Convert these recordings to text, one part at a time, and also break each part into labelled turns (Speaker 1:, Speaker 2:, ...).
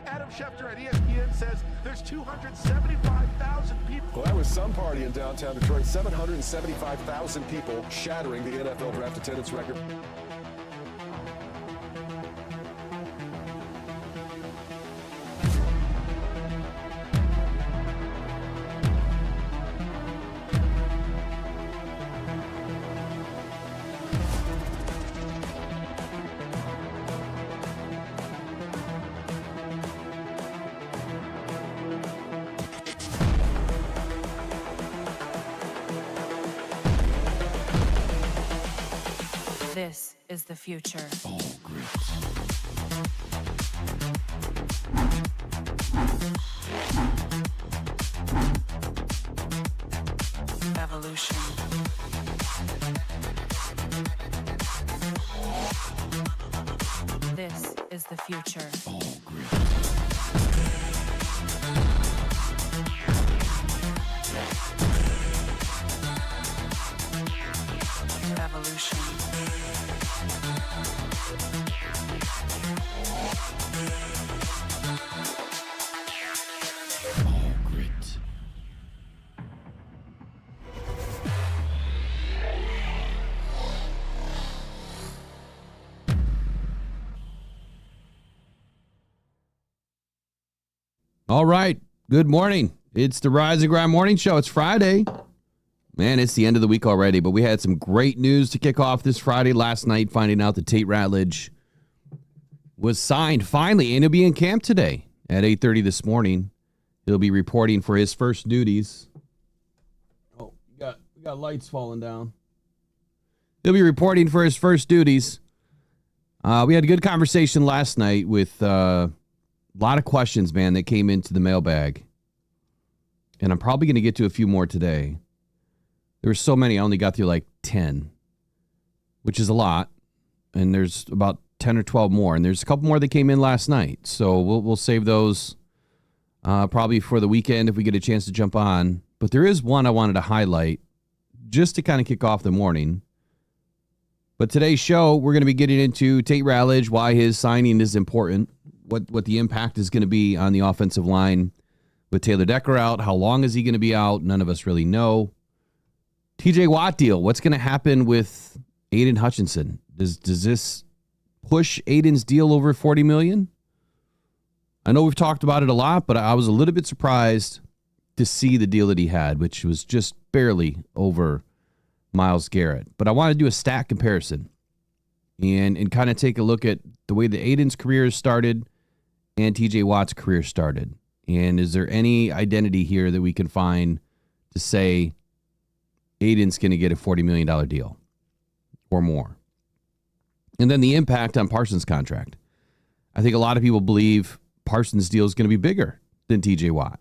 Speaker 1: Adam Schefter at ESPN says there's 275,000 people.
Speaker 2: Well, that was some party in downtown Detroit. 775,000 people, shattering the NFL draft attendance record.
Speaker 3: This is the future.
Speaker 4: All grit.
Speaker 3: Evolution. This is the future.
Speaker 4: All grit.
Speaker 3: Evolution.
Speaker 4: All grit.
Speaker 5: All right. Good morning. It's the Rise and Grind Morning Show. It's Friday. Man, it's the end of the week already, but we had some great news to kick off this Friday last night, finding out that Tate Rattled was signed finally, and he'll be in camp today at 8:30 this morning. He'll be reporting for his first duties. Oh, we got lights falling down. He'll be reporting for his first duties. We had a good conversation last night with a lot of questions, man, that came into the mailbag. And I'm probably going to get to a few more today. There were so many, I only got through like 10, which is a lot. And there's about 10 or 12 more. And there's a couple more that came in last night. So we'll save those probably for the weekend if we get a chance to jump on. But there is one I wanted to highlight just to kind of kick off the morning. But today's show, we're going to be getting into Tate Rattled, why his signing is important, what the impact is going to be on the offensive line with Taylor Decker out. How long is he going to be out? None of us really know. TJ Watt deal. What's going to happen with Aiden Hutchinson? Does this push Aiden's deal over $40 million? I know we've talked about it a lot, but I was a little bit surprised to see the deal that he had, which was just barely over Myles Garrett. But I want to do a stat comparison and kind of take a look at the way that Aiden's career started and TJ Watt's career started. And is there any identity here that we can find to say Aiden's going to get a $40 million deal or more? And then the impact on Parsons' contract. I think a lot of people believe Parsons' deal is going to be bigger than TJ Watt.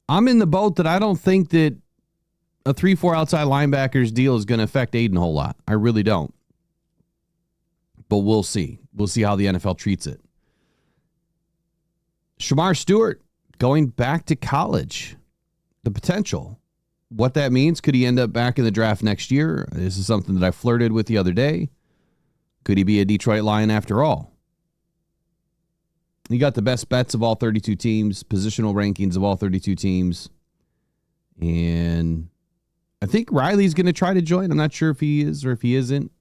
Speaker 5: I'm in the boat that I don't think that a 3-4 outside linebackers deal is going to affect Aiden a whole lot. I really don't. But we'll see. We'll see how the NFL treats it. Shemar Stewart going back to college. The potential. What that means, could he end up back in the draft next year? This is something that I flirted with the other day. Could he be a Detroit Lion after all? You got the best bets of all 32 teams, positional rankings of all 32 teams. And I think Riley's going to try to join. I'm not sure if he is or if he isn't.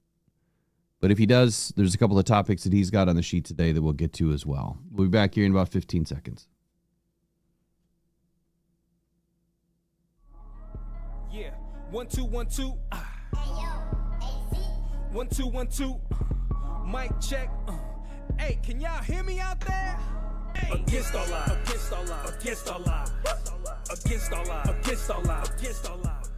Speaker 5: But if he does, there's a couple of topics that he's got on the sheet today that we'll get to as well. We'll be back here in about 15 seconds.
Speaker 6: Yeah, 1 2 1 2. 1 2 1 2. Mic check. Hey, can y'all hear me out there? Hey. Against all odds. Against all odds. Against all odds. Against all odds. Against all odds. Against all odds.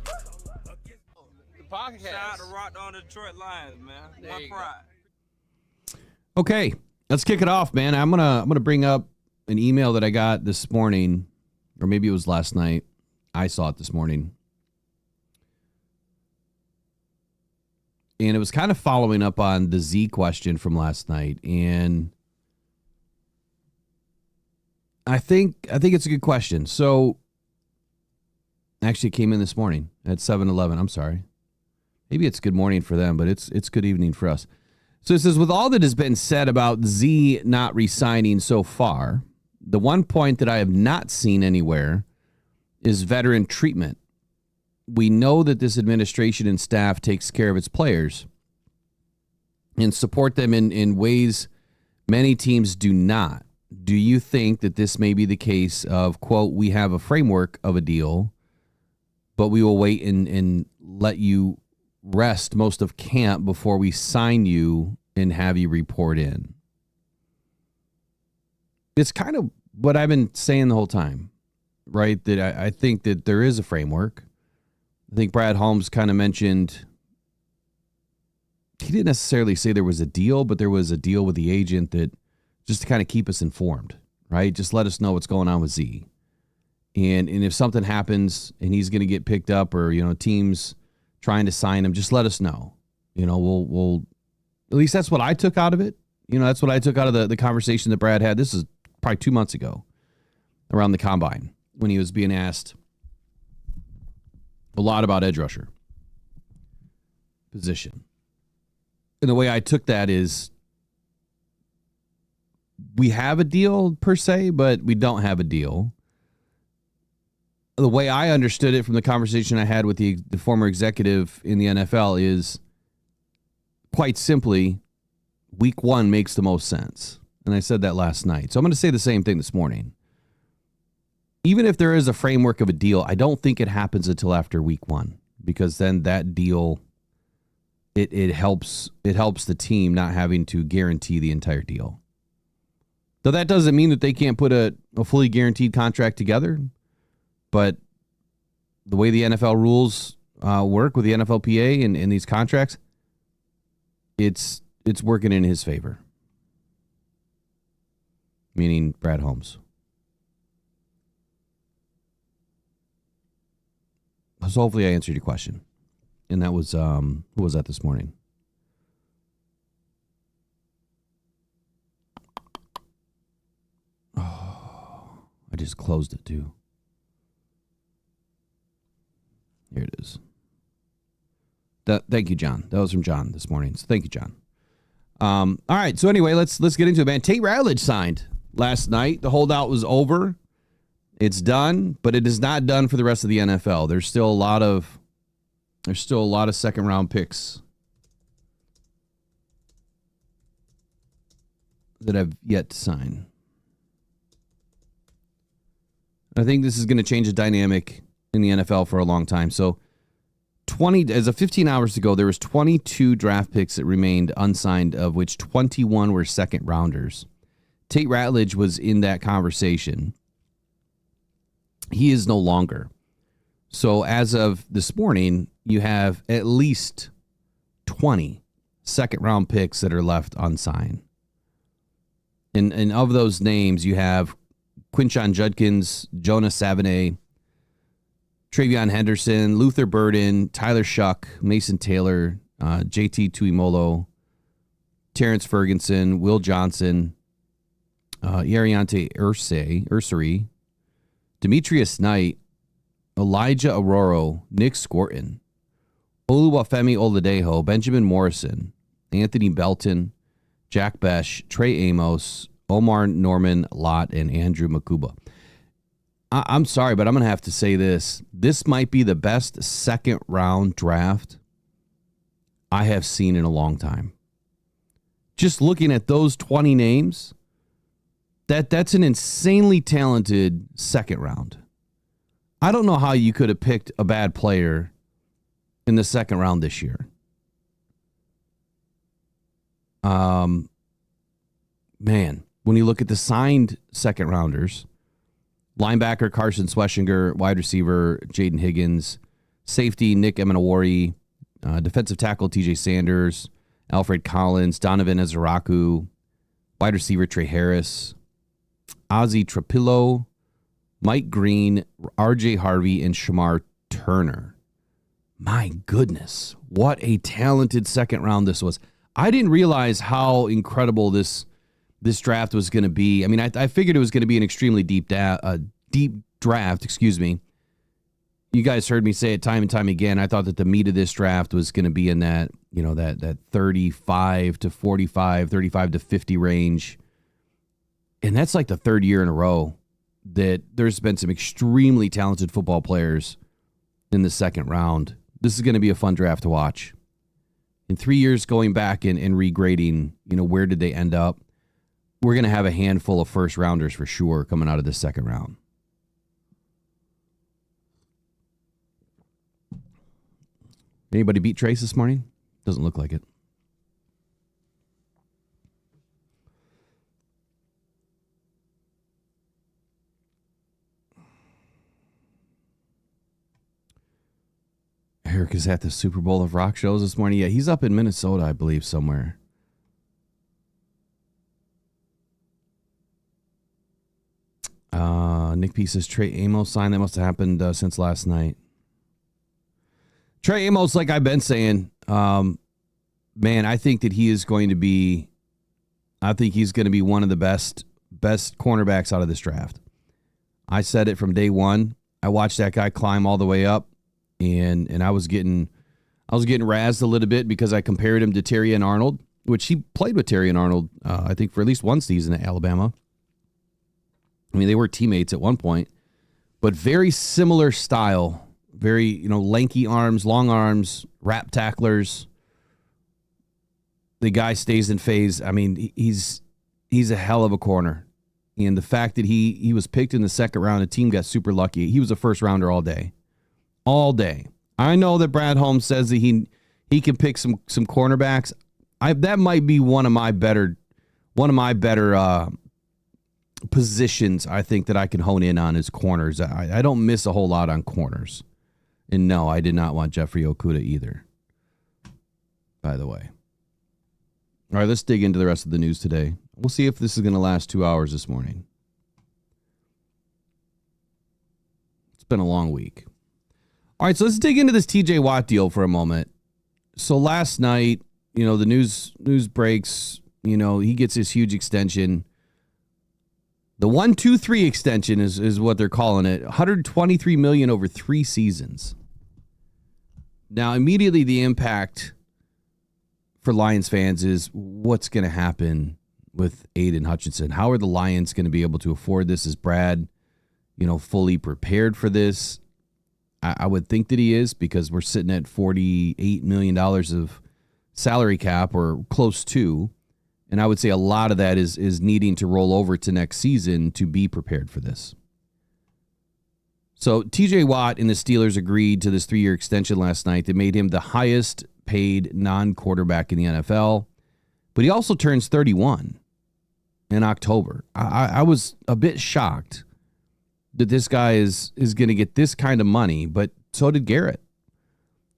Speaker 7: Podcast. Shout out to Rockhound Detroit Lions, man. One pride.
Speaker 5: Okay, let's kick it off, man. I'm gonna bring up an email that I got this morning, or maybe it was last night. I saw it this morning. And it was kind of following up on the Z question from last night. And I think it's a good question. So actually it came in this morning at 7-11. I'm sorry. Maybe it's good morning for them, but it's good evening for us. So it says, with all that has been said about Z not resigning so far, the one point that I have not seen anywhere is veteran treatment. We know that this administration and staff takes care of its players and support them in ways many teams do not. Do you think that this may be the case of, quote, we have a framework of a deal, but we will wait and let you rest most of camp before we sign you and have you report in? It's kind of what I've been saying the whole time, right? That I think that there is a framework. I think Brad Holmes kind of mentioned, he didn't necessarily say there was a deal, but there was a deal with the agent that just to kind of keep us informed, right? Just let us know what's going on with Z. And if something happens and he's going to get picked up, or, teams trying to sign him, just let us know. We'll at least that's what I took out of it. That's what I took out of the conversation that Brad had. This is probably 2 months ago around the combine when he was being asked a lot about edge rusher position. And the way I took that is we have a deal per se, but we don't have a deal. The way I understood it from the conversation I had with the former executive in the NFL is quite simply, week 1 makes the most sense. And I said that last night. So I'm going to say the same thing this morning. Even if there is a framework of a deal, I don't think it happens until after week 1, because then that deal, it helps the team not having to guarantee the entire deal. Though that doesn't mean that they can't put a fully guaranteed contract together. But the way the NFL rules work with the NFLPA and these contracts, it's working in his favor. Meaning Brad Holmes. So hopefully I answered your question. And that was, who was that this morning? Oh, I just closed it too. Here it is. Thank you, John. That was from John this morning. So thank you, John. All right. So anyway, let's get into it, man. Tate Rattled signed last night. The holdout was over. It's done, but it is not done for the rest of the NFL. There's still a lot of second round picks that have yet to sign. I think this is going to change the dynamic in the NFL for a long time. So 15 hours ago, there was 22 draft picks that remained unsigned, of which 21 were second rounders. Tate Rattled was in that conversation. He is no longer. So as of this morning, you have at least 20 second round picks that are left unsigned. And of those names, you have Quinshon Judkins, Jonas Savigny, Travion Henderson, Luther Burden, Tyler Shuck, Mason Taylor, JT Tuimolo, Terrence Ferguson, Will Johnson, Yariante Ursary, Demetrius Knight, Elijah Aroro, Nick Scorton, Oluwafemi Oladejo, Benjamin Morrison, Anthony Belton, Jack Besh, Trey Amos, Omar Norman Lott, and Andrew Makuba. I'm sorry, but I'm going to have to say this. This might be the best second round draft I have seen in a long time. Just looking at those 20 names, that's an insanely talented second round. I don't know how you could have picked a bad player in the second round this year. Man, when you look at the signed second rounders, linebacker Carson Sweshinger, wide receiver Jaden Higgins, safety Nick Emanawari, defensive tackle TJ Sanders, Alfred Collins, Donovan Ezeraku, wide receiver Trey Harris, Ozzie Trapillo, Mike Green, RJ Harvey, and Shamar Turner. My goodness, what a talented second round this was. I didn't realize how incredible this draft was going to be. I mean, I figured it was going to be an extremely deep draft, excuse me. You guys heard me say it time and time again. I thought that the meat of this draft was going to be in that that 35 to 45, 35 to 50 range. And that's like the third year in a row that there's been some extremely talented football players in the second round. This is going to be a fun draft to watch. In 3 years going back and regrading, where did they end up? We're going to have a handful of first rounders for sure coming out of the second round. Anybody beat Trace this morning? Doesn't look like it. Eric is at the Super Bowl of Rock shows this morning. Yeah, he's up in Minnesota, I believe, somewhere. Nick P says Trey Amos sign. That must have happened since last night. Trey Amos, like I've been saying, man, I think that he is going to be, one of the best cornerbacks out of this draft. I said it from day one. I watched that guy climb all the way up, and I was getting razzed a little bit because I compared him to Terry and Arnold, which he played with Terry and Arnold, I think for at least one season at Alabama. I mean, they were teammates at one point, but very similar style. Very, lanky arms, long arms, wrap tacklers. The guy stays in phase. I mean, he's a hell of a corner. And the fact that he was picked in the second round, the team got super lucky. He was a first rounder all day. All day. I know that Brad Holmes says that he can pick some cornerbacks. That might be one of my better positions, I think, that I can hone in on is corners. I don't miss a whole lot on corners. And no, I did not want Jeffrey Okudah either, by the way. All right, let's dig into the rest of the news today. We'll see if this is going to last 2 hours this morning. It's been a long week. All right, so let's dig into this TJ Watt deal for a moment. So last night, the news breaks, he gets this huge extension. The 1-2-3 extension is what they're calling it. $123 million over 3 seasons. Now, immediately the impact for Lions fans is what's going to happen with Aiden Hutchinson. How are the Lions going to be able to afford this? Is Brad, fully prepared for this? I would think that he is, because we're sitting at $48 million of salary cap, or close to. And I would say a lot of that is needing to roll over to next season to be prepared for this. So TJ Watt and the Steelers agreed to this 3-year extension last night that made him the highest paid non-quarterback in the NFL. But he also turns 31 in October. I was a bit shocked that this guy is going to get this kind of money, but so did Garrett.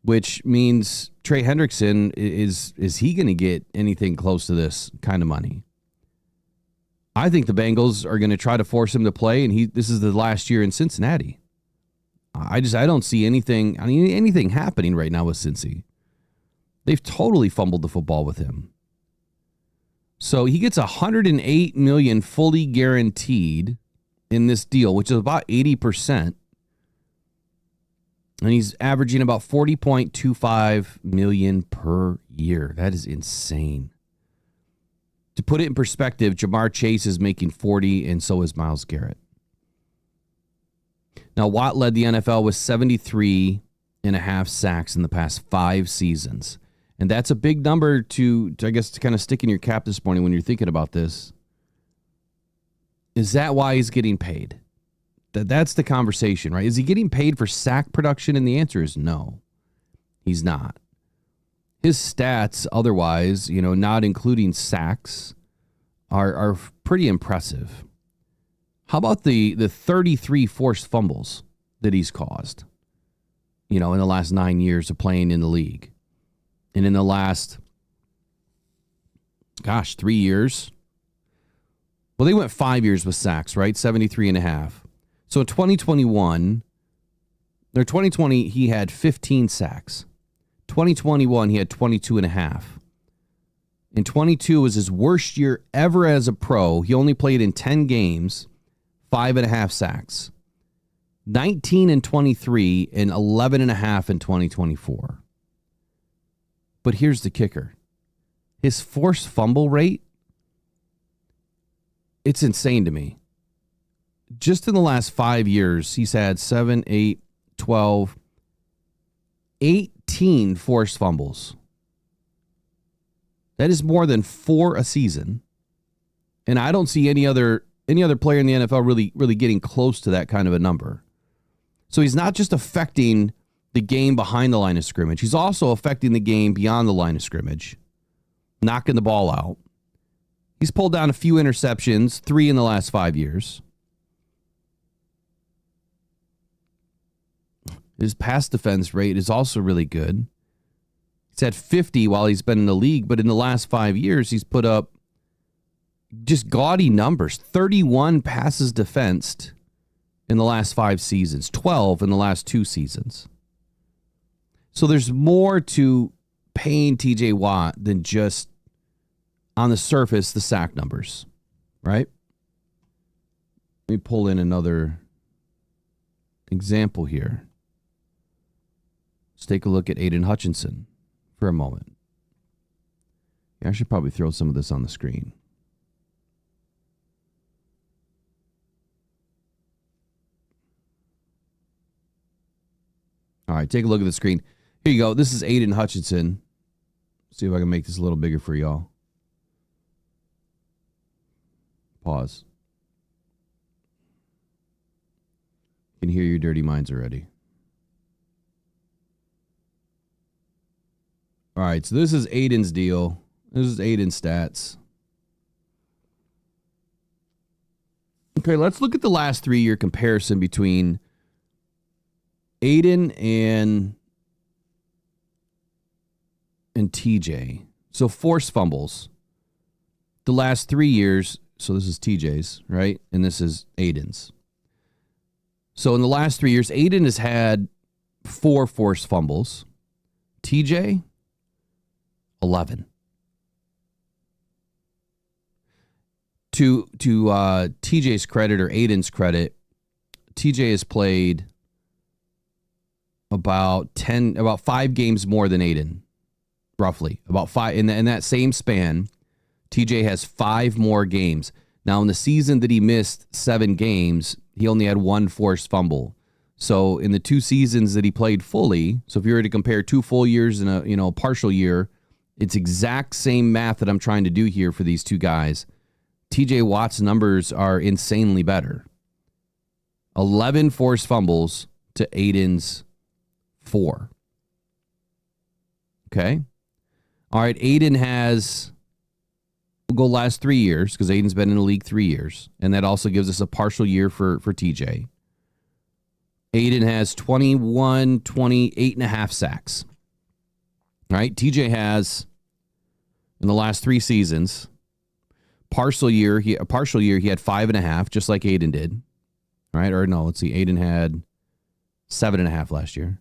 Speaker 5: Which means Trey Hendrickson, is he going to get anything close to this kind of money? I think the Bengals are going to try to force him to play, and this is the last year in Cincinnati. I don't see anything happening right now with Cincy. They've totally fumbled the football with him. So he gets $108 million fully guaranteed in this deal, which is about 80%. And he's averaging about $40.25 million per year. That is insane. To put it in perspective, Jamar Chase is making $40, and so is Myles Garrett. Now, Watt led the NFL with 73.5 sacks in the past 5 seasons. And that's a big number to kind of stick in your cap this morning when you're thinking about this. Is that why he's getting paid? That's the conversation, right? Is he getting paid for sack production? And the answer is no, he's not. His stats otherwise, not including sacks, are pretty impressive. How about the 33 forced fumbles that he's caused, in the last 9 years of playing in the league? And in the last, 3 years. Well, they went 5 years with sacks, right? 73.5. So in 2020, he had 15 sacks. 2021, he had 22.5. And 22 was his worst year ever as a pro. He only played in 10 games, 5.5 sacks. 19 in 23 and 11.5 in 2024. But here's the kicker. His forced fumble rate, it's insane to me. Just in the last 5 years, he's had 7, 8, 12, 18 forced fumbles. That is more than 4 a season. And I don't see any other player in the NFL really getting close to that kind of a number. So he's not just affecting the game behind the line of scrimmage. He's also affecting the game beyond the line of scrimmage, knocking the ball out. He's pulled down a few interceptions, 3 in the last 5 years. His pass defense rate is also really good. He's had 50 while he's been in the league, but in the last 5 years, he's put up just gaudy numbers. 31 passes defensed in the last 5 seasons, 12 in the last 2 seasons. So there's more to paying TJ Watt than just on the surface, the sack numbers, right? Let me pull in another example here. Let's take a look at Aiden Hutchinson for a moment. Yeah, I should probably throw some of this on the screen. All right, take a look at the screen. Here you go. This is Aiden Hutchinson. See if I can make this a little bigger for y'all. Pause. You can hear your dirty minds already. All right, so this is Aiden's deal. This is Aiden's stats. Okay, let's look at the last 3-year comparison between Aiden and TJ. So forced fumbles. The last 3 years, so this is TJ's, right? And this is Aiden's. So in the last 3 years, Aiden has had 4 forced fumbles. TJ, 11. To TJ's credit or Aiden's credit, TJ has played about 5 games more than Aiden, roughly. About 5 in that same span. TJ has 5 more games. Now, in the season that he missed 7 games, he only had 1 forced fumble. So in the 2 seasons that he played fully, so if you were to compare 2 full years and a partial year, it's exact same math that I'm trying to do here for these 2 guys. TJ Watt's numbers are insanely better. 11 forced fumbles to Aiden's 4. Okay. All right. Aiden has, we'll go last 3 years because Aiden's been in the league 3 years. And that also gives us a partial year for TJ. Aiden has 28.5 sacks. All right. TJ has, in the last 3 seasons, partial year he had 5.5, just like Aiden did. All right. Or no, let's see. Aiden had 7.5 last year.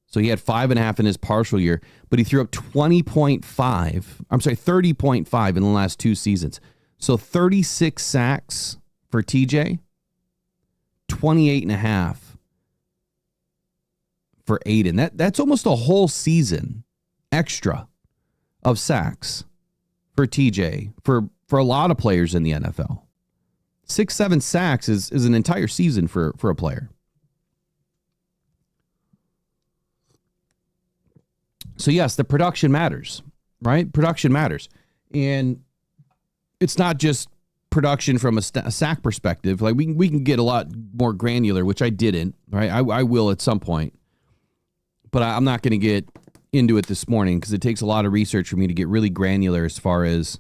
Speaker 5: So he had 5.5 in his partial year, but he threw up 30.5 in the last 2 seasons. So 36 sacks for TJ, 28.5 for Aiden. That's almost a whole season extra of sacks for TJ, for a lot of players in the NFL. 6-7 sacks is an entire season for a player. So yes, the production matters, right? Production matters. And it's not just production from a sack perspective. Like we can get a lot more granular, which I didn't, right? I will at some point. But I'm not going to get into it this morning because it takes a lot of research for me to get really granular as far as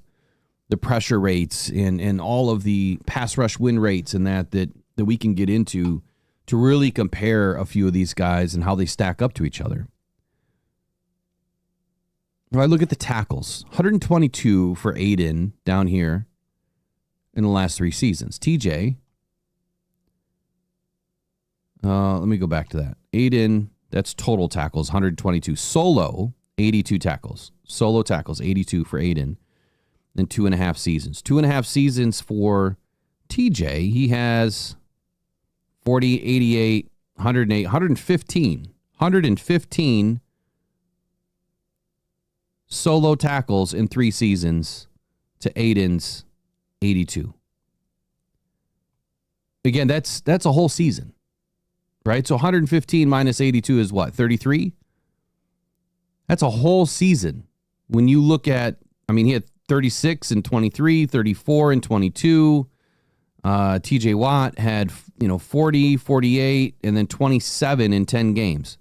Speaker 5: the pressure rates and all of the pass rush win rates and that we can get into to really compare a few of these guys and how they stack up to each other. If I look at the tackles, 122 for Aiden down here in the last 3 seasons. TJ, let me go back to that. Aiden, that's total tackles, 122. Solo, 82 tackles. Solo tackles, 82 for Aiden in 2.5 seasons. 2.5 seasons for TJ. He has 40, 88, 108, 115 solo tackles in 3 seasons to Aiden's 82. Again, that's a whole season, right? So 115 minus 82 is what, 33? That's a whole season. When you look at, I mean, he had 36 and 23, 34 and 22. TJ Watt had, 40, 48, and then 27 in 10 games.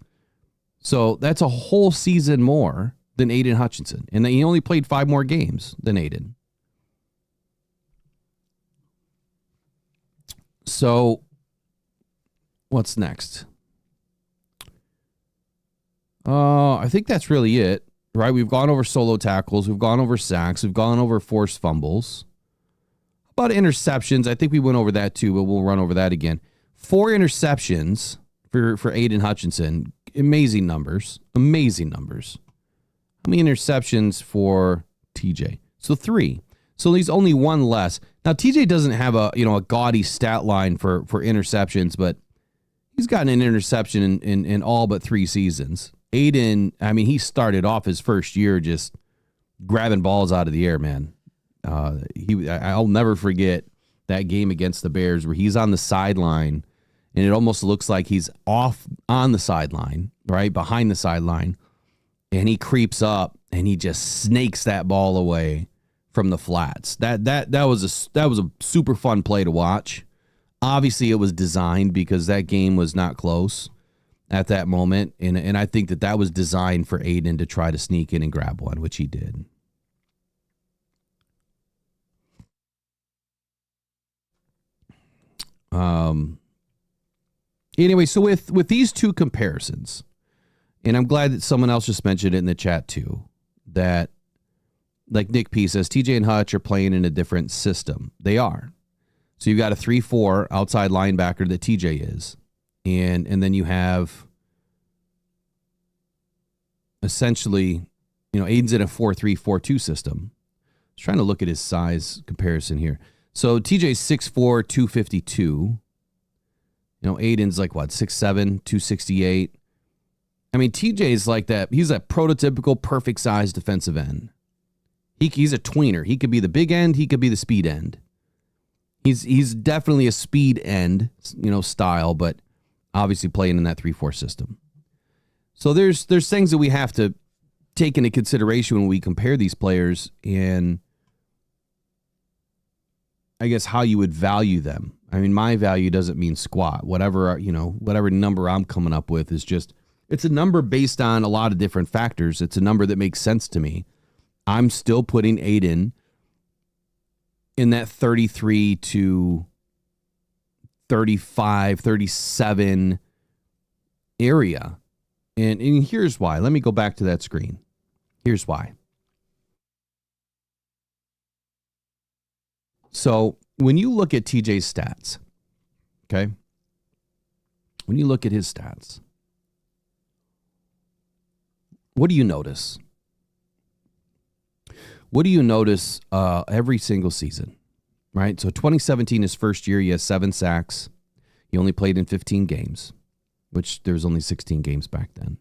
Speaker 5: So that's a whole season more than Aiden Hutchinson. And he only played 5 more games than Aiden. So what's next? I think that's really it, right? We've gone over solo tackles. We've gone over sacks. We've gone over forced fumbles. About interceptions, I think we went over that too, but we'll run over that again. 4 interceptions for Aiden Hutchinson. Amazing numbers. Amazing numbers. How many interceptions for TJ? So 3. So he's only 1 less. Now TJ doesn't have a gaudy stat line for interceptions, but he's gotten an interception in all but 3 seasons. Aiden, I mean, he started off his first year just grabbing balls out of the air, man. I'll never forget that game against the Bears where he's on the sideline and it almost looks like he's off on the sideline, right behind the sideline, and he creeps up and he just snakes that ball away from the flats. That was a super fun play to watch. Obviously, it was designed because that game was not close at that moment, and I think that was designed for Aiden to try to sneak in and grab one, which he did. Anyway, so with these 2 comparisons, and I'm glad that someone else just mentioned it in the chat too, that like Nick P says, TJ and Hutch are playing in a different system. They are. So you've got a 3-4 outside linebacker that TJ is. And then you have essentially, Aiden's in a 4-3-4-2 system. I was trying to look at his size comparison here. So TJ's 6'4", 252. Aiden's like what, 6'7", 268. I mean, TJ's like that. He's a prototypical perfect size defensive end. He's a tweener. He could be the big end. He could be the speed end. He's definitely a speed end, style, but obviously playing in that 3-4 system. So there's things that we have to take into consideration when we compare these players, and I guess how you would value them. I mean, my value doesn't mean squat. Whatever number I'm coming up with is just, it's a number based on a lot of different factors. It's a number that makes sense to me. I'm still putting Aiden in that 33 to 35, 37 area. And here's why. Let me go back to that screen. Here's why. So when you look at TJ's stats, okay, when you look at his stats, what do you notice? What do you notice every single season, right? So 2017, his first year, he has 7 sacks. He only played in 15 games, which there was only 16 games back then.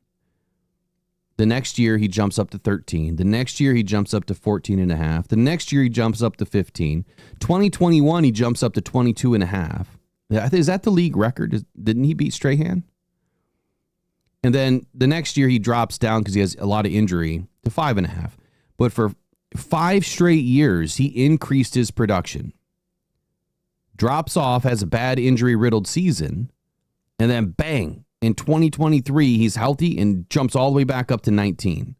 Speaker 5: The next year, he jumps up to 13. The next year, he jumps up to 14 and a half. The next year, he jumps up to 15. 2021, he jumps up to 22 and a half. Is that the league record? Didn't he beat Strahan? And then the next year, he drops down because he has a lot of injury to 5.5. But for 5 straight years, he increased his production. Drops off, has a bad injury-riddled season, and then bang, in 2023, he's healthy and jumps all the way back up to 19.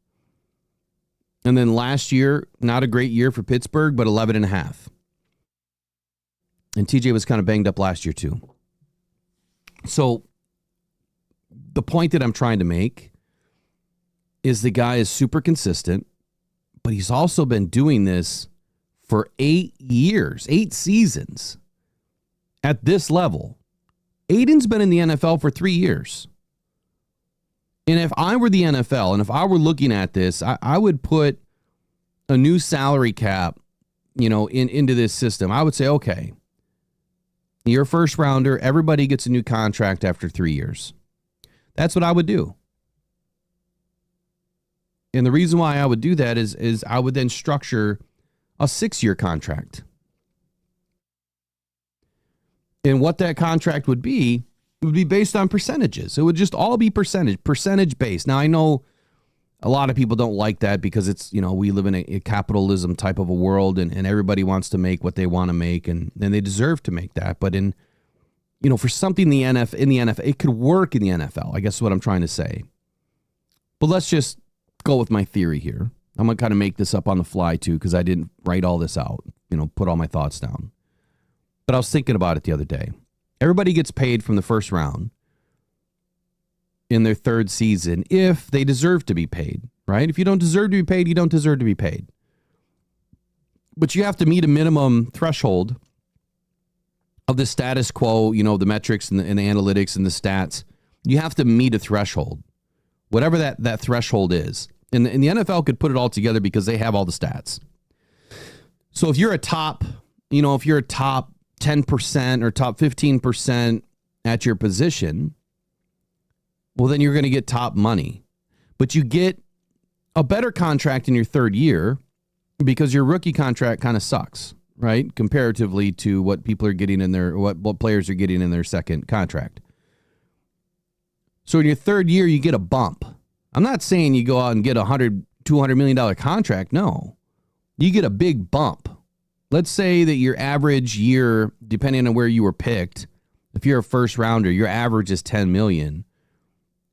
Speaker 5: And then last year, not a great year for Pittsburgh, but 11.5. And TJ was kind of banged up last year too. So the point that I'm trying to make is the guy is super consistent, but he's also been doing this for 8 years, 8 seasons at this level. Aiden's been in the NFL for 3 years. And if I were the NFL and if I were looking at this, I would put a new salary cap, into this system. I would say, okay, you're a first rounder. Everybody gets a new contract after 3 years. That's what I would do. And the reason why I would do that is I would then structure a 6-year contract. And what that contract would be based on percentages. It would just all be percentage based. Now, I know a lot of people don't like that because it's, we live in a capitalism type of a world and everybody wants to make what they want to make and they deserve to make that. But for something in the NFL, it could work in the NFL. I guess is what I'm trying to say. But let's just go with my theory here. I'm going to kind of make this up on the fly too because I didn't write all this out, put all my thoughts down. But I was thinking about it the other day. Everybody gets paid from the first round in their third season if they deserve to be paid, right? If you don't deserve to be paid, you don't deserve to be paid. But you have to meet a minimum threshold of the status quo, the metrics and the analytics and the stats. You have to meet a threshold, whatever that threshold is. And the NFL could put it all together because they have all the stats. So if you're a top 10% or top 15% at your position, well, then you're going to get top money. But you get a better contract in your third year because your rookie contract kind of sucks, right? Comparatively to what people are getting in their, what players are getting in their second contract. So in your third year, you get a bump. I'm not saying you go out and get $100, $200 million contract. No, you get a big bump. Let's say that your average year, depending on where you were picked, if you're a first rounder, your average is 10 million,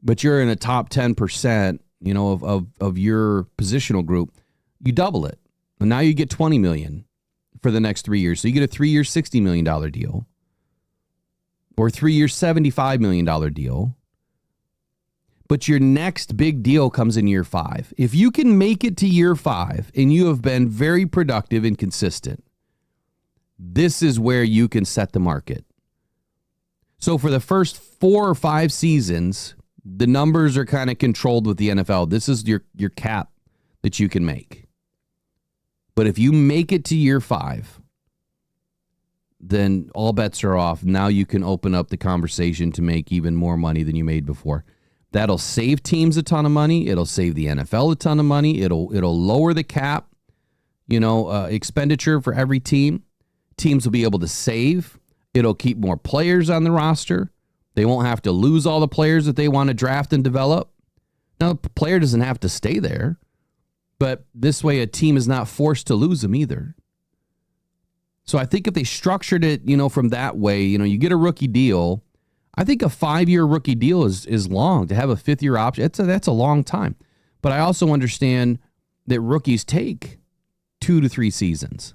Speaker 5: but you're in a top 10%, of your positional group, you double it. And now you get 20 million for the next 3 years. So you get a 3-year, $60 million deal or 3-year, $75 million deal. But your next big deal comes in year 5. If you can make it to year 5 and you have been very productive and consistent, this is where you can set the market. So for the first 4 or 5 seasons, the numbers are kind of controlled with the NFL. This is your cap that you can make. But if you make it to year 5, then all bets are off. Now you can open up the conversation to make even more money than you made before. That'll save teams a ton of money. It'll save the NFL a ton of money. It'll lower the cap, expenditure for every team. Teams will be able to save. It'll keep more players on the roster. They won't have to lose all the players that they want to draft and develop. Now, the player doesn't have to stay there, but this way a team is not forced to lose them either. So I think if they structured it, from that way, you get a rookie deal. I think a 5-year rookie deal is long. To have a 5th-year option, that's a long time. But I also understand that rookies take 2 to 3 seasons.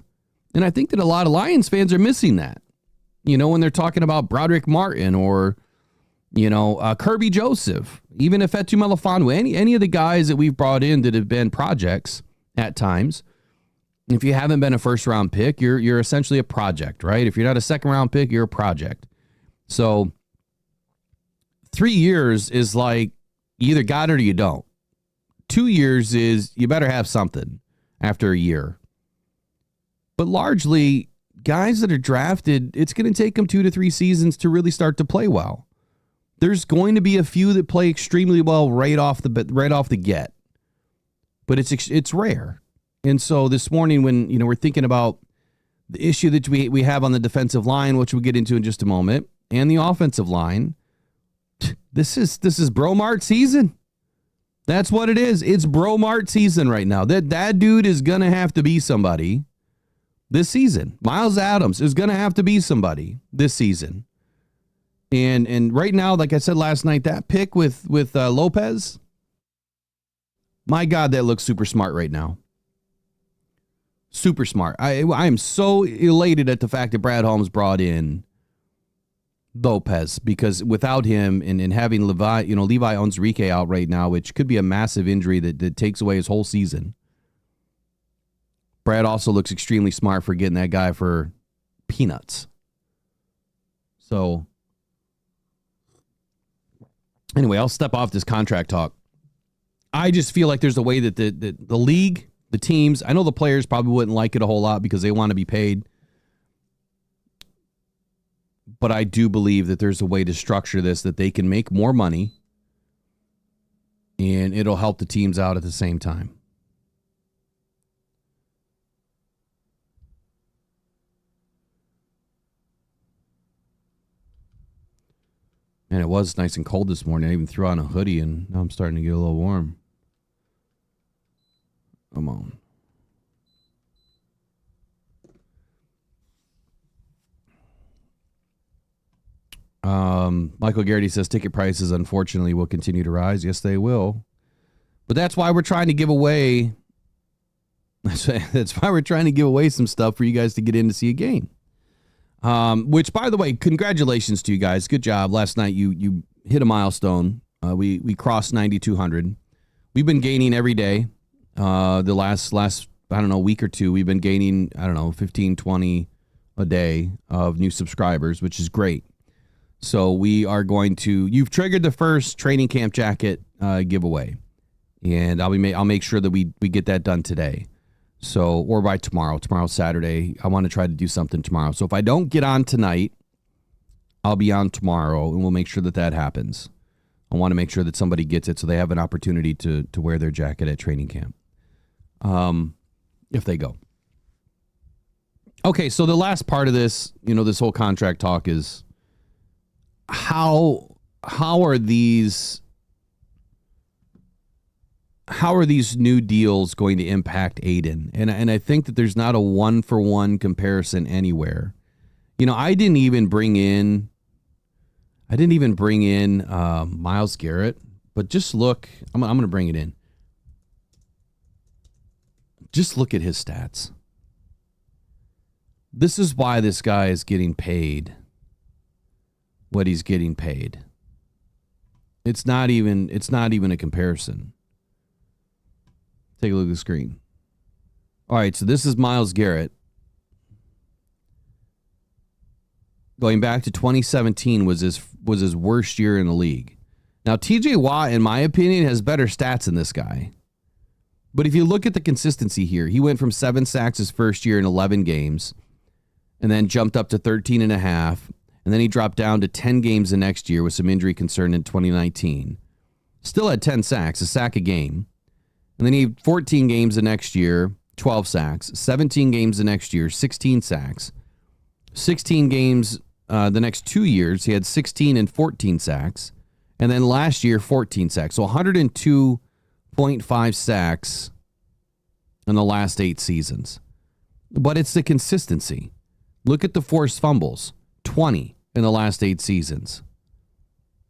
Speaker 5: And I think that a lot of Lions fans are missing that. When they're talking about Broderick Martin or, Kirby Joseph, even if Fetu Melifonwu, any of the guys that we've brought in that have been projects at times. If you haven't been a first-round pick, you're essentially a project, right? If you're not a second-round pick, you're a project. So 3 years is like you either got it or you don't. 2 years is you better have something after a year. But largely, guys that are drafted, it's going to take them 2 to 3 seasons to really start to play well. There's going to be a few that play extremely well right off the get, but it's rare. And so this morning, when we're thinking about the issue that we have on the defensive line, which we'll get into in just a moment, and the offensive line, this is Bromart season. That's what it is. It's Bromart season right now. That dude is gonna have to be somebody this season. Miles Adams is going to have to be somebody this season. And right now, like I said last night, that pick with Lopez, my God, that looks super smart right now. Super smart. I am so elated at the fact that Brad Holmes brought in Lopez, because without him and having Levi Onwuzurike out right now, which could be a massive injury that takes away his whole season. Brad also looks extremely smart for getting that guy for peanuts. So, anyway, I'll step off this contract talk. I just feel like there's a way that the league, the teams, I know the players probably wouldn't like it a whole lot because they want to be paid. But I do believe that there's a way to structure this that they can make more money and it'll help the teams out at the same time. And it was nice and cold this morning. I even threw on a hoodie, and now I'm starting to get a little warm. Come on. Michael Garrity says ticket prices, unfortunately, will continue to rise. Yes, they will. But that's why we're trying to give away. That's why we're trying to give away some stuff for you guys to get in to see a game. Which, by the way, congratulations to you guys. Good job. Last night you hit a milestone. We crossed 9,200. We've been gaining every day. The last I don't know, week or two, we've been gaining, 15, 20 a day of new subscribers, which is great. So we are going to, you've triggered the first training camp jacket giveaway, and I'll make sure that we get that done today. So, or by tomorrow. Tomorrow's Saturday. I want to try to do something tomorrow. So if I don't get on tonight, I'll be on tomorrow, and we'll make sure that happens. I want to make sure that somebody gets it so they have an opportunity to wear their jacket at training camp. If they go. Okay, so the last part of this, this whole contract talk is how are these new deals going to impact Aiden? And I think that there's not a one-for-one comparison anywhere. I didn't even bring in Myles Garrett, but just look, I'm going to bring it in. Just look at his stats. This is why this guy is getting paid what he's getting paid. It's not even a comparison. Take a look at the screen. All right, so this is Myles Garrett. Going back to 2017 was his worst year in the league. Now, TJ Watt, in my opinion, has better stats than this guy. But if you look at the consistency here, he went from 7 sacks his first year in 11 games, and then jumped up to 13 and a half, and then he dropped down to 10 games the next year with some injury concern in 2019. Still had 10 sacks, a sack a game. And then he had 14 games the next year, 12 sacks. 17 games the next year, 16 sacks. 16 games the next 2 years, he had 16 and 14 sacks. And then last year, 14 sacks. So 102.5 sacks in the last 8 seasons. But it's the consistency. Look at the forced fumbles, 20 in the last 8 seasons.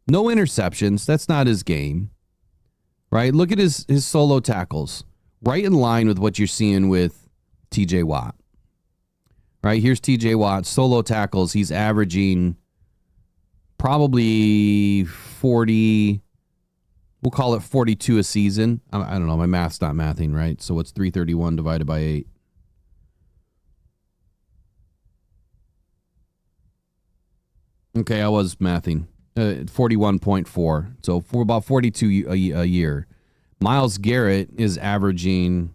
Speaker 5: No interceptions. That's not his game. Right? Look at his solo tackles. Right in line with what you're seeing with TJ Watt. Right? Here's TJ Watt. Solo tackles. He's averaging probably 40. We'll call it 42 a season. I don't know. My math's not mathing, right? So what's 331 divided by 8? Okay, I was mathing. 41.4. So for about 42 a year. Myles Garrett is averaging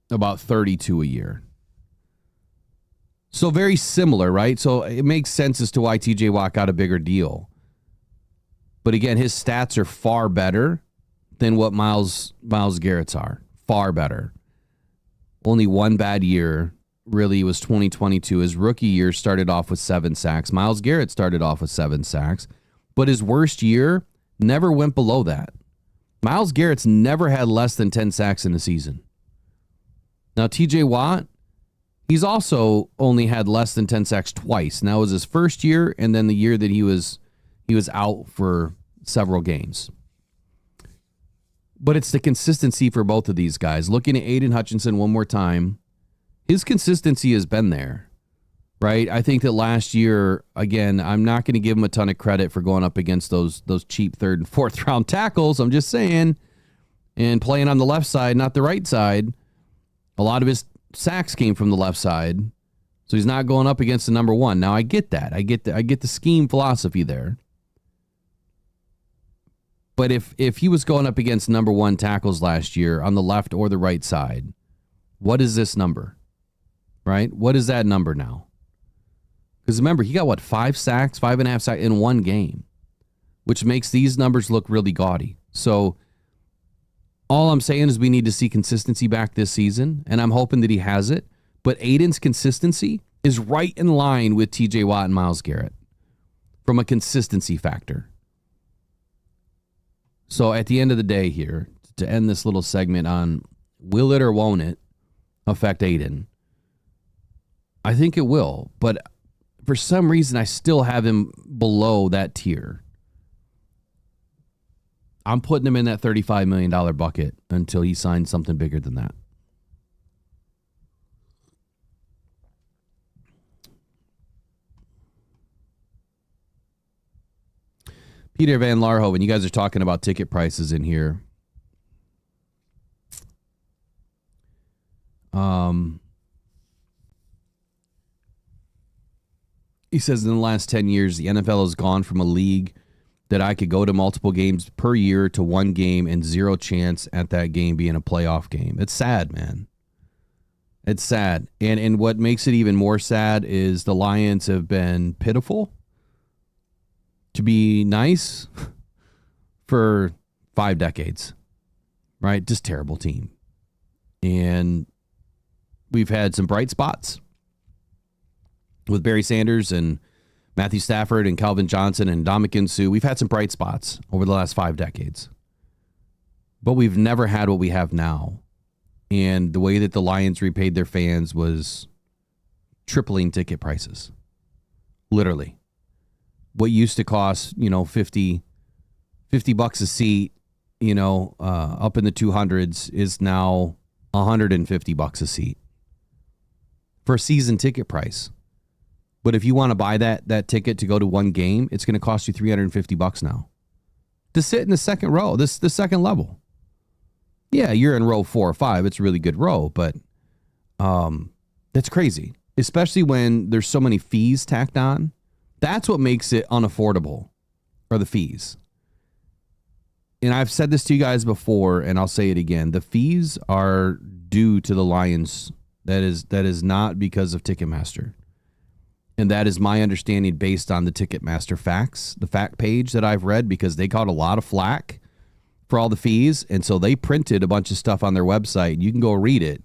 Speaker 5: about 32 a year. So very similar, right? So it makes sense as to why TJ Watt got a bigger deal. But again, his stats are far better than what Myles Garrett's are. Far better. Only one bad year really was 2022. His rookie year started off with 7 sacks. Myles Garrett started off with 7 sacks. But his worst year never went below that. Myles Garrett's never had less than 10 sacks in a season. Now, TJ Watt, he's also only had less than 10 sacks twice. And that was his first year and then the year that he was out for several games. But it's the consistency for both of these guys. Looking at Aiden Hutchinson one more time, his consistency has been there, right? I think that last year, again, I'm not going to give him a ton of credit for going up against those cheap 3rd and 4th round tackles. I'm just saying, and playing on the left side, not the right side. A lot of his sacks came from the left side, so he's not going up against the number 1. Now I get that. I get the scheme philosophy there. But if he was going up against number 1 tackles last year on the left or the right side, what is this number? Right? What is that number now? Because remember, he got 5 sacks, 5.5 sacks in one game, which makes these numbers look really gaudy. So all I'm saying is we need to see consistency back this season, and I'm hoping that he has it. But Aiden's consistency is right in line with TJ Watt and Myles Garrett from a consistency factor. So at the end of the day here, to end this little segment on will it or won't it affect Aiden, I think it will. But for some reason, I still have him below that tier. I'm putting him in that $35 million bucket until he signs something bigger than that. Peter Van Larhoven, you guys are talking about ticket prices in here. He says in the last 10 years, the NFL has gone from a league that I could go to multiple games per year to one game and zero chance at that game being a playoff game. It's sad, man. It's sad. And what makes it even more sad is the Lions have been pitiful, to be nice, for 5 decades, right? Just terrible team. And we've had some bright spots with Barry Sanders and Matthew Stafford and Calvin Johnson and Ndamukong Suh. We've had some bright spots over the last 5 decades. But we've never had what we have now. And the way that the Lions repaid their fans was tripling ticket prices. Literally. What used to cost, $50 a seat, up in the 200s is now $150 a seat for a season ticket price. But if you want to buy that ticket to go to one game, it's going to cost you $350 now to sit in the second row, the second level. Yeah, you're in row 4 or 5. It's a really good row, but that's crazy, especially when there's so many fees tacked on. That's what makes it unaffordable, are the fees. And I've said this to you guys before, and I'll say it again. The fees are due to the Lions. That is not because of Ticketmaster. And that is my understanding based on the Ticketmaster facts, the fact page that I've read, because they caught a lot of flack for all the fees. And so they printed a bunch of stuff on their website. You can go read it,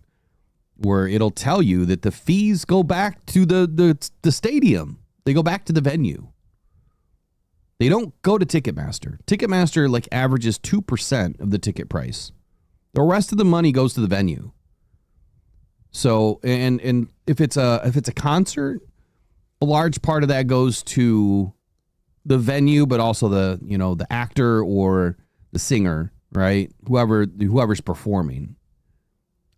Speaker 5: where it'll tell you that the fees go back to the stadium. They go back to the venue. They don't go to Ticketmaster. Ticketmaster averages 2% of the ticket price. The rest of the money goes to the venue. So, and if it's a concert, a large part of that goes to the venue, but also the actor or the singer, right? Whoever's performing.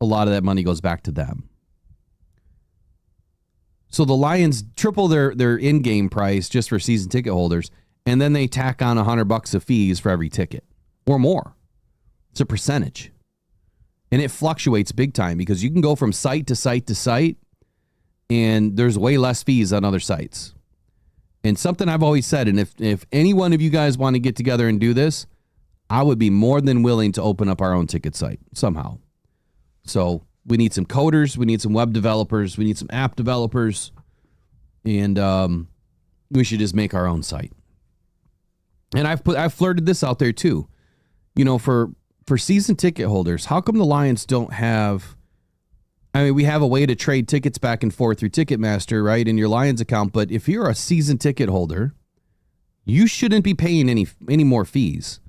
Speaker 5: A lot of that money goes back to them. So the Lions triple their in-game price just for season ticket holders, and then they tack on $100 of fees for every ticket or more. It's a percentage. And it fluctuates big time because you can go from site to site to site, and there's way less fees on other sites. And something I've always said, and if any one of you guys want to get together and do this, I would be more than willing to open up our own ticket site somehow. So we need some coders, we need some web developers, we need some app developers, and we should just make our own site. And I've flirted this out there too. For season ticket holders, how come the Lions don't have, we have a way to trade tickets back and forth through Ticketmaster, right, in your Lions account, but if you're a season ticket holder, you shouldn't be paying any more fees.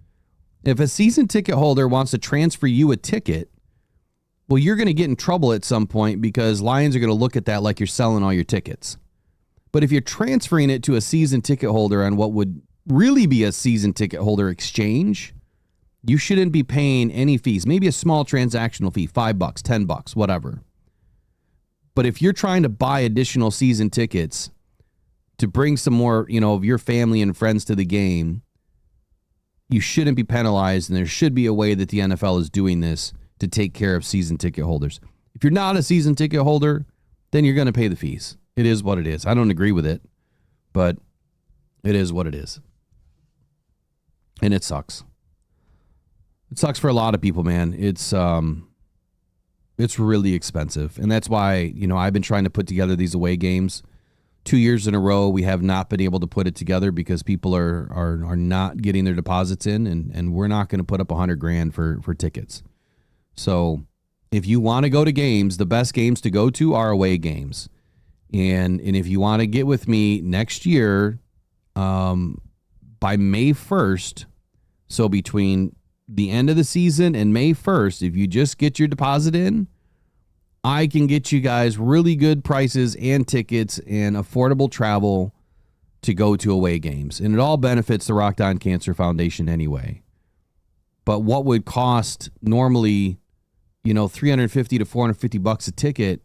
Speaker 5: If a season ticket holder wants to transfer you a ticket, well, you're going to get in trouble at some point because Lions are going to look at that like you're selling all your tickets. But if you're transferring it to a season ticket holder on what would really be a season ticket holder exchange, you shouldn't be paying any fees. Maybe a small transactional fee, $5, $10, whatever. But if you're trying to buy additional season tickets to bring some more, of your family and friends to the game, you shouldn't be penalized, and there should be a way that the NFL is doing this to take care of season ticket holders. If you're not a season ticket holder, then you're going to pay the fees. It is what it is. I don't agree with it, but it is what it is. And it sucks. It sucks for a lot of people, man. It's really expensive. And that's why, I've been trying to put together these away games 2 years in a row, we have not been able to put it together because people are not getting their deposits in, and we're not going to put up $100,000 for tickets. So if you want to go to games, the best games to go to are away games. And if you want to get with me next year, by May 1st, so between the end of the season and May 1st, if you just get your deposit in, I can get you guys really good prices and tickets and affordable travel to go to away games. And it all benefits the Rockhound Cancer Foundation anyway. But what would cost normally, $350 to $450 a ticket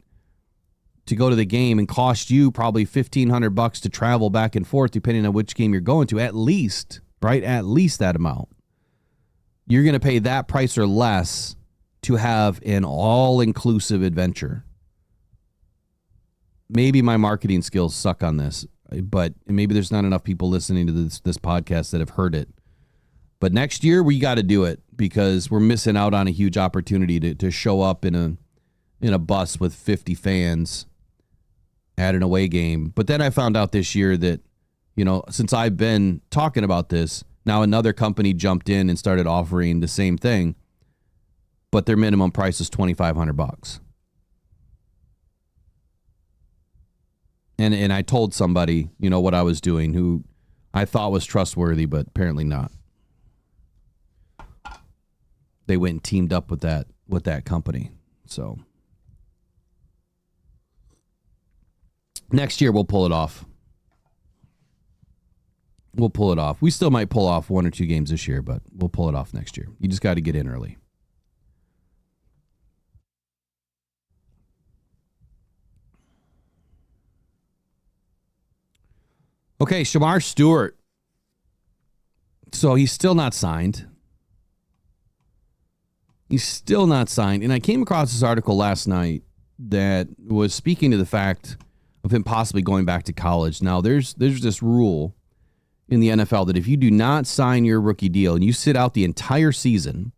Speaker 5: to go to the game and cost you probably $1,500 to travel back and forth, depending on which game you're going to, at least, right? At least that amount. You're going to pay that price or less to have an all-inclusive adventure. Maybe my marketing skills suck on this, but maybe there's not enough people listening to this podcast that have heard it. But next year we got to do it because we're missing out on a huge opportunity to show up in a bus with 50 fans at an away game. But then I found out this year that, since I've been talking about this, now another company jumped in and started offering the same thing, but their minimum price is $2,500. And I told somebody, what I was doing, who I thought was trustworthy, but apparently not. They went and teamed up with that company. So next year we'll pull it off. We'll pull it off. We still might pull off 1 or 2 games this year, but we'll pull it off next year. You just got to get in early. Okay, Shemar Stewart. So he's still not signed. He's still not signed. And I came across this article last night that was speaking to the fact of him possibly going back to college. Now, there's this rule in the NFL that if you do not sign your rookie deal and you sit out the entire season,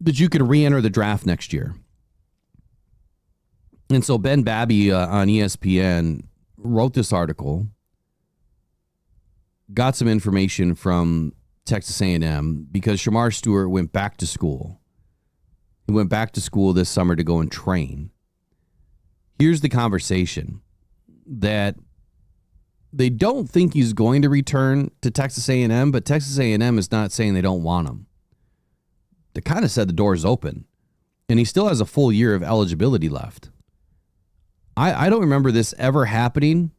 Speaker 5: that you could re-enter the draft next year. And so Ben Babby on ESPN wrote this article, got some information from Texas A&M because Shemar Stewart went back to school. He went back to school this summer to go and train. Here's the conversation, that they don't think he's going to return to Texas A&M, but Texas A&M is not saying they don't want him. They kind of said the door's open, and he still has a full year of eligibility left. I don't remember this ever happening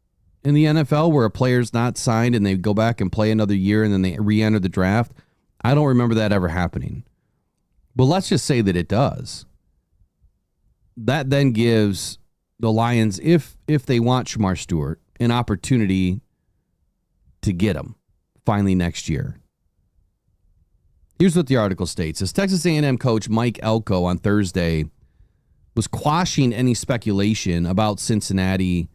Speaker 5: in the NFL where a player's not signed and they go back and play another year and then they re-enter the draft. I don't remember that ever happening. But let's just say that it does. That then gives the Lions, if they want Shemar Stewart, an opportunity to get him finally next year. Here's what the article states. As Texas A&M coach Mike Elko on Thursday was quashing any speculation about Cincinnati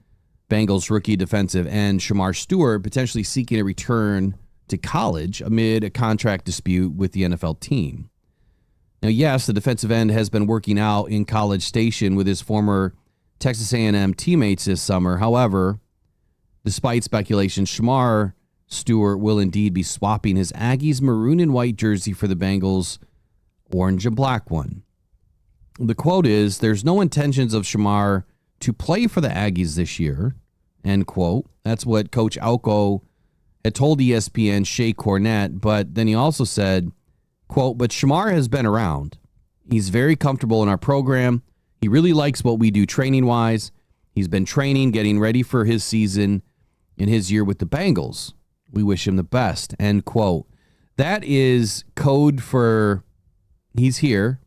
Speaker 5: Bengals rookie defensive end Shemar Stewart potentially seeking a return to college amid a contract dispute with the NFL team. Now, yes, the defensive end has been working out in College Station with his former Texas A&M teammates this summer. However, despite speculation, Shemar Stewart will indeed be swapping his Aggies maroon and white jersey for the Bengals orange and black one. The quote is, "There's no intentions of Shemar to play for the Aggies this year," end quote. That's what Coach Elko had told ESPN Shea Cornett, but then he also said, quote, "But Shemar has been around. He's very comfortable in our program. He really likes what we do training-wise. He's been training, getting ready for his season in his year with the Bengals. We wish him the best," end quote. That is code for he's here.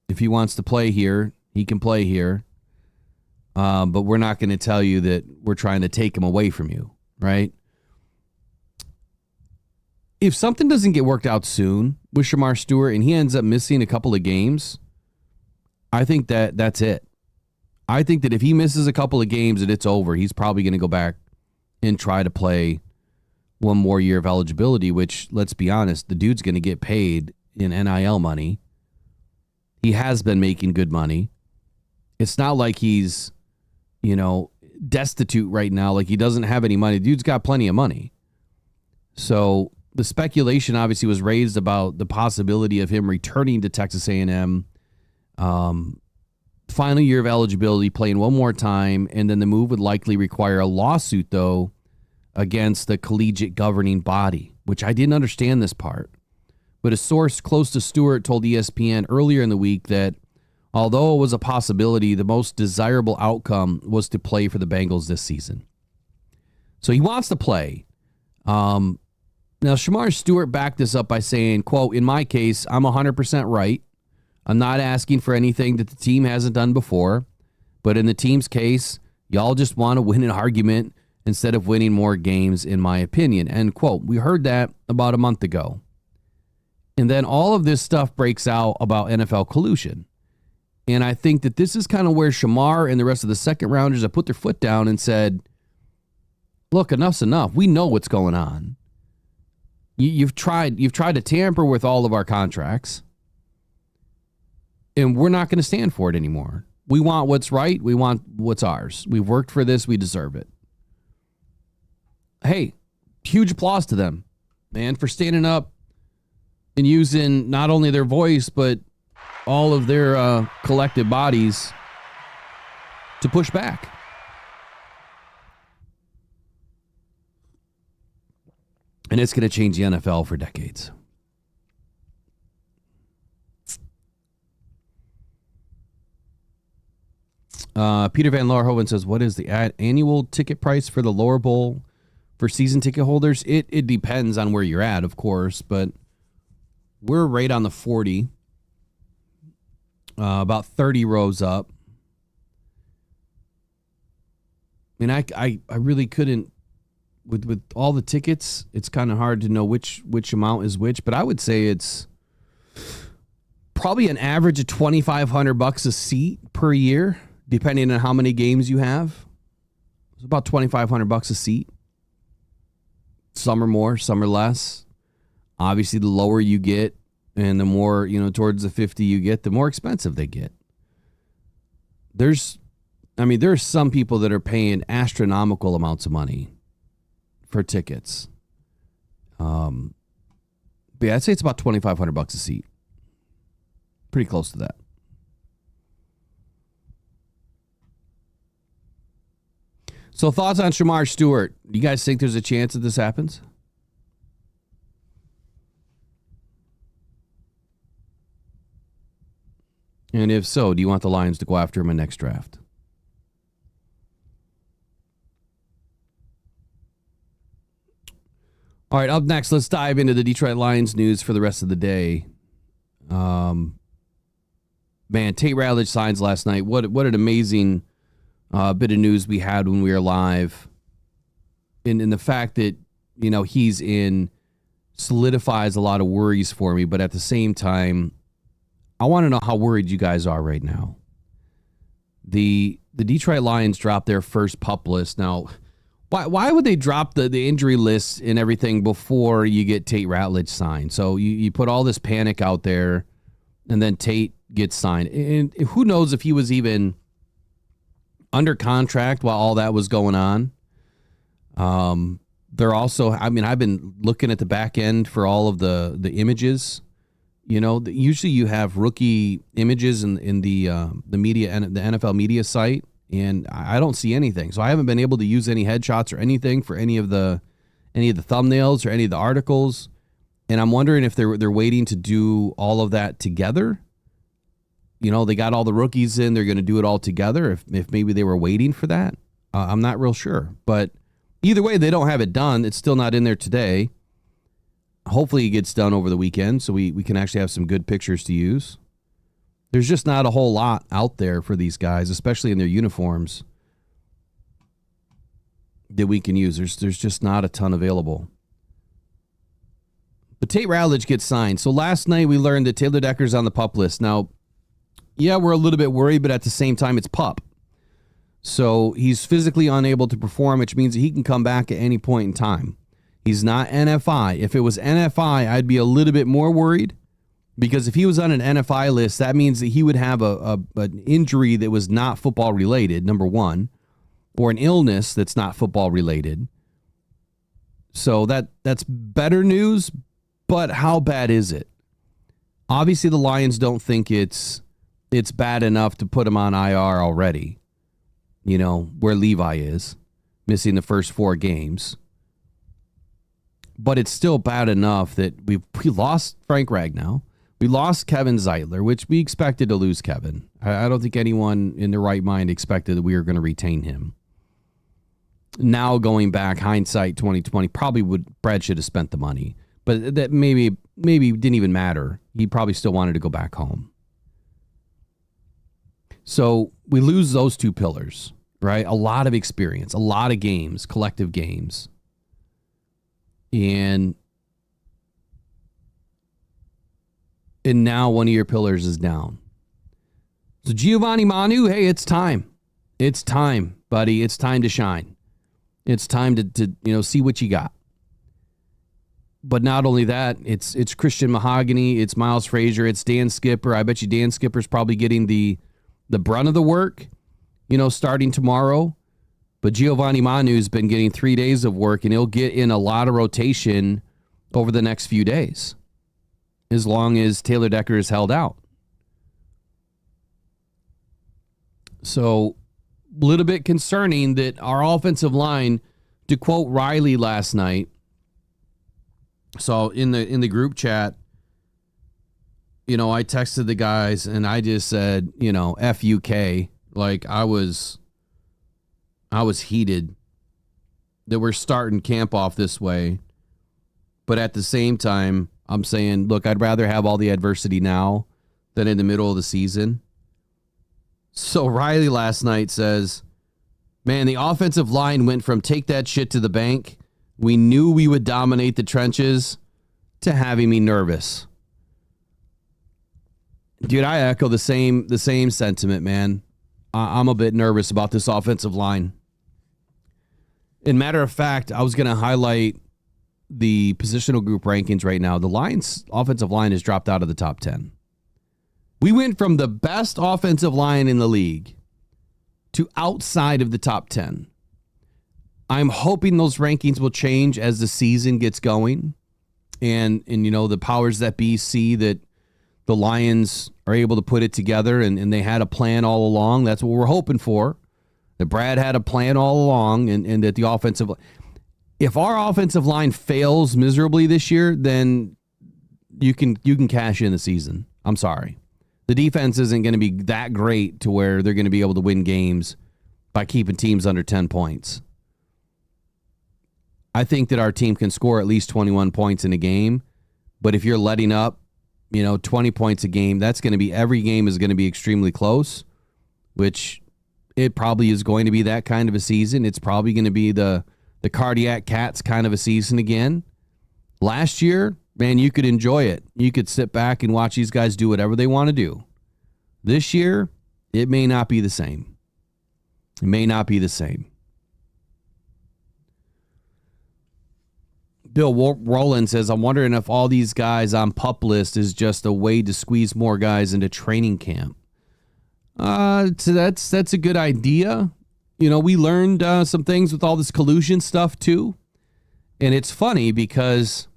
Speaker 5: If he wants to play here, he can play here. But we're not going to tell you that we're trying to take him away from you, right? If something doesn't get worked out soon with Shemar Stewart and he ends up missing a couple of games, I think that's it. I think that if he misses a couple of games and it's over, he's probably going to go back and try to play one more year of eligibility, which, let's be honest, the dude's going to get paid in NIL money. He has been making good money. It's not like he's, destitute right now. Like, he doesn't have any money. Dude's got plenty of money. So the speculation obviously was raised about the possibility of him returning to Texas A&M. Final year of eligibility, playing one more time, and then the move would likely require a lawsuit, though, against the collegiate governing body, which I didn't understand this part. But a source close to Stewart told ESPN earlier in the week that although it was a possibility, the most desirable outcome was to play for the Bengals this season. So he wants to play. Now, Shemar Stewart backed this up by saying, quote, "In my case, I'm 100% right. I'm not asking for anything that the team hasn't done before. But in the team's case, y'all just want to win an argument instead of winning more games, in my opinion." End quote. We heard that about a month ago. And then all of this stuff breaks out about NFL collusion. And I think that this is kind of where Shemar and the rest of the second rounders have put their foot down and said, look, enough's enough. We know what's going on. You've tried to tamper with all of our contracts. And we're not going to stand for it anymore. We want what's right. We want what's ours. We've worked for this. We deserve it. Hey, huge applause to them, man, for standing up and using not only their voice, but all of their collective bodies to push back. And it's going to change the NFL for decades. Peter Van Laarhoven says, what is the annual ticket price for the lower bowl for season ticket holders? It depends on where you're at, of course, but we're right on the 40, about 30 rows up. I mean, I really couldn't, with all the tickets, it's kind of hard to know which amount is which, but I would say it's probably an average of $2,500 a seat per year, depending on how many games you have. It's about $2,500 a seat. Some are more, some are less. Obviously, the lower you get and the more, towards the 50 you get, the more expensive they get. There's some people that are paying astronomical amounts of money for tickets. But yeah, I'd say it's about $2,500 a seat. Pretty close to that. So thoughts on Shemar Stewart? Do you guys think there's a chance that this happens? And if so, do you want the Lions to go after him in next draft? All right, up next, let's dive into the Detroit Lions news for the rest of the day. Man, Tate Rattled signs last night. What an amazing bit of news we had when we were live. In the fact that, he's in solidifies a lot of worries for me, but at the same time, I want to know how worried you guys are right now. The Detroit Lions dropped their first PUP list. Now, why would they drop the injury list and everything before you get Tate Rattled signed? So you put all this panic out there, and then Tate gets signed. And who knows if he was even under contract while all that was going on. They're also, I've been looking at the back end for all of the images. Usually you have rookie images in the media and the NFL media site, and I don't see anything. So I haven't been able to use any headshots or anything for any of the thumbnails or any of the articles. And I'm wondering if they're waiting to do all of that together. They got all the rookies in. They're going to do it all together. If maybe they were waiting for that, I'm not real sure. But either way, they don't have it done. It's still not in there today. Hopefully it gets done over the weekend so we can actually have some good pictures to use. There's just not a whole lot out there for these guys, especially in their uniforms, that we can use. There's just not a ton available. But Tate Rattled gets signed. So last night we learned that Taylor Decker's on the PUP list. Now, yeah, we're a little bit worried, but at the same time, it's PUP. So he's physically unable to perform, which means that he can come back at any point in time. He's not NFI. If it was NFI, I'd be a little bit more worried, because if he was on an NFI list, that means that he would have an injury that was not football related, number one. or an illness that's not football related. So that's better news, but how bad is it? Obviously, the Lions don't think it's bad enough to put him on IR already. You know, where Levi is, missing the first 4 games. But it's still bad enough that we lost Frank Ragnow. We lost Kevin Zeitler, which we expected to lose Kevin. I don't think anyone in their right mind expected that we were going to retain him. Now going back, hindsight 2020, Brad should have spent the money. But that maybe didn't even matter. He probably still wanted to go back home. So we lose those 2 pillars, right? A lot of experience, a lot of games, collective games. And now one of your pillars is down. So Giovanni Manu, hey, it's time. It's time, buddy. It's time to shine. It's time to see what you got. But not only that, it's Christian Mahogany, it's Miles Frazier, it's Dan Skipper. I bet you Dan Skipper's probably getting the brunt of the work, starting tomorrow. But Giovanni Manu's been getting 3 days of work, and he'll get in a lot of rotation over the next few days, as long as Taylor Decker is held out. So, a little bit concerning that our offensive line, to quote Riley last night, so in the group chat, I texted the guys and I just said, FUK. Like I was heated that we're starting camp off this way. But at the same time, I'm saying, look, I'd rather have all the adversity now than in the middle of the season. So Riley last night says, man, the offensive line went from take that shit to the bank. We knew we would dominate the trenches to having me nervous. Dude, I echo the same sentiment, man. I'm a bit nervous about this offensive line. And matter of fact, I was going to highlight the positional group rankings right now. The Lions' offensive line has dropped out of the top 10. We went from the best offensive line in the league to outside of the top 10. I'm hoping those rankings will change as the season gets going. And the powers that be see that the Lions are able to put it together and they had a plan all along. That's what we're hoping for. That Brad had a plan all along and that the offensive... If our offensive line fails miserably this year, then you can cash in the season. I'm sorry. The defense isn't going to be that great to where they're going to be able to win games by keeping teams under 10 points. I think that our team can score at least 21 points in a game, but if you're letting up, 20 points a game, that's going to be, every game is going to be extremely close, which it probably is going to be that kind of a season. It's probably going to be the Cardiac Cats kind of a season again. Last year, man, you could enjoy it. You could sit back and watch these guys do whatever they want to do. This year, it may not be the same. It may not be the same. Bill Rowland says, I'm wondering if all these guys on PUP list is just a way to squeeze more guys into training camp. So that's a good idea. We learned some things with all this collusion stuff too. And it's funny because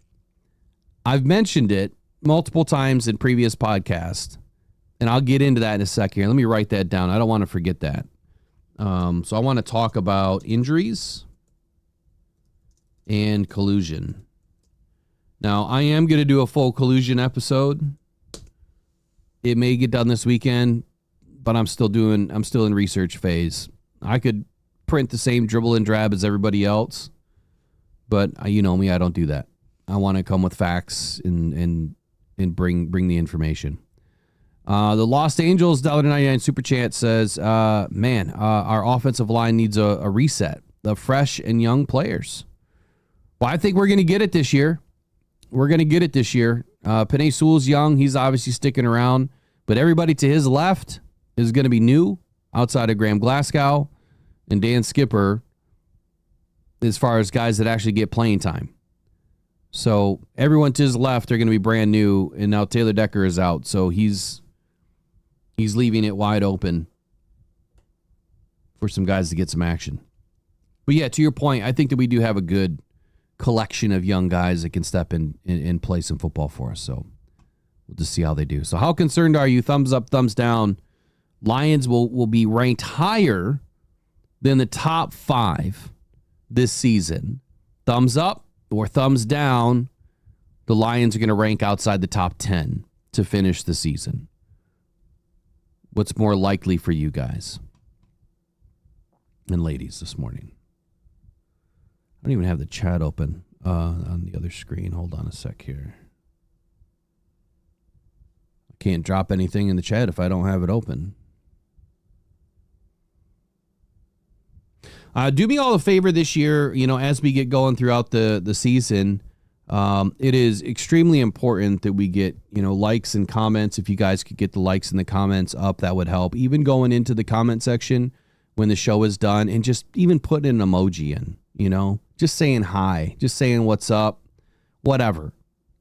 Speaker 5: I've mentioned it multiple times in previous podcasts, and I'll get into that in a second. Let me write that down. I don't want to forget that. So I want to talk about injuries and collusion. Now, I am going to do a full collusion episode. It may get done this weekend, but I'm still in research phase. I could print the same dribble and drab as everybody else, but you know me, I don't do that. I want to come with facts and bring the information. The Los Angeles $1.99 Super Chat says, our offensive line needs a reset of fresh and young players. Well, I think we're going to get it this year. Penei Sewell's young. He's obviously sticking around. But everybody to his left is going to be new outside of Graham Glasgow and Dan Skipper as far as guys that actually get playing time. So everyone to his left are going to be brand new. And now Taylor Decker is out. So he's leaving it wide open for some guys to get some action. But yeah, to your point, I think that we do have a good collection of young guys that can step in and play some football for us. So we'll just see how they do. So how concerned are you? Thumbs up, thumbs down. Lions will be ranked higher than the top 5 this season. Thumbs up or thumbs down, the Lions are going to rank outside the top 10 to finish the season. What's more likely for you guys and ladies this morning? I don't even have the chat open on the other screen. Hold on a sec here. I can't drop anything in the chat if I don't have it open. Do me all a favor this year, as we get going throughout the season. It is extremely important that we get, likes and comments. If you guys could get the likes and the comments up, that would help. Even going into the comment section when the show is done and just even putting an emoji in, just saying hi, just saying what's up, whatever.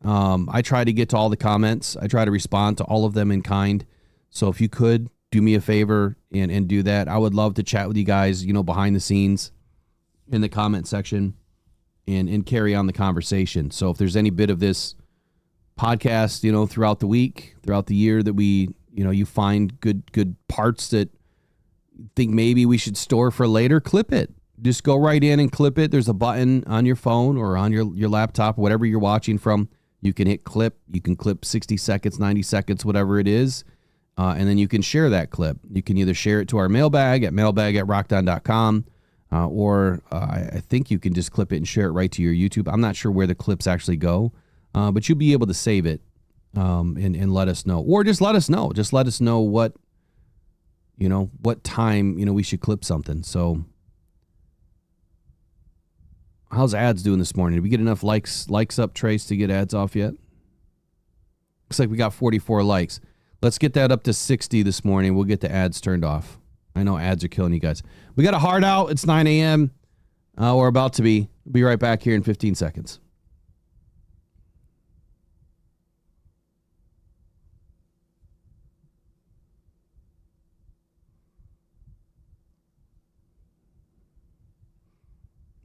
Speaker 5: I try to get to all the comments. I try to respond to all of them in kind. So if you could do me a favor and do that, I would love to chat with you guys, behind the scenes in the comment section and carry on the conversation. So if there's any bit of this podcast, throughout the week, throughout the year that we, you find good parts that think maybe we should store for later, clip it. Just go right in and clip it. There's a button on your phone or on your laptop, whatever you're watching from. You can hit clip. You can clip 60 seconds, 90 seconds, whatever it is. And then you can share that clip. You can either share it to our mailbag at mailbag@rockdown.com, or I think you can just clip it and share it right to your YouTube. I'm not sure where the clips actually go, but you'll be able to save it and let us know. Or just let us know. Just let us know what time, we should clip something. So how's ads doing this morning? Did we get enough likes up, Trace, to get ads off yet? Looks like we got 44 likes. Let's get that up to 60 this morning. We'll get the ads turned off. I know ads are killing you guys. We got a hard out. It's 9 a.m. We're about to be. We'll be right back here in 15 seconds.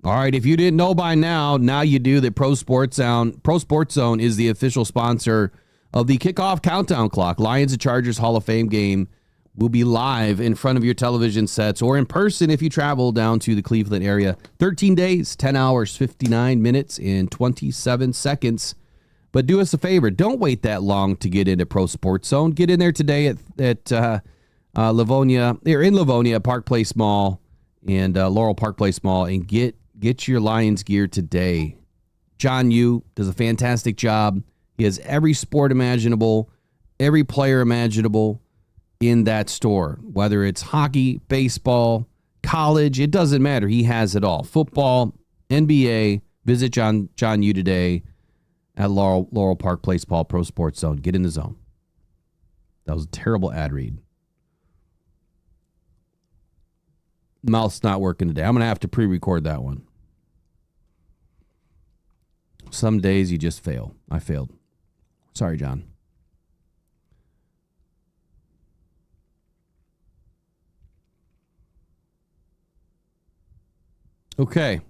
Speaker 5: All right, if you didn't know by now you do that Pro Sports Zone is the official sponsor of the kickoff countdown clock. Lions and Chargers Hall of Fame game will be live in front of your television sets or in person if you travel down to the Cleveland area. 13 days, 10 hours, 59 minutes, and 27 seconds. But do us a favor. Don't wait that long to get into Pro Sports Zone. Get in there today at Livonia, or in Livonia, Park Place Mall and Laurel Park Place Mall, and get your Lions gear today. John Yu does a fantastic job. He has every sport imaginable, every player imaginable in that store, whether it's hockey, baseball, college, it doesn't matter. He has it all. Football, NBA. Visit John Yu today at Laurel Park Place Mall, Pro Sports Zone. Get in the zone. That was a terrible ad read. Mouth's not working today. I'm going to have to pre-record that one. Some days you just fail. I failed. Sorry, John. Okay.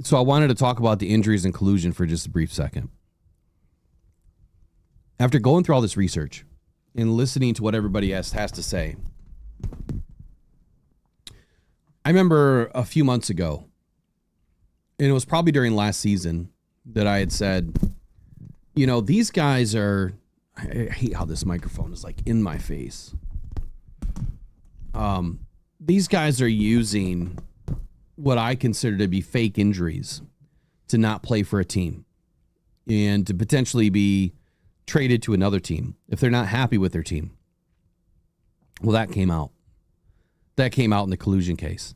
Speaker 5: So I wanted to talk about the injuries and collusion for just a brief second. After going through all this research and listening to what everybody has to say, I remember a few months ago, and it was probably during last season, that I had said, these guys are, I hate how this microphone is like in my face. These guys are using what I consider to be fake injuries to not play for a team and to potentially be traded to another team if they're not happy with their team. Well, that came out. That came out in the collusion case.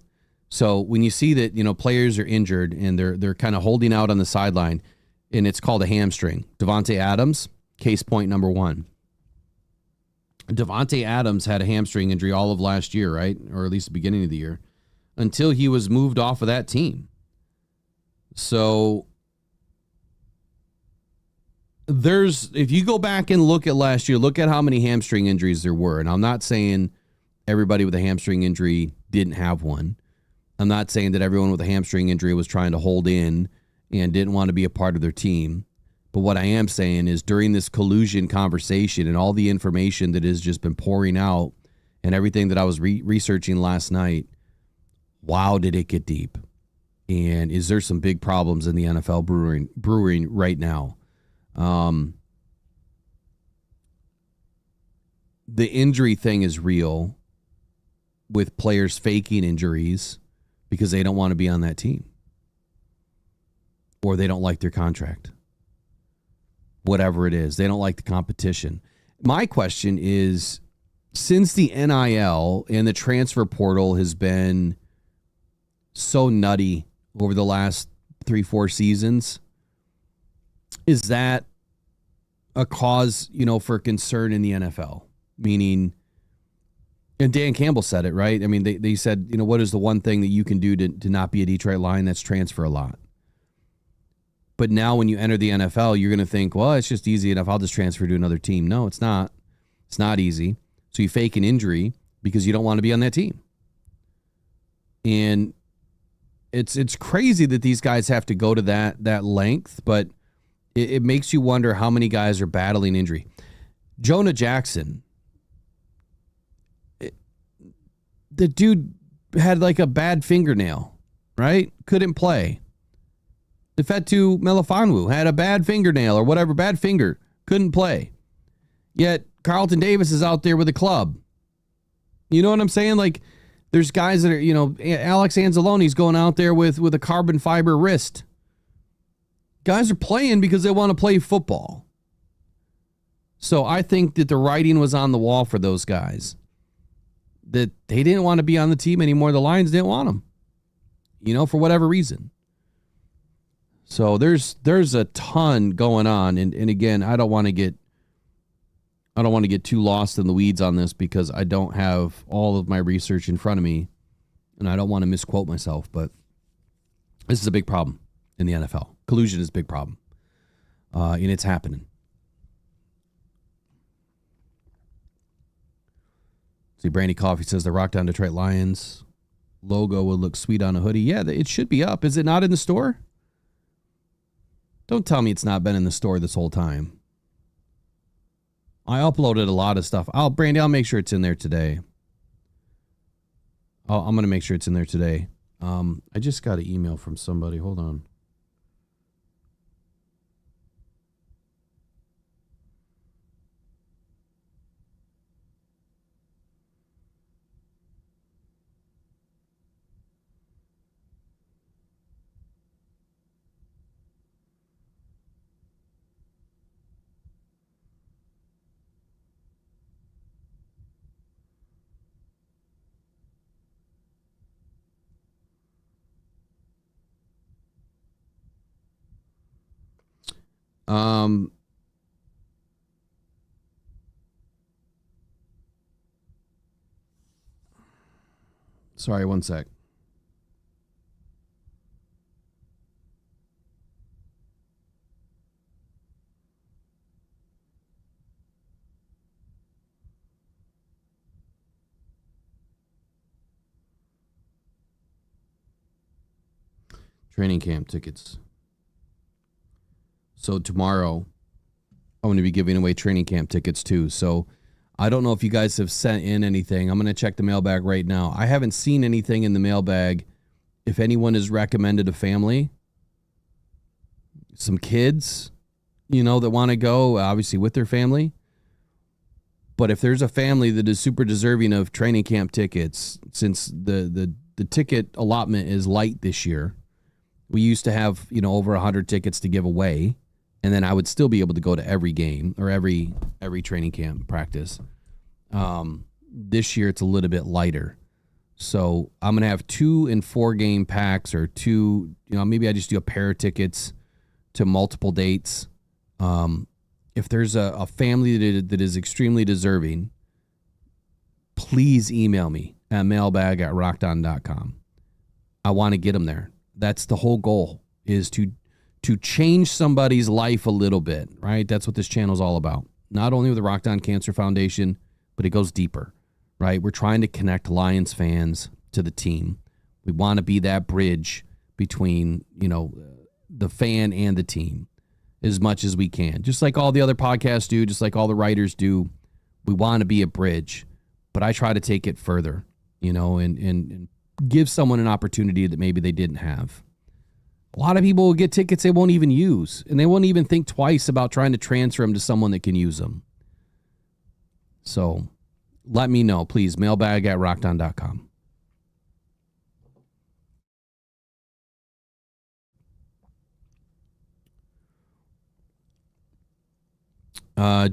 Speaker 5: So when you see that, players are injured and they're kind of holding out on the sideline, and it's called a hamstring. Davante Adams, case point number one. Davante Adams had a hamstring injury all of last year, right? Or at least the beginning of the year, until he was moved off of that team. So if you go back and look at last year, look at how many hamstring injuries there were. And I'm not saying everybody with a hamstring injury didn't have one. I'm not saying that everyone with a hamstring injury was trying to hold in and didn't want to be a part of their team. But what I am saying is during this collusion conversation and all the information that has just been pouring out and everything that I was researching last night, wow, did it get deep. And is there some big problems in the NFL brewing right now? The injury thing is real with players faking injuries because they don't want to be on that team or they don't like their contract. Whatever it is, they don't like the competition. My question is, since the NIL and the transfer portal has been so nutty over the last 3-4 seasons, is that a cause, for concern in the NFL? Meaning, and Dan Campbell said it, right? I mean, they said, what is the one thing that you can do to not be a Detroit Lion? That's transfer a lot. But now when you enter the NFL, you're going to think, well, it's just easy enough. I'll just transfer to another team. No, it's not. It's not easy. So you fake an injury because you don't want to be on that team. And it's crazy that these guys have to go to that length, but it makes you wonder how many guys are battling injury. Jonah Jackson, the dude had like a bad fingernail, right? Couldn't play. Ifeatu Melifonwu had a bad fingernail or whatever, bad finger, couldn't play. Yet Carlton Davis is out there with a club. You know what I'm saying? Like, there's guys that are, Alex Anzalone's going out there with a carbon fiber wrist. Guys are playing because they want to play football. So I think that the writing was on the wall for those guys. That they didn't want to be on the team anymore. The Lions didn't want them, for whatever reason. So there's a ton going on. And again, I don't want to get too lost in the weeds on this because I don't have all of my research in front of me and I don't want to misquote myself, but this is a big problem in the NFL. Collusion is a big problem. And it's happening. See, Brandy Coffee says the Rockhound Detroit Lions logo would look sweet on a hoodie. Yeah, it should be up. Is it not in the store? Don't tell me it's not been in the store this whole time. I uploaded a lot of stuff. Brandy, I'll make sure it's in there today. I'm going to make sure it's in there today. I just got an email from somebody. Hold on. Sorry, one sec. Training camp tickets. So tomorrow, I'm going to be giving away training camp tickets too. So I don't know if you guys have sent in anything. I'm going to check the mailbag right now. I haven't seen anything in the mailbag. If anyone has recommended a family, some kids, that want to go, obviously with their family. But if there's a family that is super deserving of training camp tickets, since the ticket allotment is light this year, we used to have, over 100 tickets to give away. And then I would still be able to go to every game or every training camp practice. This year it's a little bit lighter. So I'm going to have 2 and 4 game packs or 2, maybe I just do a pair of tickets to multiple dates. If there's a family that is extremely deserving, please email me at mailbag@rockdown.com. I want to get them there. That's the whole goal, is to to change somebody's life a little bit, right? That's what this channel is all about. Not only with the Rockhound Cancer Foundation, but it goes deeper, right? We're trying to connect Lions fans to the team. We want to be that bridge between, the fan and the team as much as we can. Just like all the other podcasts do, just like all the writers do. We want to be a bridge, but I try to take it further, and give someone an opportunity that maybe they didn't have. A lot of people will get tickets they won't even use, and they won't even think twice about trying to transfer them to someone that can use them. So let me know, please. Mailbag@rockdown.com.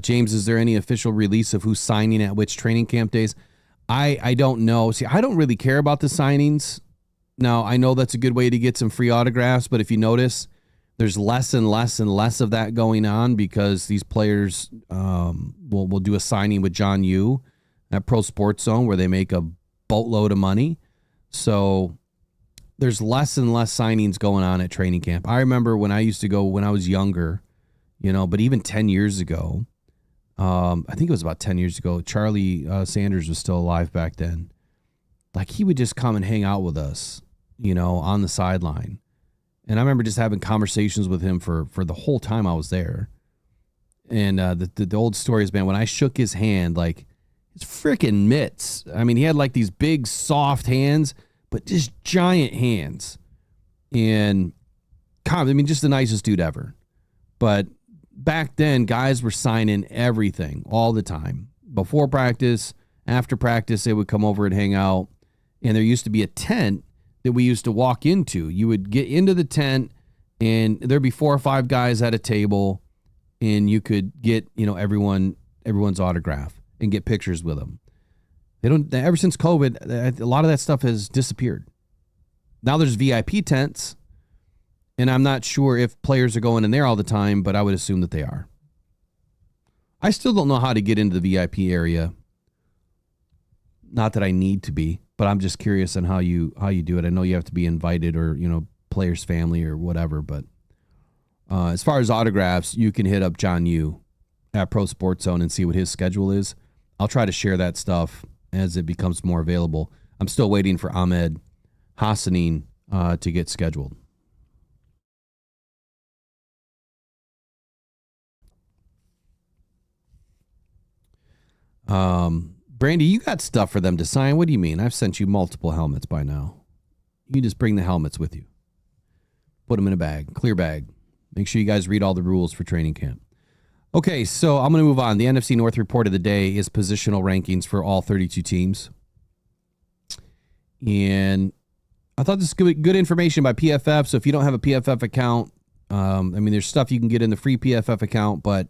Speaker 5: James, is there any official release of who's signing at which training camp days? I don't know. See, I don't really care about the signings. Now, I know that's a good way to get some free autographs, but if you notice, there's less and less and less of that going on because these players will do a signing with John Yu at Pro Sports Zone where they make a boatload of money. So there's less and less signings going on at training camp. I remember when I used to go when I was younger, but even 10 years ago, I think it was about 10 years ago, Charlie Sanders was still alive back then. Like, he would just come and hang out with us, on the sideline. And I remember just having conversations with him for the whole time I was there. And the old story is, man, when I shook his hand, like, his freaking mitts. I mean, he had like these big, soft hands, but just giant hands. And, just the nicest dude ever. But back then, guys were signing everything all the time. Before practice, after practice, they would come over and hang out. And there used to be a tent that we used to walk into. You would get into the tent, and there'd be 4 or 5 guys at a table, and you could get, everyone's autograph and get pictures with them. Ever since COVID, a lot of that stuff has disappeared. Now there's VIP tents, and I'm not sure if players are going in there all the time, but I would assume that they are. I still don't know how to get into the VIP area. Not that I need to be, but I'm just curious on how you do it. I know you have to be invited or, player's family or whatever, but as far as autographs, you can hit up John Yu at Pro Sports Zone and see what his schedule is. I'll try to share that stuff as it becomes more available. I'm still waiting for Ahmed Hassanin to get scheduled. Brandy, you got stuff for them to sign. What do you mean? I've sent you multiple helmets by now. You just bring the helmets with you. Put them in a bag, clear bag. Make sure you guys read all the rules for training camp. Okay, so I'm going to move on. The NFC North report of the day is positional rankings for all 32 teams. And I thought this was good information by PFF. So if you don't have a PFF account, there's stuff you can get in the free PFF account, but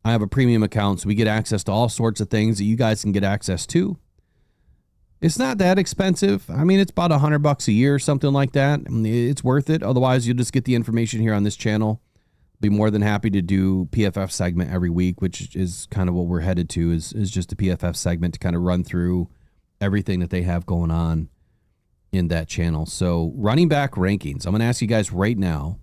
Speaker 5: I have a premium account, so we get access to all sorts of things that you guys can get access to. It's not that expensive. It's about $100 a year or something like that. It's worth it. Otherwise, you'll just get the information here on this channel. Be more than happy to do PFF segment every week, which is kind of what we're headed to, is just a PFF segment to kind of run through everything that they have going on in that channel. So running back rankings, I'm going to ask you guys right now,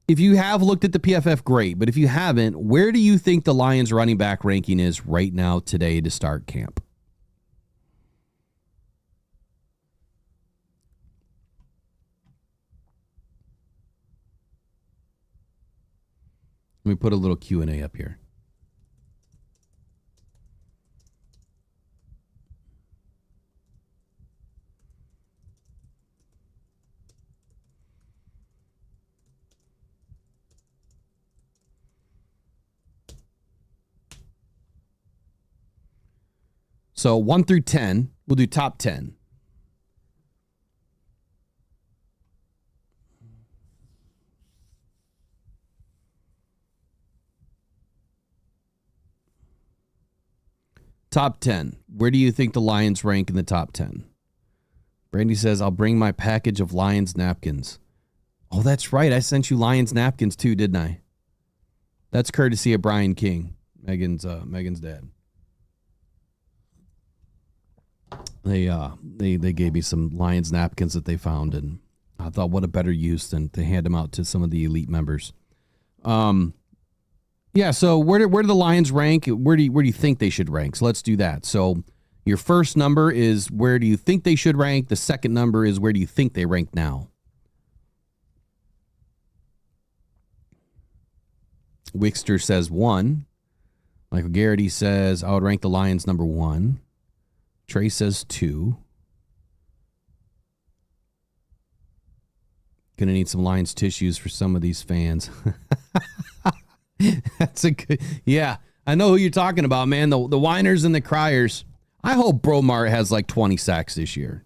Speaker 5: if you have looked at the PFF, great. But if you haven't, where do you think the Lions running back ranking is right now today to start camp? Let me put a little Q&A up here. So 1 through 10, we'll do top 10. Top 10. Where do you think the Lions rank in the top 10? Brandy says, I'll bring my package of Lions napkins. Oh, that's right. I sent you Lions napkins too, didn't I? That's courtesy of Brian King, Megan's dad. They gave me some Lions napkins that they found, and I thought, what a better use than to hand them out to some of the elite members. Yeah, so where do the Lions rank? Where do you think they should rank? So let's do that. So your first number is where do you think they should rank? The second number is where do you think they rank now? Wickster says 1. Michael Garrity says I would rank the Lions number 1. Trey says 2. Gonna need some Lions tissues for some of these fans. That's a good, yeah. I know who you're talking about, man. The whiners and the criers. I hope Bromart has like 20 sacks this year.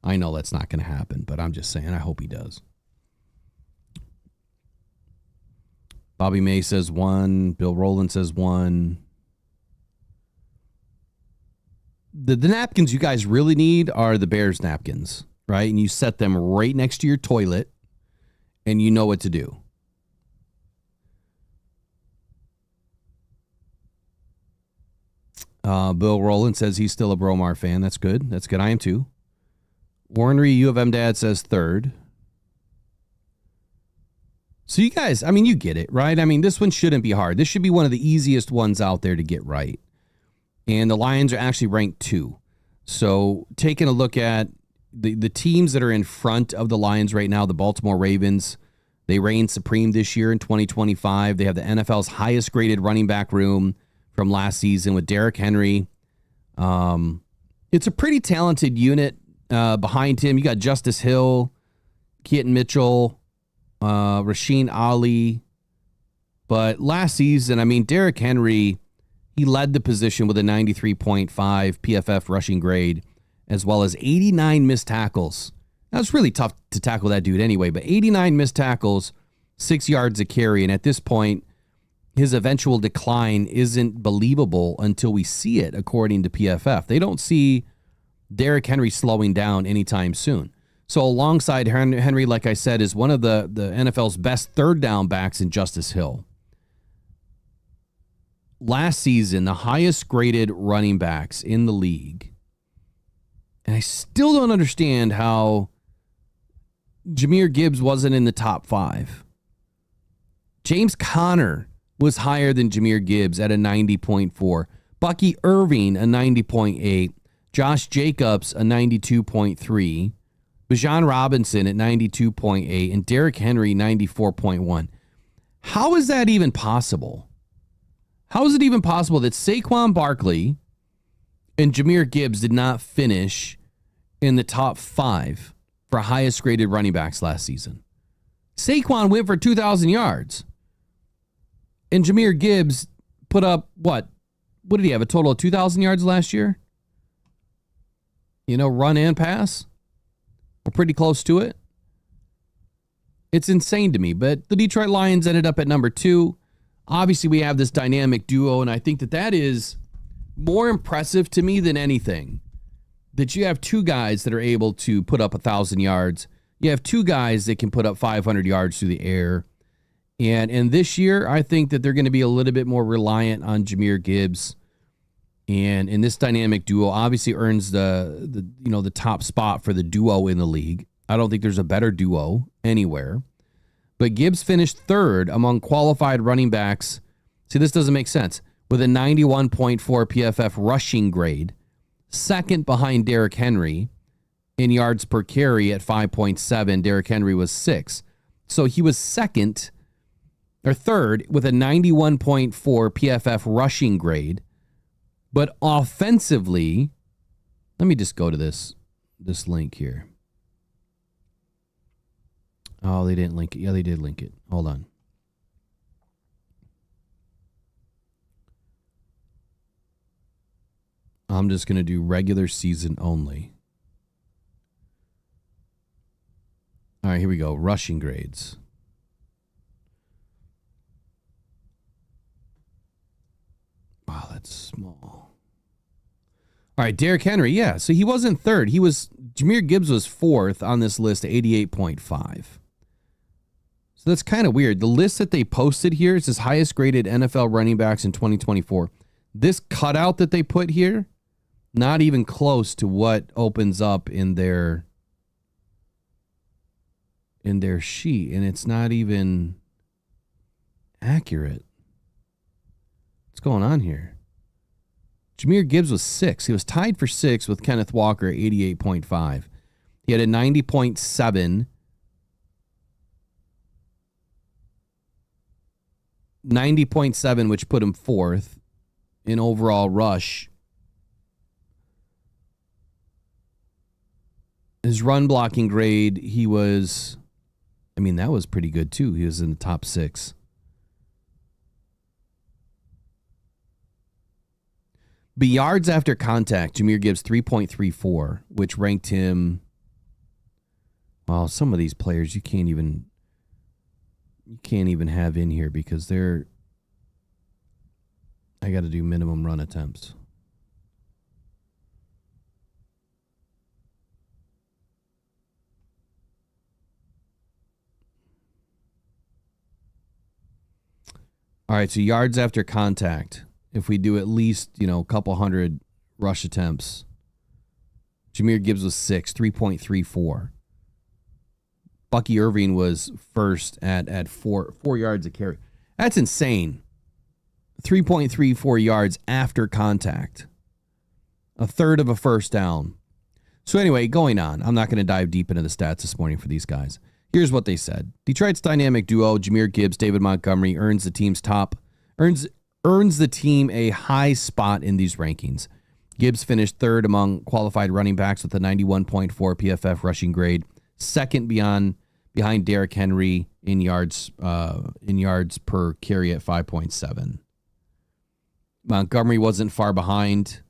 Speaker 5: I know that's not going to happen, but I'm just saying I hope he does. Bobby May says 1. Bill Rowland says 1. The napkins you guys really need are the Bears napkins, right? And you set them right next to your toilet and you know what to do. Bill Rowland says he's still a Bromar fan. That's good. That's good. I am too. Warnery U of M Dad says 3rd. So you guys, I mean, you get it, right? I mean, this one shouldn't be hard. This should be one of the easiest ones out there to get right. And the Lions are actually ranked 2. So taking a look at the teams that are in front of the Lions right now, the Baltimore Ravens, they reign supreme this year in 2025. They have the NFL's highest graded running back room from last season with Derrick Henry. It's a pretty talented unit behind him. You got Justice Hill, Keaton Mitchell, Rasheen Ali. But last season, I mean, Derrick Henry, he led the position with a 93.5 PFF rushing grade, as well as 89 missed tackles. Now, it's really tough to tackle that dude anyway, but 89 missed tackles, 6 yards a carry. And at this point, his eventual decline isn't believable until we see it, according to PFF. They don't see Derrick Henry slowing down anytime soon. So alongside Henry, like I said, is one of the NFL's best third down backs in Justice Hill. Last season, the highest graded running backs in the league. And I still don't understand how Jahmyr Gibbs wasn't in the top 5. James Conner was higher than Jahmyr Gibbs at a 90.4. Bucky Irving, a 90.8. Josh Jacobs, a 92.3. Bijan Robinson at 92.8. And Derrick Henry, 94.1. How is that even possible? How is it even possible that Saquon Barkley and Jahmyr Gibbs did not finish in the top 5 for highest graded running backs last season? Saquon went for 2,000 yards. And Jahmyr Gibbs put up, what? What did he have? A total of 2,000 yards last year? You know, run and pass? We're pretty close to it. It's insane to me. But the Detroit Lions ended up at number 2. Obviously, we have this dynamic duo, and I think that is more impressive to me than anything. That you have 2 guys that are able to put up 1,000 yards. You have 2 guys that can put up 500 yards through the air. And this year, I think that they're going to be a little bit more reliant on Jahmyr Gibbs. And in this dynamic duo, obviously earns the top spot for the duo in the league. I don't think there's a better duo anywhere. But Gibbs finished 3rd among qualified running backs. See, this doesn't make sense. With a 91.4 PFF rushing grade. 2nd behind Derrick Henry in yards per carry at 5.7. Derrick Henry was 6. So he was 2nd or 3rd with a 91.4 PFF rushing grade. But offensively, let me just go to this link here. Oh, they didn't link it. Yeah, they did link it. Hold on. I'm just going to do regular season only. All right, here we go. Rushing grades. Wow, that's small. All right, Derrick Henry, yeah. So he wasn't 3rd. Jahmyr Gibbs was 4th on this list at 88.5. So that's kind of weird. The list that they posted here is his highest graded NFL running backs in 2024. This cutout that they put here, not even close to what opens up in their in their sheet, and it's not even accurate. What's going on here? Jahmyr Gibbs was 6. He was tied for 6 with Kenneth Walker at 88.5. He had a 90.7. 90.7, which put him 4th in overall rush. His run blocking grade, he was, I mean, that was pretty good too. He was in the top 6. But yards after contact, Jahmyr Gibbs 3.34, which ranked him, well, some of these players you can't even have in here because I got to do minimum run attempts. All right, so yards after contact. If we do at least, a couple hundred rush attempts, Jahmyr Gibbs was 6, 3.34. Bucky Irving was first at 4 yards a carry. That's insane. 3.34 yards after contact. A third of a first down. So anyway, going on. I'm not going to dive deep into the stats this morning for these guys. Here's what they said. Detroit's dynamic duo, Jahmyr Gibbs, David Montgomery, earns the team a high spot in these rankings. Gibbs finished 3rd among qualified running backs with a 91.4 PFF rushing grade, second behind Derrick Henry in yards per carry at 5.7. Montgomery wasn't far behind,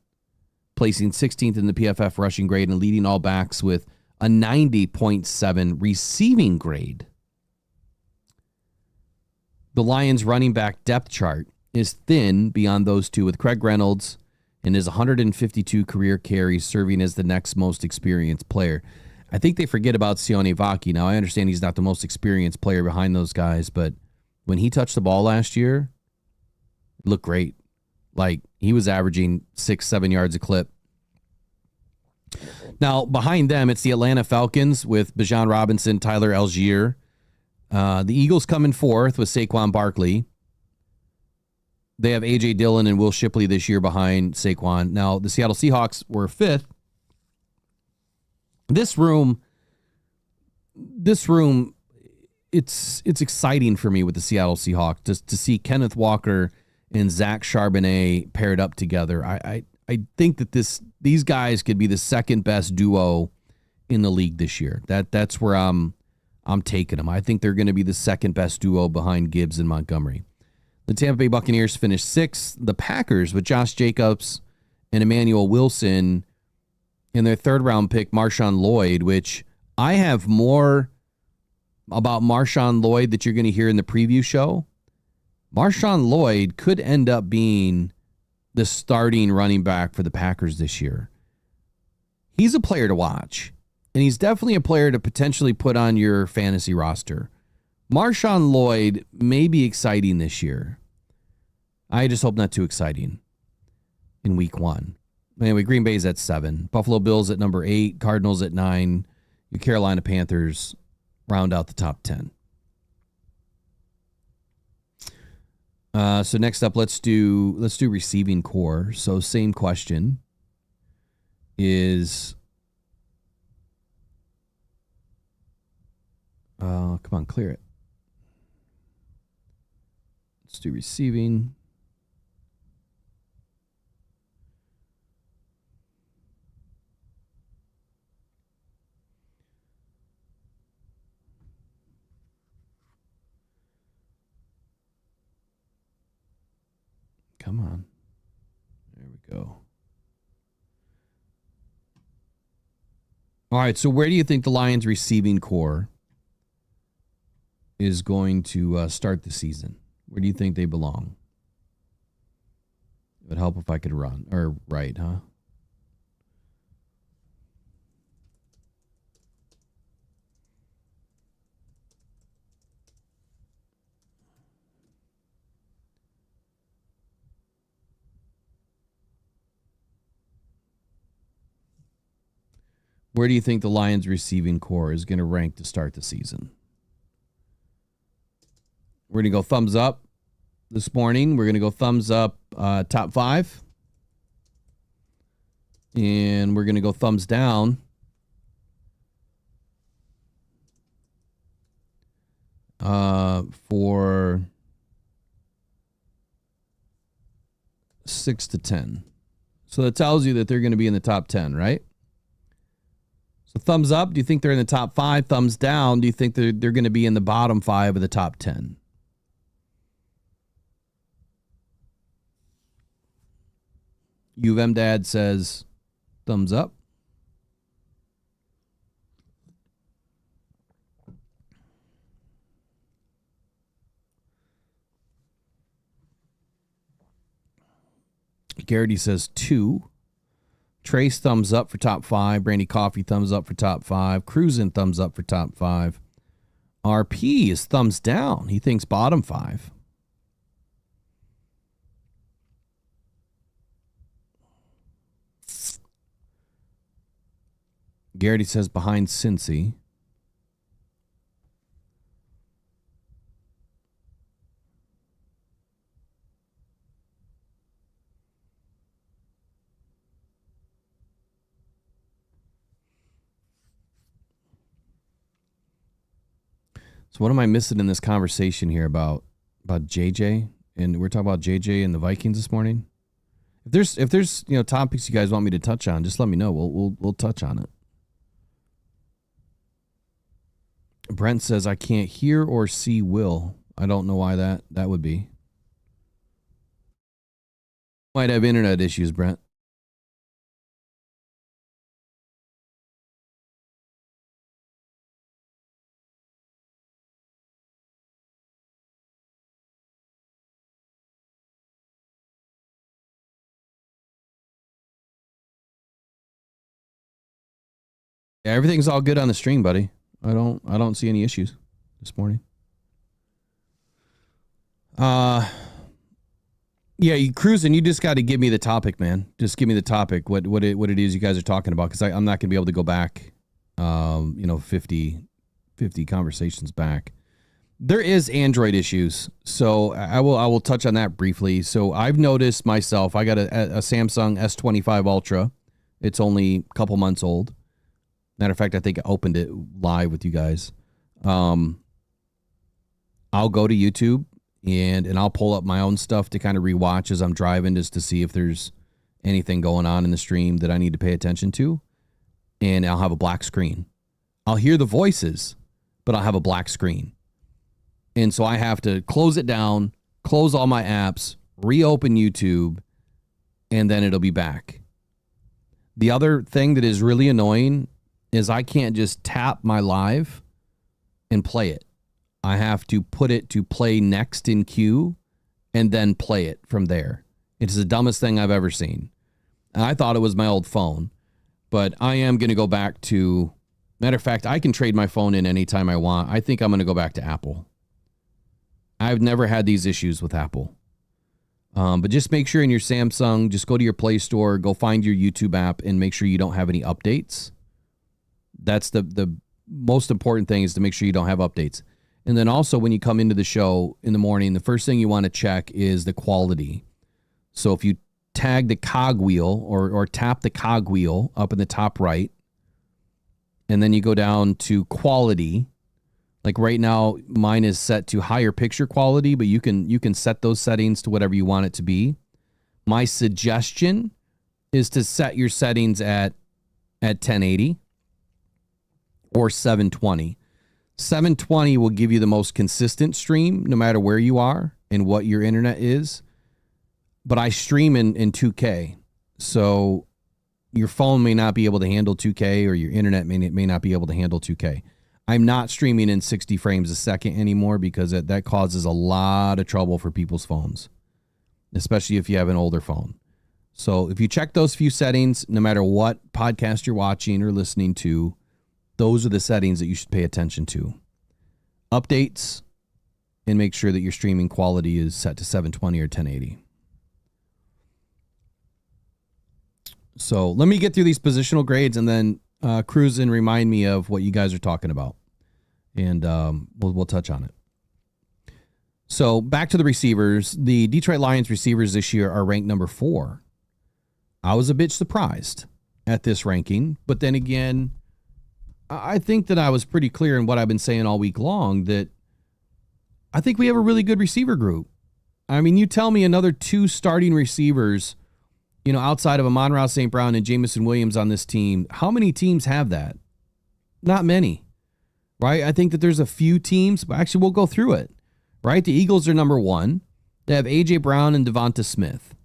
Speaker 5: placing 16th in the PFF rushing grade and leading all backs with a 90.7 receiving grade. The Lions running back depth chart is thin beyond those two, with Craig Reynolds and his 152 career carries serving as the next most experienced player. I think they forget about Sione Vaki. Now, I understand he's not the most experienced player behind those guys, but when he touched the ball last year, it looked great. Like, he was averaging 6-7 yards a clip. Now, behind them, it's the Atlanta Falcons with Bijan Robinson, Tyler Algier. The Eagles come in 4th with Saquon Barkley. They have A.J. Dillon and Will Shipley this year behind Saquon. Now, the Seattle Seahawks were 5th. This room, it's exciting for me with the Seattle Seahawks just to see Kenneth Walker and Zach Charbonnet paired up together. I think that these guys could be the second best duo in the league this year. That's where I'm taking them. I think they're going to be the second best duo behind Gibbs and Montgomery. The Tampa Bay Buccaneers finished 6th. The Packers with Josh Jacobs and Emmanuel Wilson in their 3rd round pick, Marshawn Lloyd, which I have more about Marshawn Lloyd that you're going to hear in the preview show. Marshawn Lloyd could end up being the starting running back for the Packers this year. He's a player to watch, and he's definitely a player to potentially put on your fantasy roster. Marshawn Lloyd may be exciting this year. I just hope not too exciting in week 1. Anyway, Green Bay's at 7. Buffalo Bills at number 8. Cardinals at 9. Your Carolina Panthers round out the top 10. So next up, let's do receiving core. So same question is, come on, clear it. Let's do receiving. Come on. There we go. All right, so where do you think the Lions receiving core is going to start the season? Where do you think they belong? It would help if I could write, huh? Where do you think the Lions receiving core is going to rank to start the season? We're going to go thumbs up this morning. We're going to go thumbs up top 5. And we're going to go thumbs down for 6 to 10. So that tells you that they're going to be in the top 10, right? So thumbs up, do you think they're in the top 5? Thumbs down, do you think they're going to be in the bottom 5 of the top 10? U of M Dad says thumbs up. Garrity says 2. Trace thumbs up for top 5. Brandy Coffee thumbs up for top 5. Cruisin thumbs up for top 5. RP is thumbs down. He thinks bottom 5. Garrity says behind Cincy. So what am I missing in this conversation here about JJ? And we're talking about JJ and the Vikings this morning. If there's topics you guys want me to touch on, just let me know. We'll touch on it. Brent says I can't hear or see Will. I don't know why that would be. Might have internet issues, Brent. Yeah, everything's all good on the stream, buddy. I don't see any issues this morning. Yeah, you cruising. You just got to give me the topic, man. Just give me the topic. What it is you guys are talking about, because I'm not gonna be able to go back. 50 conversations back. There is Android issues, so I will touch on that briefly. So I've noticed myself. I got a Samsung S25 Ultra. It's only a couple months old. Matter of fact, I think I opened it live with you guys. I'll go to YouTube and I'll pull up my own stuff to kind of rewatch as I'm driving, just to see if there's anything going on in the stream that I need to pay attention to. And I'll have a black screen. I'll hear the voices, but I'll have a black screen. And so I have to close it down, close all my apps, reopen YouTube, and then it'll be back. The other thing that is really annoying is I can't just tap my live and play it. I have to put it to play next in queue and then play it from there. It's the dumbest thing I've ever seen. And I thought it was my old phone, but I am going to go back to, matter of fact, I can trade my phone in anytime I want. I think I'm going to go back to Apple. I've never had these issues with Apple. But just make sure in your Samsung, just go to your Play Store, go find your YouTube app, and make sure you don't have any updates. That's the most important thing, is to make sure you don't have updates. And then also when you come into the show in the morning, the first thing you want to check is the quality. So if you tag the cog wheel or tap the cog wheel up in the top right, and then you go down to quality, like right now mine is set to higher picture quality, but you can set those settings to whatever you want it to be. My suggestion is to set your settings at 1080. Or 720. 720 will give you the most consistent stream no matter where you are and what your internet is. But I stream in 2K. So your phone may not be able to handle 2K, or your internet may not be able to handle 2K. I'm not streaming in 60 frames a second anymore, because that causes a lot of trouble for people's phones, especially if you have an older phone. So if you check those few settings, no matter what podcast you're watching or listening to, those are the settings that you should pay attention to. Updates, and make sure that your streaming quality is set to 720 or 1080. So let me get through these positional grades, and then cruise and remind me of what you guys are talking about. And we'll touch on it. So back to the receivers. The Detroit Lions receivers this year are ranked number 4. I was a bit surprised at this ranking, but then again, I think that I was pretty clear in what I've been saying all week long, that I think we have a really good receiver group. I mean, you tell me another 2 starting receivers, outside of Amon-Ra St. Brown and Jamison Williams on this team. How many teams have that? Not many, right? I think that there's a few teams, but actually we'll go through it, right? The Eagles are number 1. They have A.J. Brown and Devonta Smith.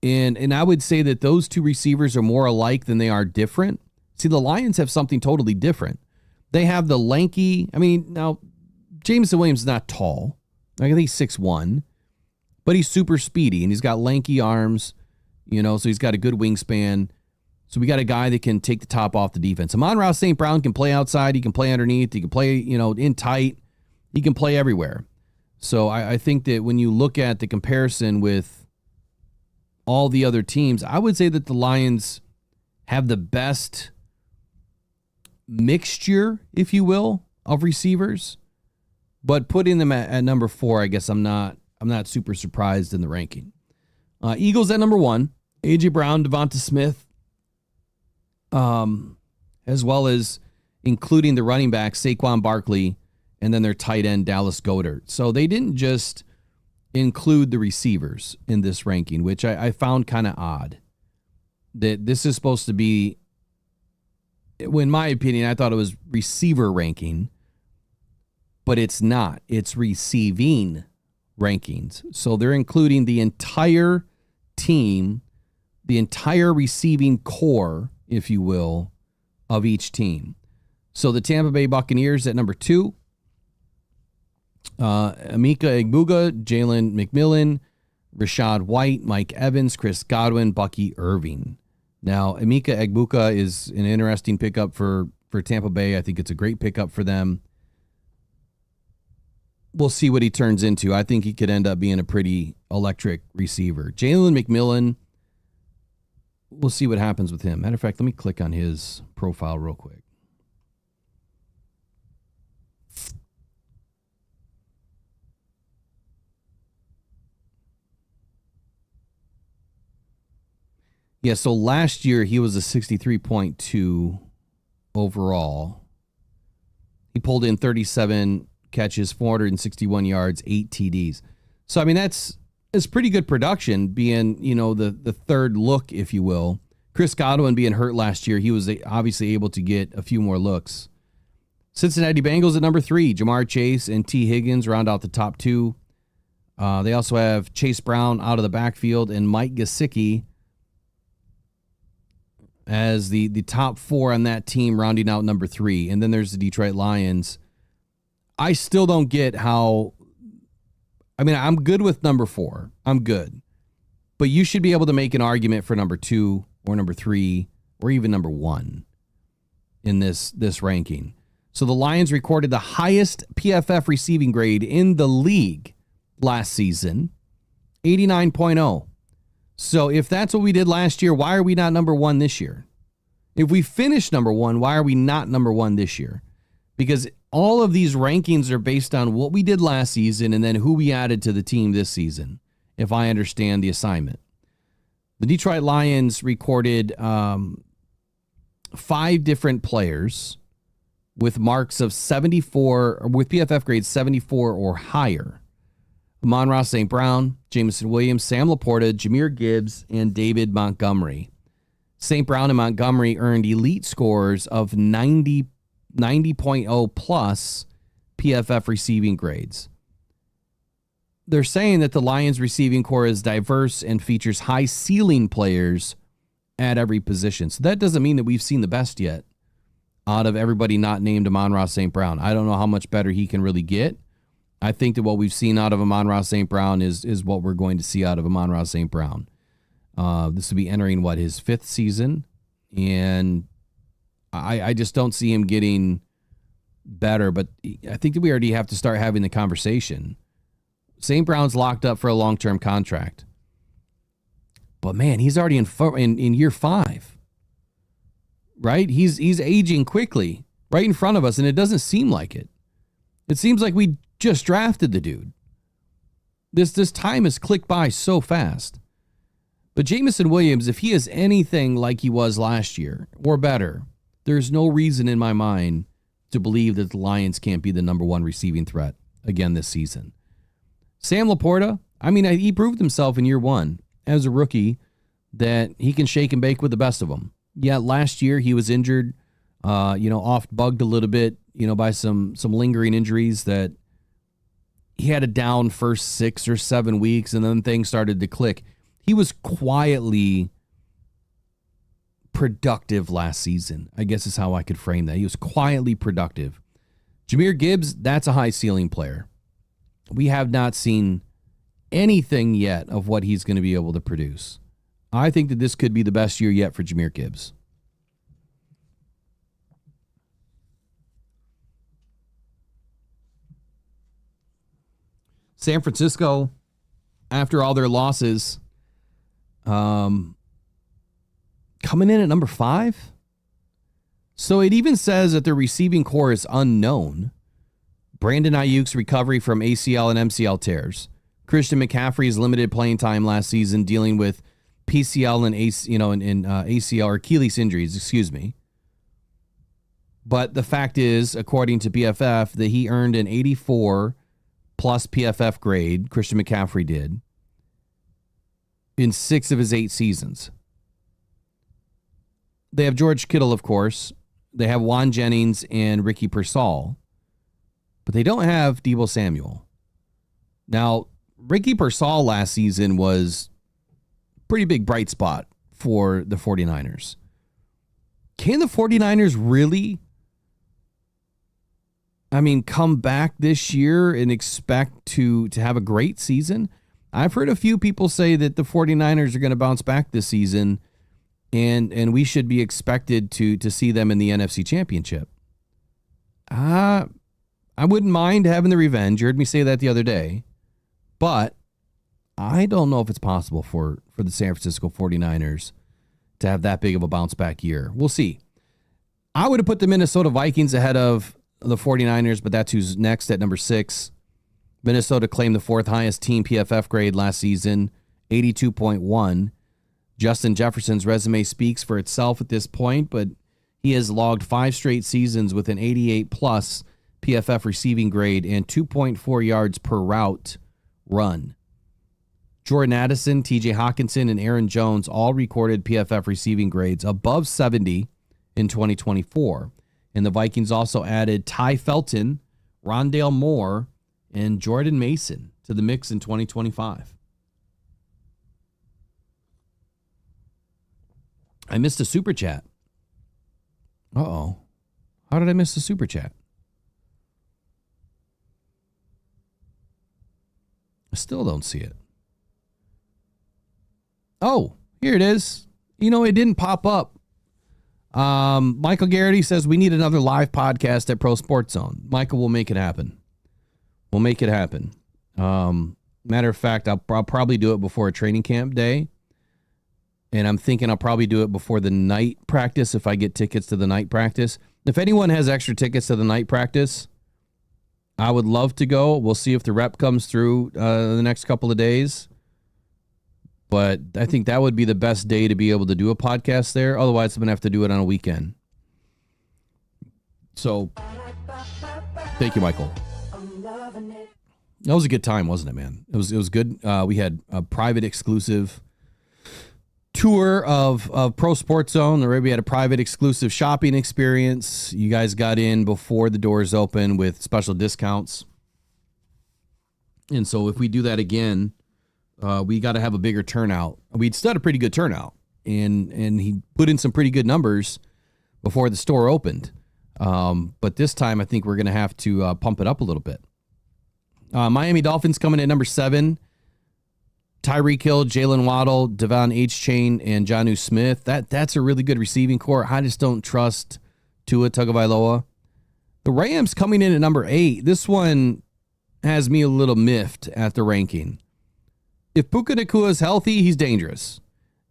Speaker 5: And I would say that those 2 receivers are more alike than they are different. See, the Lions have something totally different. They have the lanky, now, Jamison Williams is not tall. I think he's 6'1", but he's super speedy, and he's got lanky arms, so he's got a good wingspan. So we got a guy that can take the top off the defense. Amon-Ra St. Brown can play outside. He can play underneath. He can play, in tight. He can play everywhere. So I think that when you look at the comparison with all the other teams, I would say that the Lions have the best mixture, if you will, of receivers. But putting them at number 4, I guess I'm not super surprised in the ranking. Eagles at number 1, A.J. Brown, Devonta Smith, as well as including the running back Saquon Barkley, and then their tight end Dallas Goedert. So they didn't just include the receivers in this ranking, which I found kind of odd. That this is supposed to be, in my opinion, I thought it was receiver ranking, but it's not. It's receiving rankings. So they're including the entire team, the entire receiving core, if you will, of each team. So the Tampa Bay Buccaneers at number 2, Emeka Egbuka, Jalen McMillan, Rashad White, Mike Evans, Chris Godwin, Bucky Irving. Now, Emeka Egbuka is an interesting pickup for Tampa Bay. I think it's a great pickup for them. We'll see what he turns into. I think he could end up being a pretty electric receiver. Jalen McMillan, we'll see what happens with him. Matter of fact, let me click on his profile real quick. Yeah, so last year he was a 63.2 overall. He pulled in 37 catches, 461 yards, 8 TDs. So, that's pretty good production, being, the third look, if you will. Chris Godwin being hurt last year, he was obviously able to get a few more looks. Cincinnati Bengals at number 3, Jamar Chase and T. Higgins round out the top 2. They also have Chase Brown out of the backfield and Mike Gesicki as the top 4 on that team, rounding out number 3. And then there's the Detroit Lions. I still don't get how, I'm good with number 4. I'm good. But you should be able to make an argument for number 2 or number 3 or even number 1 in this ranking. So the Lions recorded the highest PFF receiving grade in the league last season, 89.0. So if that's what we did last year, why are we not number 1 this year? If we finished number 1, why are we not number 1 this year? Because all of these rankings are based on what we did last season and then who we added to the team this season, if I understand the assignment. The Detroit Lions recorded 5 different players with marks of 74, or with PFF grades 74 or higher. Amon-Ra St. Brown, Jamison Williams, Sam Laporta, Jahmyr Gibbs, and David Montgomery. St. Brown and Montgomery earned elite scores of 90.0 plus PFF receiving grades. They're saying that the Lions receiving core is diverse and features high ceiling players at every position. So that doesn't mean that we've seen the best yet out of everybody not named Amon-Ra St. Brown. I don't know how much better he can really get. I think that what we've seen out of Amon-Ra St. Brown is what we're going to see out of Amon-Ra St. Brown. This will be entering, his 5th season. And I just don't see him getting better. But I think that we already have to start having the conversation. St. Brown's locked up for a long-term contract. But, man, he's already in year 5. Right? He's aging quickly right in front of us, and it doesn't seem like it. It seems like we just drafted the dude. This time has clicked by so fast. But Jamison Williams, if he is anything like he was last year or better, there's no reason in my mind to believe that the Lions can't be the number one receiving threat again this season. Sam Laporta, I mean, he proved himself in year one as a rookie that he can shake and bake with the best of them. Yeah, last year he was injured, off bugged a little bit, by some lingering injuries that he had a down first 6 or 7 weeks, and then things started to click. He was quietly productive last season, I guess is how I could frame that. He was quietly productive. Jahmyr Gibbs, that's a high ceiling player. We have not seen anything yet of what he's going to be able to produce. I think that this could be the best year yet for Jahmyr Gibbs. San Francisco, after all their losses, coming in at number 5. So it even says that their receiving core is unknown. Brandon Ayuk's recovery from ACL and MCL tears. Christian McCaffrey's limited playing time last season dealing with PCL and ACL or Achilles injuries, excuse me. But the fact is, according to PFF, that he earned an 84 plus PFF grade, Christian McCaffrey did, in 6 of his 8 seasons. They have George Kittle, of course. They have Juan Jennings and Ricky Pearsall. But they don't have Deebo Samuel. Now, Ricky Pearsall last season was a pretty big bright spot for the 49ers. Can the 49ers really, come back this year and expect to have a great season? I've heard a few people say that the 49ers are going to bounce back this season, and we should be expected to see them in the NFC Championship. I wouldn't mind having the revenge. You heard me say that the other day. But I don't know if it's possible for the San Francisco 49ers to have that big of a bounce back year. We'll see. I would have put the Minnesota Vikings ahead of the 49ers, but that's who's next at number 6. Minnesota claimed the 4th highest team PFF grade last season, 82.1. Justin Jefferson's resume speaks for itself at this point, but he has logged 5 straight seasons with an 88 plus PFF receiving grade and 2.4 yards per route run. Jordan Addison, TJ Hawkinson, and Aaron Jones all recorded PFF receiving grades above 70 in 2024. And the Vikings also added Ty Felton, Rondale Moore, and Jordan Mason to the mix in 2025. I missed a super chat. Uh-oh. How did I miss the super chat? I still don't see it. Oh, here it is. It didn't pop up. Michael Garrity says we need another live podcast at Pro Sports Zone. Michael, will make it happen. We'll make it happen. Matter of fact, I'll probably do it before a training camp day. And I'm thinking I'll probably do it before the night practice if I get tickets to the night practice. If anyone has extra tickets to the night practice, I would love to go. We'll see if the rep comes through the next couple of days. But I think that would be the best day to be able to do a podcast there. Otherwise, I'm going to have to do it on a weekend. So, thank you, Michael. That was a good time, wasn't it, man? It was good. We had a private exclusive tour of Pro Sports Zone. Or we had a private exclusive shopping experience. You guys got in before the doors open with special discounts. And so if we do that again, we got to have a bigger turnout. We'd still had a pretty good turnout, and he put in some pretty good numbers before the store opened. But this time, I think we're going to have to pump it up a little bit. Miami Dolphins coming in at number 7. Tyreek Hill, Jalen Waddle, Devon H-Chain, and Jonnu Smith. That's a really good receiving core. I just don't trust Tua Tagovailoa. The Rams coming in at number 8. This one has me a little miffed at the ranking. If Puka Nacua is healthy, he's dangerous.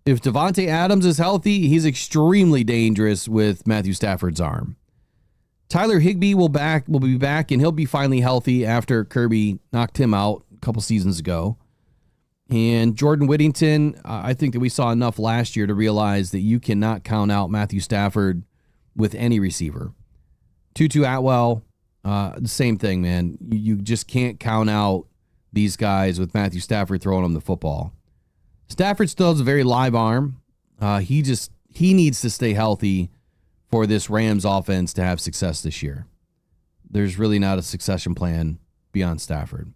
Speaker 5: If Devontae Adams is healthy, he's extremely dangerous with Matthew Stafford's arm. Tyler Higbee will be back, and he'll be finally healthy after Kirby knocked him out a couple seasons ago. And Jordan Whittington, I think that we saw enough last year to realize that you cannot count out Matthew Stafford with any receiver. Tutu Atwell, the same thing, man. You just can't count out these guys with Matthew Stafford throwing them the football. Stafford still has a very live arm. He needs to stay healthy for this Rams offense to have success this year. There's really not a succession plan beyond Stafford.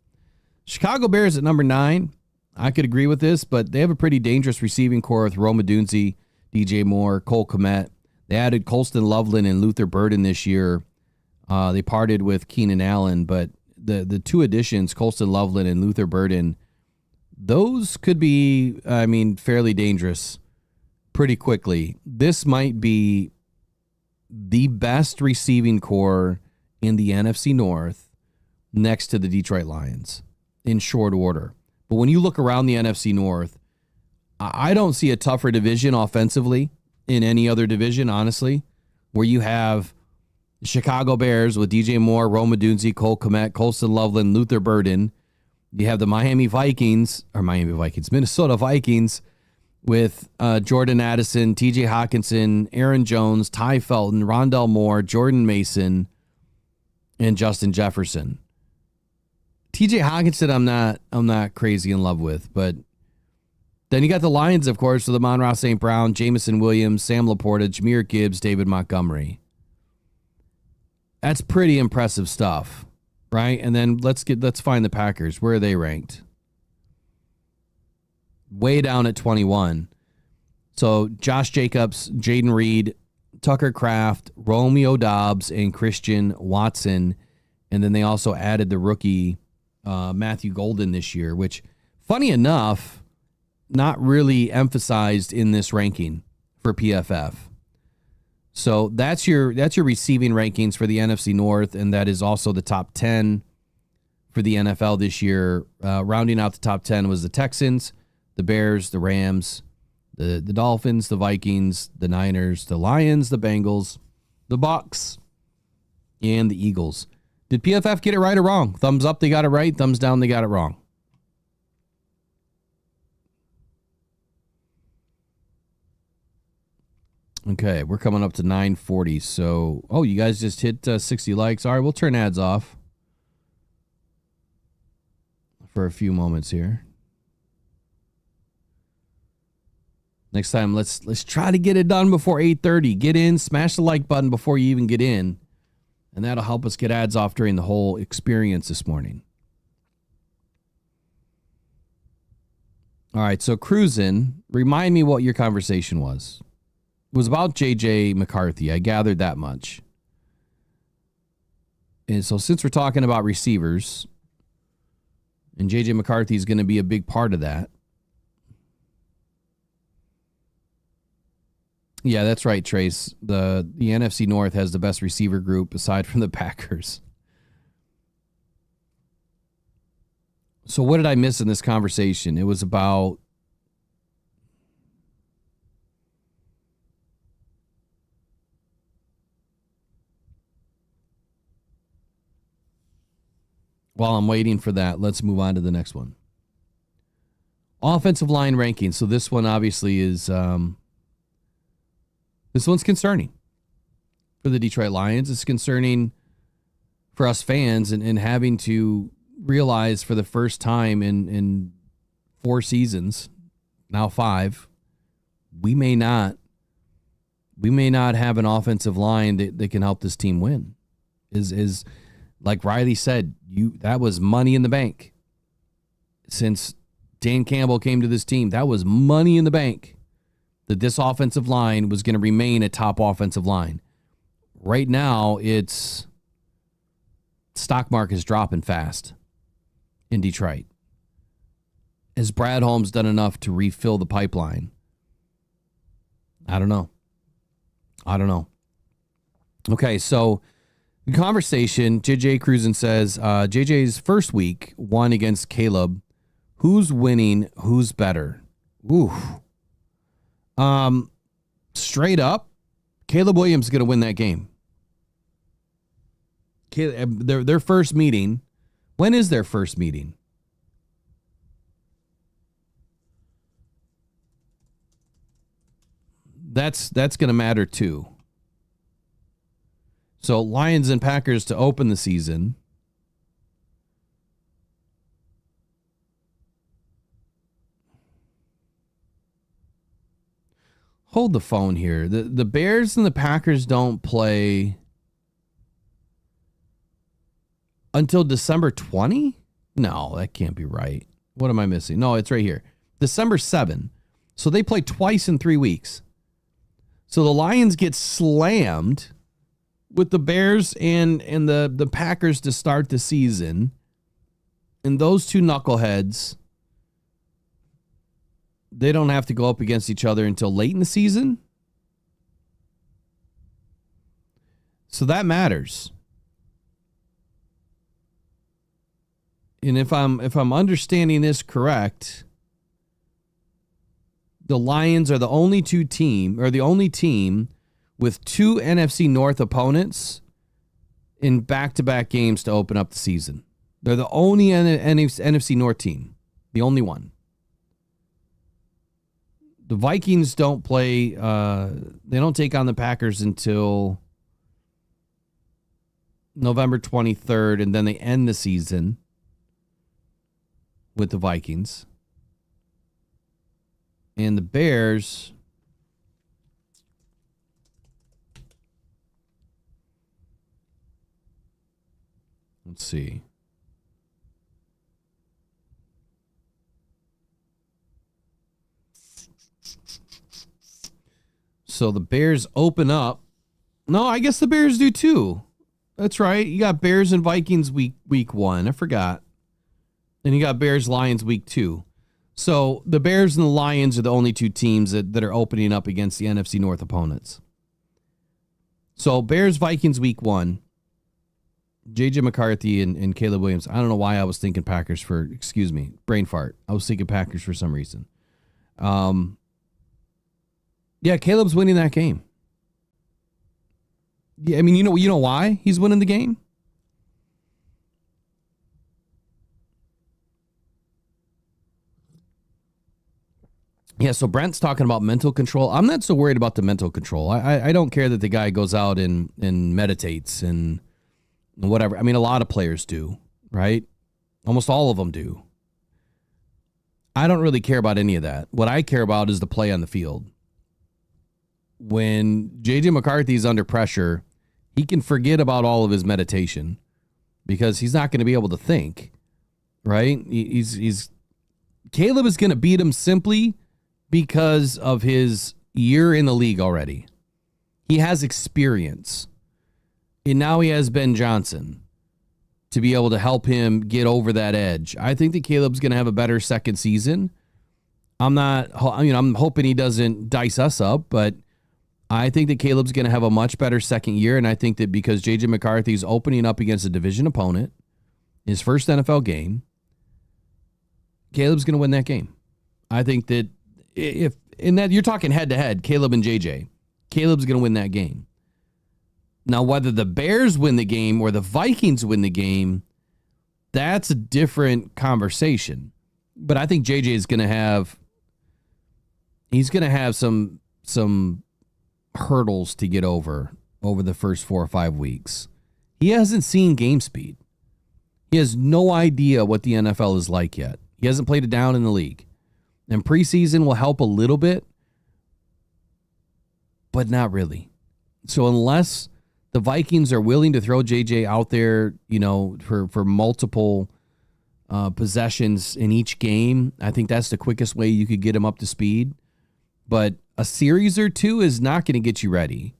Speaker 5: Chicago Bears at number 9. I could agree with this, but they have a pretty dangerous receiving core with Rome Odunze, DJ Moore, Cole Kmet. They added Colston Loveland and Luther Burden this year. They parted with Keenan Allen, but the two additions, Colston Loveland and Luther Burden, those could be, fairly dangerous pretty quickly. This might be the best receiving core in the NFC North next to the Detroit Lions in short order. But when you look around the NFC North, I don't see a tougher division offensively in any other division, honestly, where you have Chicago Bears with DJ Moore, Rome Odunze, Cole Kmet, Colston Loveland, Luther Burden. You have the Minnesota Vikings with Jordan Addison, TJ Hawkinson, Aaron Jones, Ty Felton, Rondell Moore, Jordan Mason, and Justin Jefferson. TJ Hawkinson, I'm not crazy in love with, but then you got the Lions, of course, with Amon-Ra St. Brown, Jamison Williams, Sam Laporta, Jahmyr Gibbs, David Montgomery. That's pretty impressive stuff, right? And then let's find the Packers. Where are they ranked? Way down at 21. So Josh Jacobs, Jaden Reed, Tucker Kraft, Romeo Dobbs, and Christian Watson. And then they also added the rookie Matthew Golden this year, which, funny enough, not really emphasized in this ranking for PFF. So that's your receiving rankings for the NFC North, and that is also the top 10 for the NFL this year. Rounding out the top 10 was the Texans, the Bears, the Rams, the Dolphins, the Vikings, the Niners, the Lions, the Bengals, the Bucs, and the Eagles. Did PFF get it right or wrong? Thumbs up, they got it right. Thumbs down, they got it wrong. Okay, we're coming up to 9:40. So, you guys just hit 60 likes. All right, we'll turn ads off for a few moments here. Next time, let's try to get it done before 8:30. Get in, smash the like button before you even get in, and that'll help us get ads off during the whole experience this morning. All right, so cruising. Remind me what your conversation was. It was about J.J. McCarthy. I gathered that much. And so since we're talking about receivers, and J.J. McCarthy is going to be a big part of that. Yeah, that's right, Trace. The NFC North has the best receiver group aside from the Packers. So what did I miss in this conversation? It was about... While I'm waiting for that, let's move on to the next one. Offensive line ranking. So this one obviously is, this one's concerning for the Detroit Lions. It's concerning for us fans and having to realize for the first time in 4 seasons, now 5, we may not have an offensive line that can help this team win. Is like Riley said, that was money in the bank. Since Dan Campbell came to this team, that was money in the bank that this offensive line was going to remain a top offensive line. Right now, stock market is dropping fast in Detroit. Has Brad Holmes done enough to refill the pipeline? I don't know. Okay, so the conversation, JJ Cruzen says, JJ's first week, won against Caleb. Who's winning? Who's better? Ooh. Straight up, Caleb Williams is going to win that game. Their first meeting. When is their first meeting? That's going to matter too. So Lions and Packers to open the season. Hold the phone here. The Bears and the Packers don't play until December 20? No, that can't be right. What am I missing? No, it's right here. December 7. So they play twice in 3 weeks. So the Lions get slammed with the Bears and the Packers to start the season. And those two knuckleheads, they don't have to go up against each other until late in the season. So that matters. And if I'm understanding this correct, the Lions are the only team with two NFC North opponents in back-to-back games to open up the season. They're the only NFC North team. The only one. The Vikings don't play, they don't take on the Packers until November 23rd, and then they end the season with the Vikings. And the Bears, let's see. So the Bears open up. No, I guess the Bears do too. That's right. You got Bears and Vikings week 1. I forgot. Then you got Bears Lions week 2. So the Bears and the Lions are the only two teams that are opening up against the NFC North opponents. So Bears Vikings week 1. JJ McCarthy and Caleb Williams. I don't know why I was thinking Packers brain fart. I was thinking Packers for some reason. Yeah, Caleb's winning that game. Yeah, I mean, you know why he's winning the game? Yeah, so Brent's talking about mental control. I'm not so worried about the mental control. I don't care that the guy goes out and meditates and whatever. I mean, a lot of players do, right? Almost all of them do. I don't really care about any of that. What I care about is the play on the field. When JJ McCarthy's under pressure, he can forget about all of his meditation because he's not going to be able to think, right? Caleb is going to beat him simply because of his year in the league already. He has experience. And now he has Ben Johnson to be able to help him get over that edge. I think that Caleb's going to have a better second season. I'm hoping he doesn't dice us up, but I think that Caleb's going to have a much better second year, and I think that because J.J. McCarthy's opening up against a division opponent, his first NFL game, Caleb's going to win that game. I think that if in that you're talking head-to-head, Caleb and J.J., Caleb's going to win that game. Now, whether the Bears win the game or the Vikings win the game, that's a different conversation. But I think J.J. is going to have some hurdles to get over the first 4 or 5 weeks. He hasn't seen game speed. He has no idea what the NFL is like yet. He hasn't played it down in the league. And preseason will help a little bit, but not really. So unless the Vikings are willing to throw JJ out there, for multiple possessions in each game, I think that's the quickest way you could get him up to speed. But a series or two is not going to get you ready.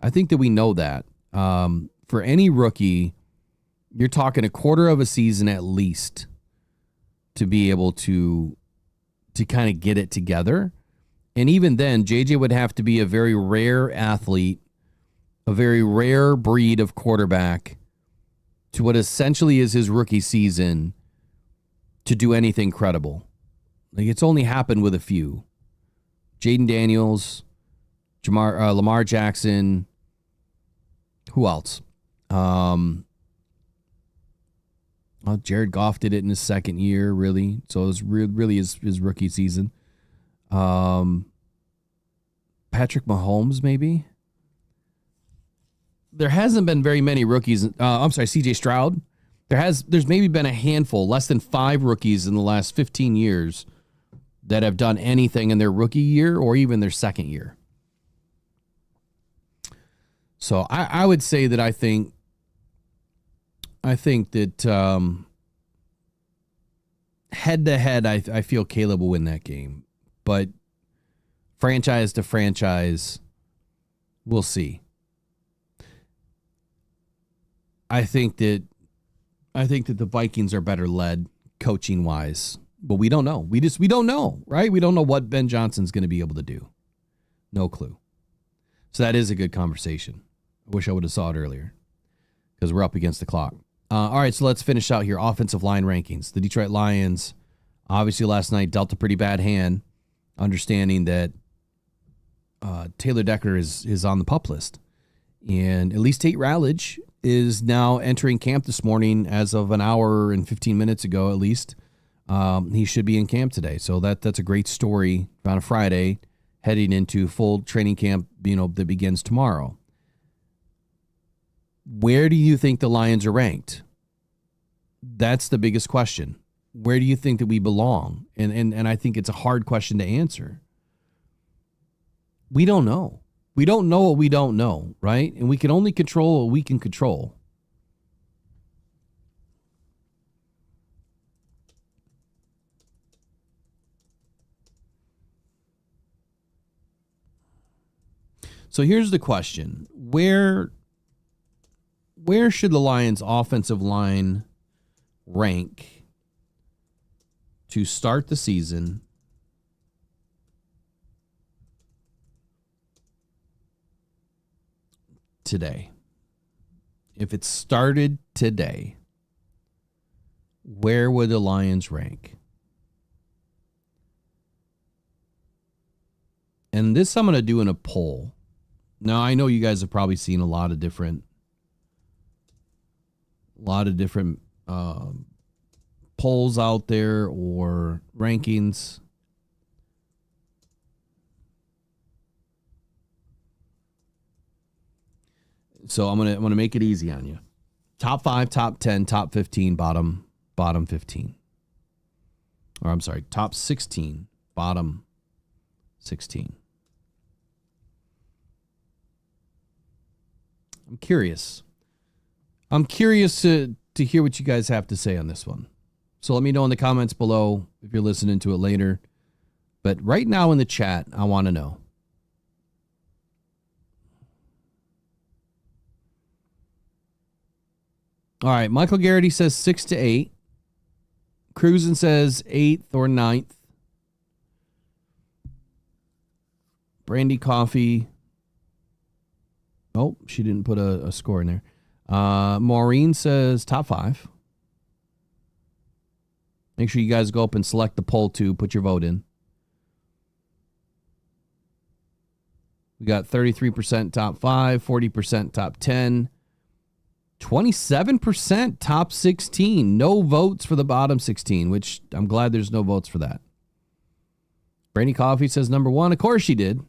Speaker 5: I think that we know that. For any rookie, you're talking a quarter of a season at least to be able to kind of get it together. And even then, JJ would have to be a very rare athlete, a very rare breed of quarterback to what essentially is his rookie season to do anything credible. Like, it's only happened with a few. Jaden Daniels, Lamar Jackson. Who else? Jared Goff did it in his second year, really. So it was really his rookie season. Patrick Mahomes, maybe. There hasn't been very many rookies. CJ Stroud. There's maybe been a handful, less than 5 rookies in the last 15 years that have done anything in their rookie year or even their second year. So I would say that I think that head to head, I feel Caleb will win that game, but franchise to franchise, we'll see. I think that the Vikings are better led coaching wise, but we don't know. We don't know, right? We don't know what Ben Johnson's going to be able to do. No clue. So that is a good conversation. I wish I would have saw it earlier because we're up against the clock. All right, so let's finish out here. Offensive line rankings. The Detroit Lions, obviously last night, dealt a pretty bad hand, understanding that Taylor Decker is on the PUP list. And at least Tate Rattled is now entering camp this morning as of an hour and 15 minutes ago, at least. He should be in camp today. So that's a great story on a Friday heading into full training camp, that begins tomorrow. Where do you think the Lions are ranked? That's the biggest question. Where do you think that we belong? And I think it's a hard question to answer. We don't know. We don't know what we don't know, right? And we can only control what we can control. So here's the question. Where should the Lions offensive line rank to start the season today? If it started today, where would the Lions rank? And this I'm going to do in a poll. Now, I know you guys have probably seen a lot of different polls out there or rankings. So I'm gonna make it easy on you. Top 5, top 10, top 15, bottom 15. Or I'm sorry, top 16, bottom 16. I'm curious to hear what you guys have to say on this one. So let me know in the comments below if you're listening to it later. But right now in the chat, I want to know. All right, Michael Garrity says 6 to 8. Cruisin says 8th or 9th. Brandy Coffee. Oh, she didn't put a score in there. Maureen says top 5. Make sure you guys go up and select the poll too. Put your vote in. We got 33% top 5, 40% top 10, 27% top 16. No votes for the bottom 16, which I'm glad there's no votes for that. Brandy Coffee says number 1. Of course she did.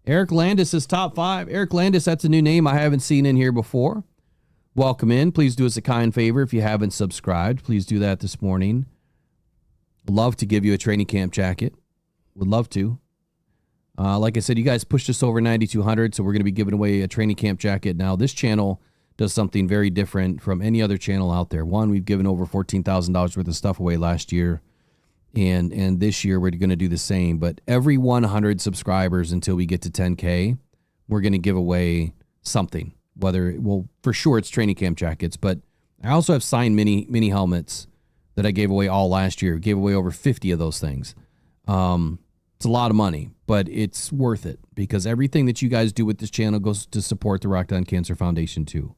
Speaker 5: Eric Landis is top 5. Eric Landis, that's a new name I haven't seen in here before. Welcome in. Please do us a kind favor if you haven't subscribed. Please do that this morning. Love to give you a training camp jacket. Would love to. Like I said, you guys pushed us over 9,200, so we're going to be giving away a training camp jacket. Now, this channel does something very different from any other channel out there. One, we've given over $14,000 worth of stuff away last year. And this year we're going to do the same. But every 100 subscribers until we get to 10K, we're going to give away something. For sure it's training camp jackets, but I also have signed mini helmets that I gave away all last year. Gave away over 50 of those things. It's a lot of money, but it's worth it because everything that you guys do with this channel goes to support the Rockhound Cancer Foundation too.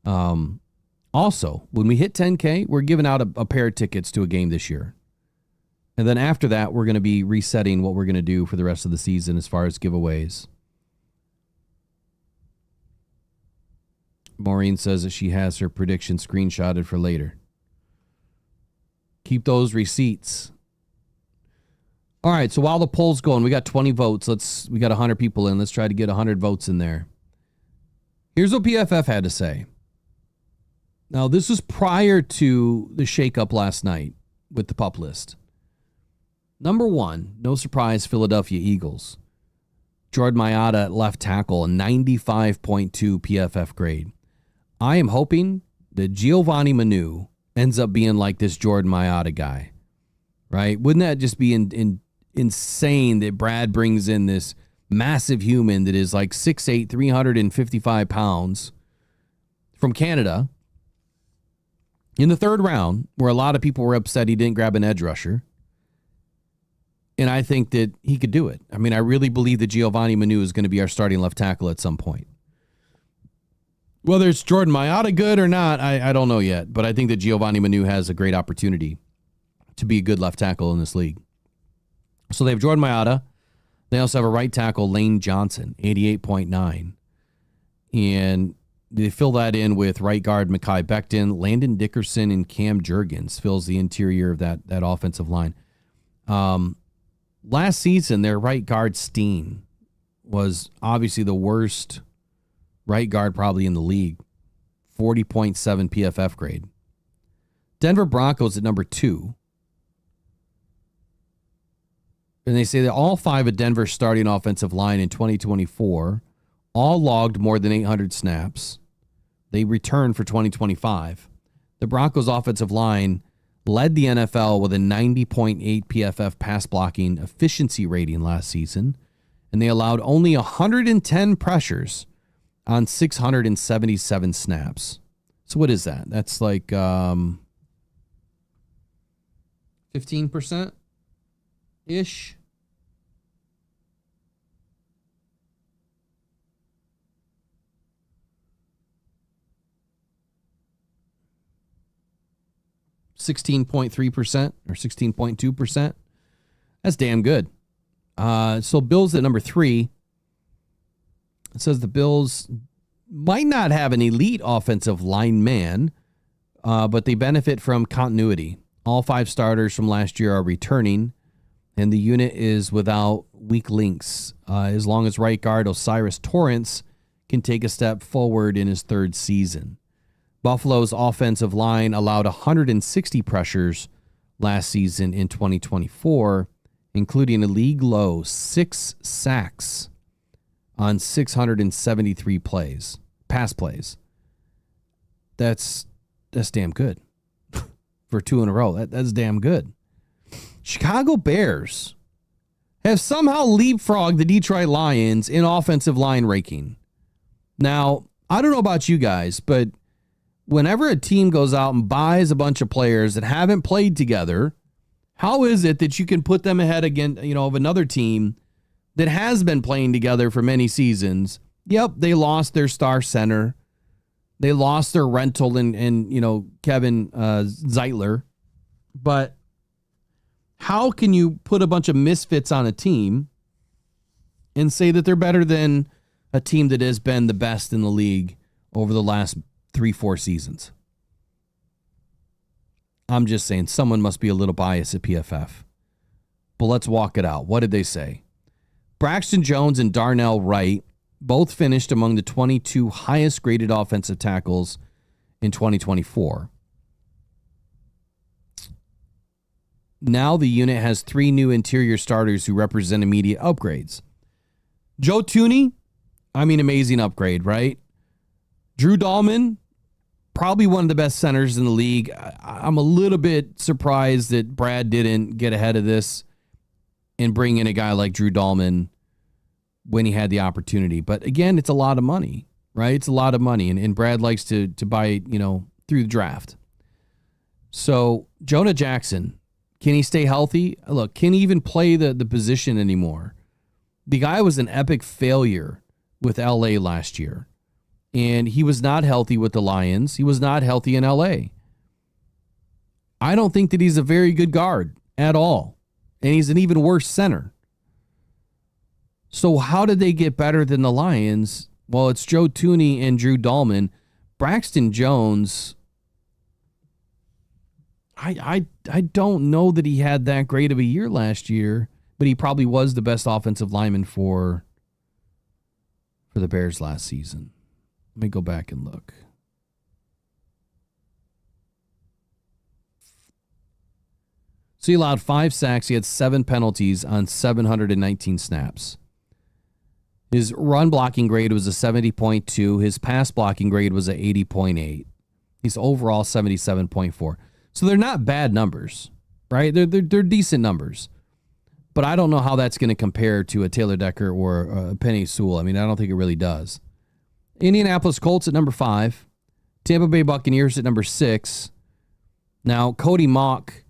Speaker 5: Also, when we hit 10K, we're giving out a pair of tickets to a game this year. And then after that, we're going to be resetting what we're going to do for the rest of the season as far as giveaways. Maureen says that she has her prediction screenshotted for later. Keep those receipts. All right, so while the poll's going, we got 20 votes. We got 100 people in. Let's try to get 100 votes in there. Here's what PFF had to say. Now, this was prior to the shakeup last night with the pup list. Number 1, no surprise, Philadelphia Eagles. Jordan Mailata at left tackle, a 95.2 PFF grade. I am hoping that Giovanni Manu ends up being like this Jordan Mailata guy, right? Wouldn't that just be insane that Brad brings in this massive human that is like 6'8", 355 pounds from Canada in the third round, where a lot of people were upset he didn't grab an edge rusher. And I think that he could do it. I mean, I really believe that Giovanni Manu is going to be our starting left tackle at some point. Whether it's Jordan Mailata good or not, I don't know yet. But I think that Giovanni Manu has a great opportunity to be a good left tackle in this league. So they have Jordan Mailata. They also have a right tackle, Lane Johnson, 88.9. And they fill that in with right guard Mekhi Becton, Landon Dickerson, and Cam Jurgens fills the interior of that offensive line. Last season, their right guard, Steen, was obviously the worst right guard probably in the league. 40.7 PFF grade. Denver Broncos at number 2. And they say that all 5 of Denver's starting offensive line in 2024 all logged more than 800 snaps. They returned for 2025. The Broncos offensive line led the NFL with a 90.8 PFF pass blocking efficiency rating last season, and they allowed only 110 pressures on 677 snaps. So what is that? That's like 15%-ish? .3% or 16.2%. That's damn good. So Bills at number 3. It says the Bills might not have an elite offensive lineman, but they benefit from continuity. All 5 starters from last year are returning, and the unit is without weak links. As long as right guard Osiris Torrance can take a step forward in his 3rd season. Buffalo's offensive line allowed 160 pressures last season in 2024, including a league-low 6 sacks on 673 pass plays. That's damn good. For 2 in a row. That's damn good. Chicago Bears have somehow leapfrogged the Detroit Lions in offensive line ranking. Now, I don't know about you guys, but whenever a team goes out and buys a bunch of players that haven't played together, how is it that you can put them ahead again, of another team that has been playing together for many seasons? Yep, they lost their star center. They lost their rental and Kevin Zeitler. But how can you put a bunch of misfits on a team and say that they're better than a team that has been the best in the league over the last 3-4 seasons? I'm just saying someone must be a little biased at PFF. But let's walk it out. What did they say? Braxton Jones and Darnell Wright both finished among the 22 highest graded offensive tackles in 2024. Now the unit has 3 new interior starters who represent immediate upgrades. Joe Thuney, amazing upgrade, right? Drew Dahlman, probably one of the best centers in the league. I'm a little bit surprised that Brad didn't get ahead of this and bring in a guy like Drew Dahlman when he had the opportunity. But again, it's a lot of money, right? It's a lot of money. And Brad likes to buy, through the draft. So Jonah Jackson, can he stay healthy? Look, can he even play the position anymore? The guy was an epic failure with LA last year. And he was not healthy with the Lions. He was not healthy in LA. I don't think that he's a very good guard at all. And he's an even worse center. So how did they get better than the Lions? Well, it's Joe Thuney and Drew Dahlman. Braxton Jones, I don't know that he had that great of a year last year. but he probably was the best offensive lineman for the Bears last season. Let me go back and look. So he allowed 5 sacks. He had 7 penalties on 719 snaps. His run blocking grade was a 70.2. His pass blocking grade was a 80.8. He's overall 77.4. So they're not bad numbers, right? They're decent numbers. But I don't know how that's going to compare to a Taylor Decker or a Penei Sewell. I mean, I don't think it really does. Indianapolis Colts at number 5. Tampa Bay Buccaneers at number 6. Now, Cody Mock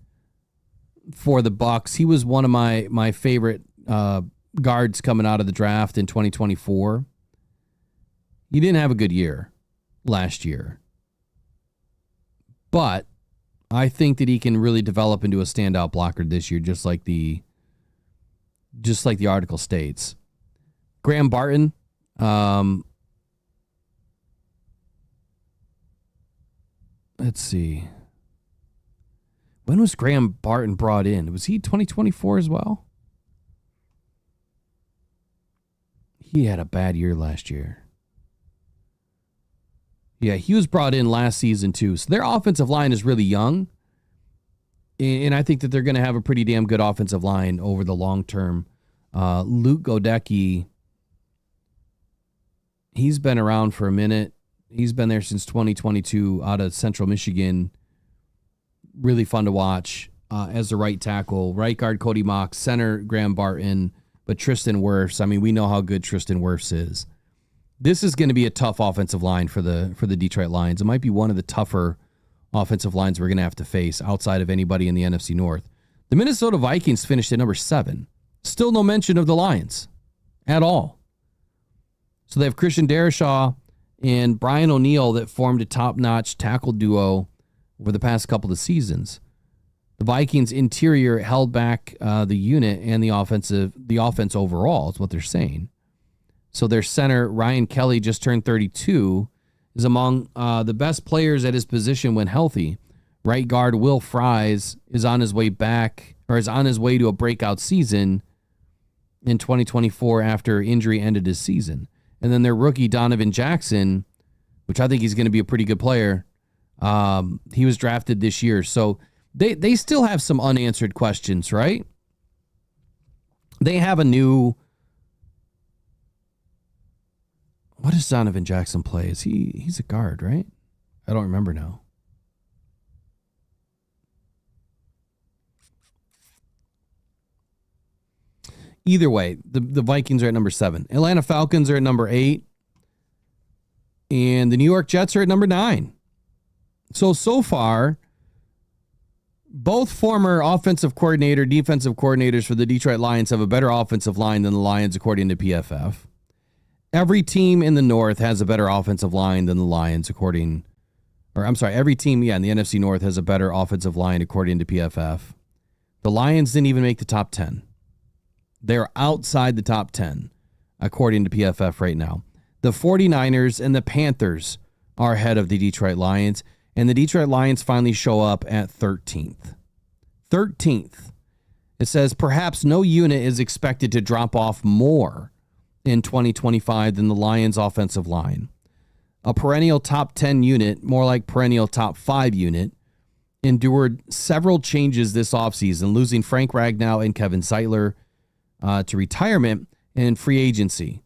Speaker 5: for the Bucs. He was one of my favorite guards coming out of the draft in 2024. He didn't have a good year last year. But I think that he can really develop into a standout blocker this year, just like the article states. Graham Barton, let's see. When was Graham Barton brought in? Was he 2024 as well? He had a bad year last year. Yeah, he was brought in last season too. So their offensive line is really young. And I think that they're going to have a pretty damn good offensive line over the long term. Luke Godecki, he's been around for a minute. He's been there since 2022 out of Central Michigan. Really fun to watch as the right tackle. Right guard, Cody Mock. Center, Graham Barton. But Tristan Wirfs, I mean, we know how good Tristan Wirfs is. This is going to be a tough offensive line for the Detroit Lions. It might be one of the tougher offensive lines we're going to have to face outside of anybody in the NFC North. The Minnesota Vikings finished at number 7. Still no mention of the Lions at all. So they have Christian Darrisaw and Brian O'Neill that formed a top-notch tackle duo over the past couple of seasons. The Vikings interior held back the unit and the offense overall is what they're saying. So their center, Ryan Kelly, just turned 32, is among the best players at his position when healthy. Right guard Will Fries is on his way back, or is on his way to a breakout season in 2024 after injury ended his season. And then their rookie Donovan Jackson, which I think he's going to be a pretty good player, he was drafted this year. So they still have some unanswered questions, right? They have a new... What does Donovan Jackson play? He's a guard, right? I don't remember now. Either way, the Vikings are at number 7. Atlanta Falcons are at number 8. And the New York Jets are at number 9. So far, both former offensive coordinator, defensive coordinators for the Detroit Lions have a better offensive line than the Lions, according to PFF. Every team in the North has a better offensive line than the Lions, every team, in the NFC North has a better offensive line, according to PFF. The Lions didn't even make the top 10. They're outside the top 10, according to PFF right now. The 49ers and the Panthers are ahead of the Detroit Lions, and the Detroit Lions finally show up at 13th. 13th. It says perhaps no unit is expected to drop off more in 2025 than the Lions offensive line. A perennial top 10 unit, more like perennial top 5 unit, endured several changes this offseason, losing Frank Ragnow and Kevin Zeitler to retirement and free agency.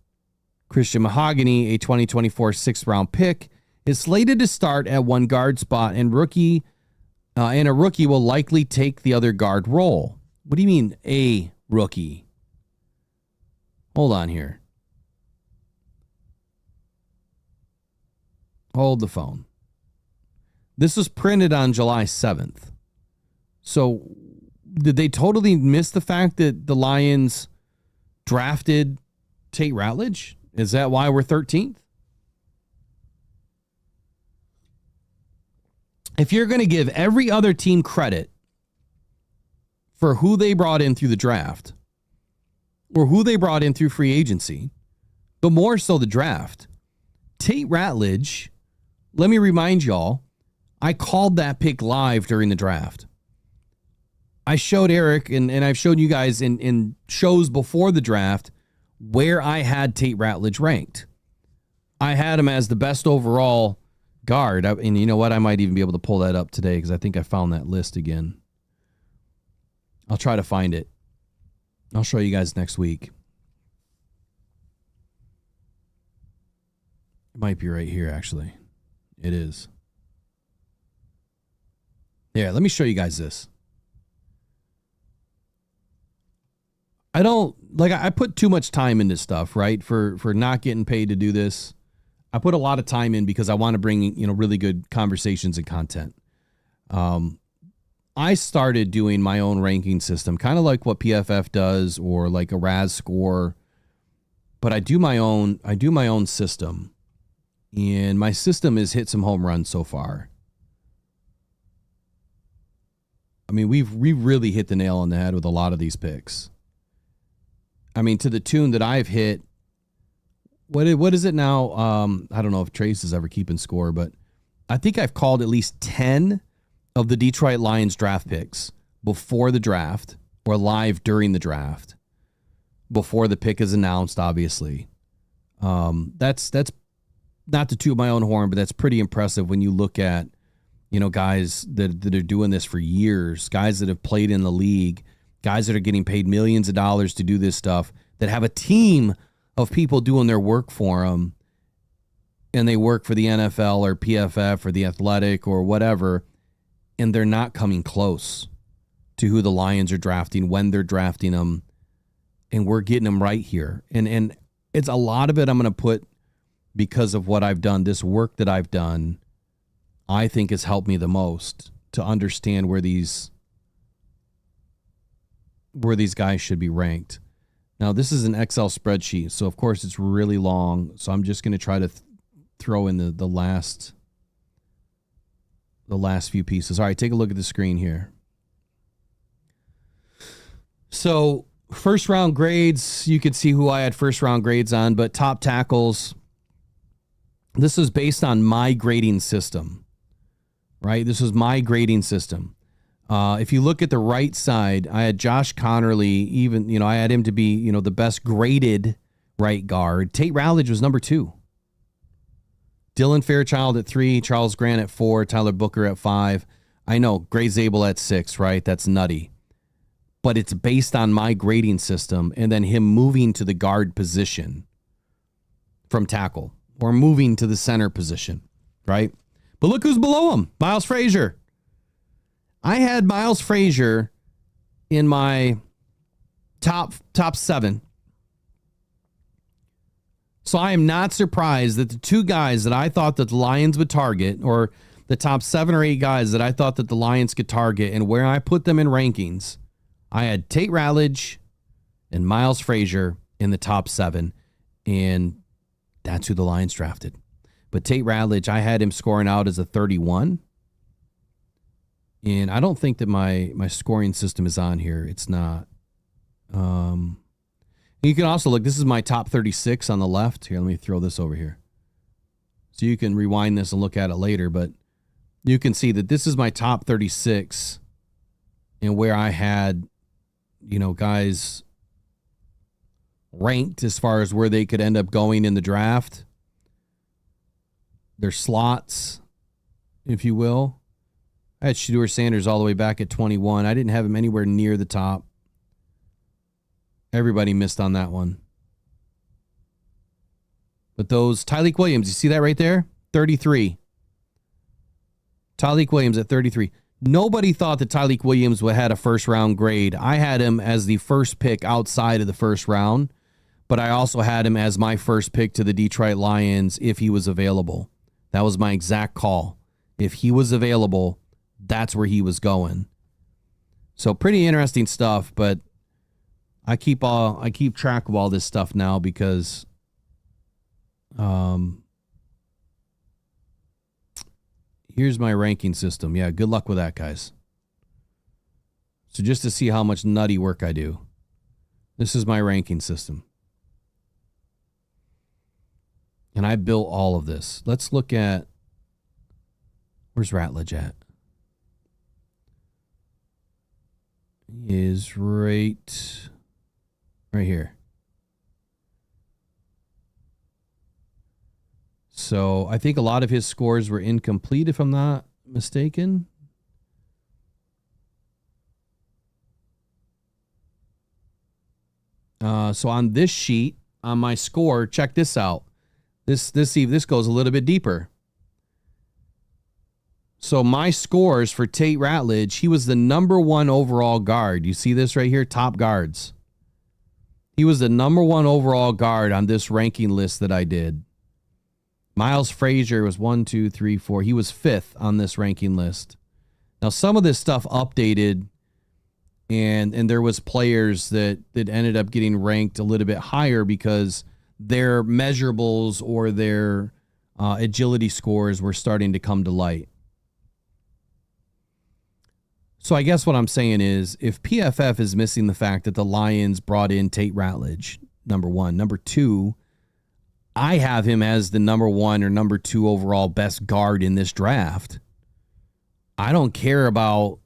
Speaker 5: Christian Mahogany, a 2024 6th-round pick, is slated to start at one guard spot, and a rookie will likely take the other guard role. What do you mean, a rookie? Hold on here. Hold the phone. This was printed on July 7th. So did they totally miss the fact that the Lions drafted Tate Rattled? Is that why we're 13th? If you're going to give every other team credit for who they brought in through the draft or who they brought in through free agency, but more so the draft, Tate Rattled, let me remind y'all, I called that pick live during the draft. I showed Eric and I've shown you guys in shows before the draft where I had Tate Rattled ranked. I had him as the best overall guard. And you know what? I might even be able to pull that up today because I think I found that list again. I'll try to find it. I'll show you guys next week. It might be right here, actually. It is. Yeah, let me show you guys this. I put too much time into stuff, right? For not getting paid to do this. I put a lot of time in because I want to bring, really good conversations and content. I started doing my own ranking system, kind of like what PFF does or like a RAS score, but I do my own system. And my system has hit some home runs so far. I mean, we really hit the nail on the head with a lot of these picks. I mean, to the tune that I've hit, what is it now? I don't know if Trace is ever keeping score, but I think I've called at least 10 of the Detroit Lions draft picks before the draft or live during the draft, before the pick is announced, obviously. That's not to toot my own horn, but that's pretty impressive when you look at, guys that are doing this for years, guys that have played in the league, guys that are getting paid millions of dollars to do this stuff, that have a team of people doing their work for them, and they work for the NFL or PFF or the Athletic or whatever, and they're not coming close to who the Lions are drafting when they're drafting them, and we're getting them right here. And it's a lot of it I'm going to put because of what I've done, this work that I've done, I think has helped me the most to understand where these guys should be ranked. Now, this is an Excel spreadsheet, so of course it's really long. So I'm just going to try to throw in the last few pieces. All right, take a look at the screen here. So first round grades, you could see who I had first round grades on, but top tackles, this is based on my grading system, right? This was my grading system. If you look at the right side, I had Josh Connerly, even, I had him to be, the best graded right guard. Tate Rattled was number 2. Dylan Fairchild at 3, Charles Grant at 4, Tyler Booker at 5. I know, Gray Zabel at 6, right? That's nutty. But it's based on my grading system and then him moving to the guard position from tackle or moving to the center position, right? But look who's below him, Miles Frazier. I had Miles Frazier in my top 7. So I am not surprised that the 2 guys that I thought that the Lions would target, or the top 7 or 8 guys that I thought that the Lions could target, and where I put them in rankings, I had Tate Rattled and Miles Frazier in the top 7, and that's who the Lions drafted. But Tate Rattled, I had him scoring out as a 31. And I don't think that my scoring system is on here. It's not. You can also look, this is my top 36 on the left. Here, let me throw this over here. So you can rewind this and look at it later, but you can see that this is my top 36 and where I had, guys ranked as far as where they could end up going in the draft. Their slots, if you will. I had Shedeur Sanders all the way back at 21. I didn't have him anywhere near the top. Everybody missed on that one. But those, Tyleik Williams, you see that right there? 33. Tyleik Williams at 33. Nobody thought that Tyleik Williams would had a first round grade. I had him as the first pick outside of the first round, but I also had him as my first pick to the Detroit Lions if he was available. That was my exact call. If he was available, that's where he was going. So pretty interesting stuff, but I keep track of all this stuff now because here's my ranking system. Yeah, good luck with that, guys. So just to see how much nutty work I do, this is my ranking system. And I built all of this. Let's look at, where's Rattled at? is right here. So I think a lot of his scores were incomplete, if I'm not mistaken. So on this sheet, on my score, check this out. This goes a little bit deeper. So my scores for Tate Rattled, he was the number 1 overall guard. You see this right here? Top guards. He was the number 1 overall guard on this ranking list that I did. Miles Frazier was 1, 2, 3, 4. He was 5th on this ranking list. Now, some of this stuff updated, and there was players that ended up getting ranked a little bit higher because their measurables or their agility scores were starting to come to light. So I guess what I'm saying is, if PFF is missing the fact that the Lions brought in Tate Rattled, number 1. Number 2, I have him as the number 1 or number 2 overall best guard in this draft. I don't care about...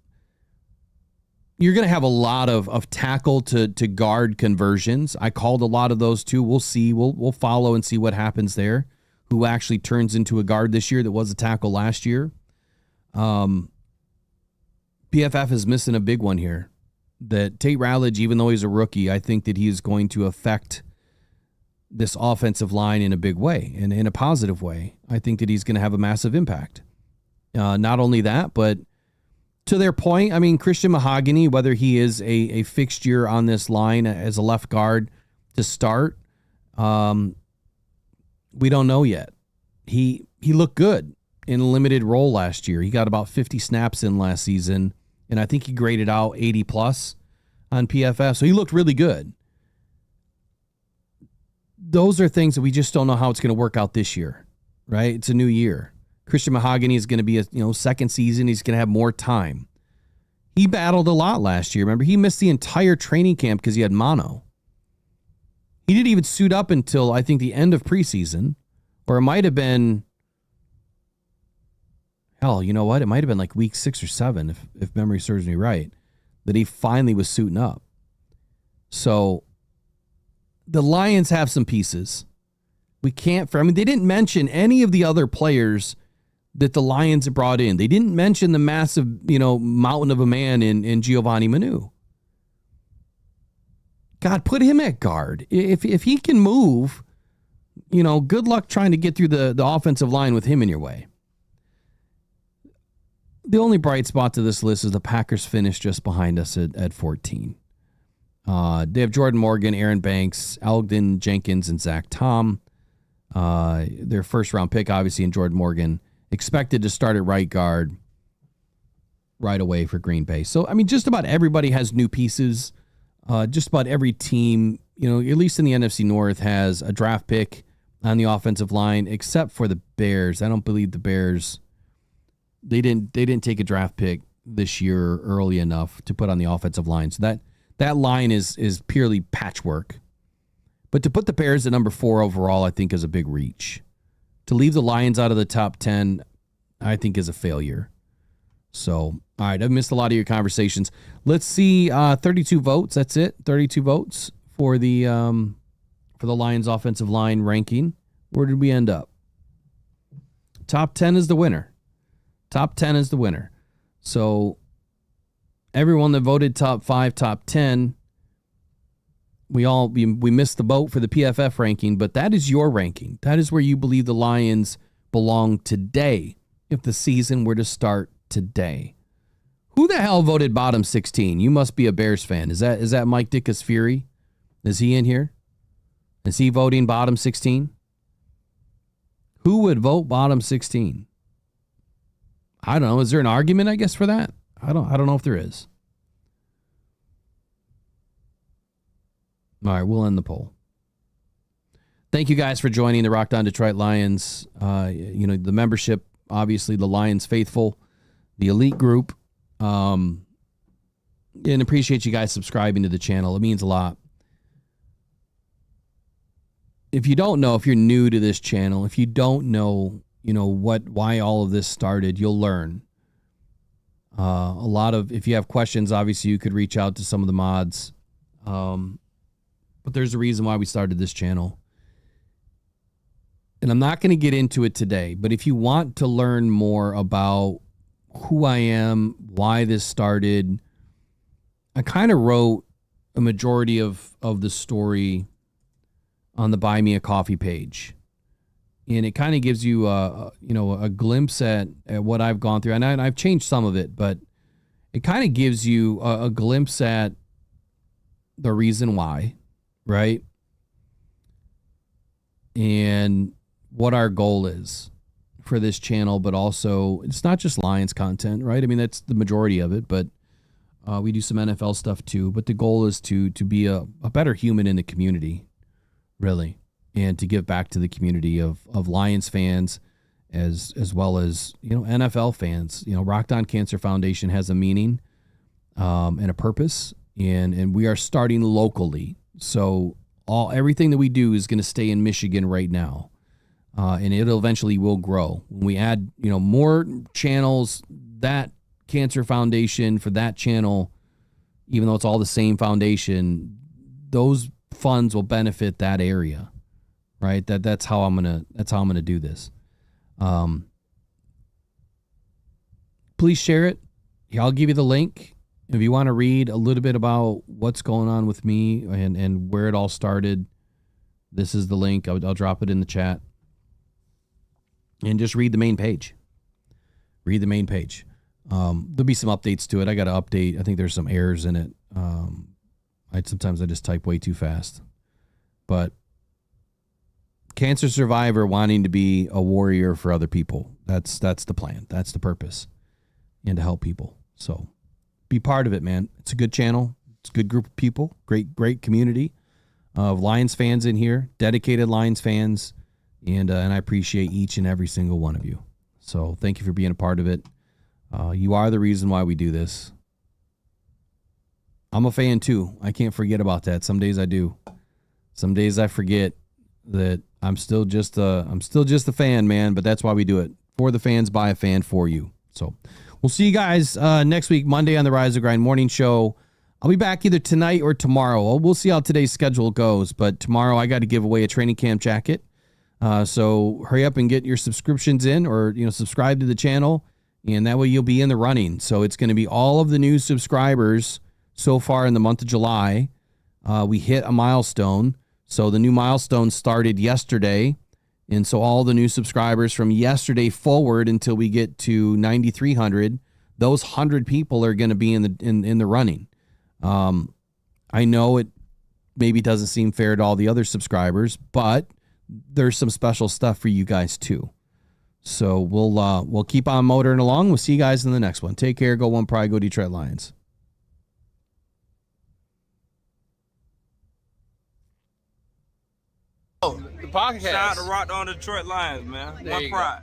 Speaker 5: You're going to have a lot of tackle to guard conversions. I called a lot of those too. We'll see. We'll follow and see what happens there. Who actually turns into a guard this year that was a tackle last year. PFF is missing a big one here. That Tate Rattled, even though he's a rookie, I think that he's going to affect this offensive line in a big way and in a positive way. I think that he's going to have a massive impact. Not only that, but to their point, I mean, Christian Mahogany, whether he is a fixture on this line as a left guard to start, we don't know yet. He looked good in a limited role last year. He got about 50 snaps in last season, and I think he graded out 80 plus on PFF. So he looked really good. Those are things that we just don't know how it's going to work out this year, right? It's a new year. Christian Mahogany is going to be a second season. He's going to have more time. He battled a lot last year. Remember, he missed the entire training camp because he had mono. He didn't even suit up until, I think, the end of preseason, or it might have been, hell, you know what? It might have been like week 6 or 7, if memory serves me right, that he finally was suiting up. So the Lions have some pieces. They didn't mention any of the other players that the Lions brought in. They didn't mention the massive, mountain of a man in Giovanni Manu. God, put him at guard. If he can move, good luck trying to get through the offensive line with him in your way. The only bright spot to this list is the Packers finished just behind us at 14. They have Jordan Morgan, Aaron Banks, Alden Jenkins, and Zach Tom. Their first round pick, obviously, in Jordan Morgan, expected to start at right guard right away for Green Bay. So, I mean, just about everybody has new pieces. Just about every team, at least in the NFC North, has a draft pick on the offensive line, except for the Bears. I don't believe the Bears, they didn't take a draft pick this year early enough to put on the offensive line. So that line is purely patchwork. But to put the Bears at number 4 overall, I think is a big reach. To leave the Lions out of the top 10, I think is a failure. So, all right, I've missed a lot of your conversations. Let's see, 32 votes. That's it. 32 votes for the Lions offensive line ranking. Where did we end up? Top 10 is the winner. Top 10 is the winner. So everyone that voted top 5, top 10, we missed the boat for the PFF ranking, but that is your ranking. That is where you believe the Lions belong today if the season were to start today. Who the hell voted bottom 16? You must be a Bears fan. Is that Mike Dickus Fury? Is he in here? Is he voting bottom 16? Who would vote bottom 16? I don't know. Is there an argument, I guess, for that? I don't know if there is. All right, we'll end the poll. Thank you guys for joining the Rockhound Detroit Lions. The membership, obviously the Lions faithful, the elite group. And appreciate you guys subscribing to the channel. It means a lot. If you don't know, if you're new to this channel, if you don't know, why all of this started, you'll learn. A lot of, if you have questions, obviously you could reach out to some of the mods. But there's a reason why we started this channel. And I'm not going to get into it today, but if you want to learn more about who I am, why this started, I kind of wrote a majority of the story on the Buy Me a Coffee page. And it kind of gives you a glimpse at what I've gone through. And I've changed some of it, but it kind of gives you a glimpse at the reason why, right? And what our goal is for this channel, but also it's not just Lions content, right? I mean, that's the majority of it, but we do some NFL stuff too. But the goal is to be a better human in the community, really, and to give back to the community of Lions fans as well as, NFL fans. Rockhound Cancer Foundation has a meaning and a purpose, and we are starting locally. So everything that we do is going to stay in Michigan right now. And it eventually will grow. When we add, more channels, that Cancer Foundation for that channel, even though it's all the same foundation, those funds will benefit that area, right? That's how I'm gonna do this. Please share it. I'll give you the link if you want to read a little bit about what's going on with me and where it all started. This is the link. I'll drop it in the chat. And just read the main page. Read the main page. There'll be some updates to it. I got to update. I think there's some errors in it. Sometimes I just type way too fast. But cancer survivor wanting to be a warrior for other people. That's the plan. That's the purpose. And to help people. So be part of it, man. It's a good channel. It's a good group of people. Great community of Lions fans in here. Dedicated Lions fans. And I appreciate each and every single one of you. So thank you for being a part of it. You are the reason why we do this. I'm a fan too. I can't forget about that. Some days I do. Some days I forget that I'm still just a fan, man. But that's why we do it. For the fans, by a fan, for you. So we'll see you guys next week, Monday on the Rise of Grind Morning Show. I'll be back either tonight or tomorrow. We'll see how today's schedule goes. But tomorrow I got to give away a training camp jacket. So hurry up and get your subscriptions in, or, subscribe to the channel, and that way you'll be in the running. So it's going to be all of the new subscribers so far in the month of July. We hit a milestone. So the new milestone started yesterday. And so all the new subscribers from yesterday forward until we get to 9,300, those 100 people are going to be in the running. I know it maybe doesn't seem fair to all the other subscribers, but there's some special stuff for you guys too. So we'll keep on motoring along. We'll see you guys in the next one. Take care. Go One Pride. Go Detroit Lions.
Speaker 8: The podcast.
Speaker 7: Shout out to Rockhound Detroit Lions, man. One pride.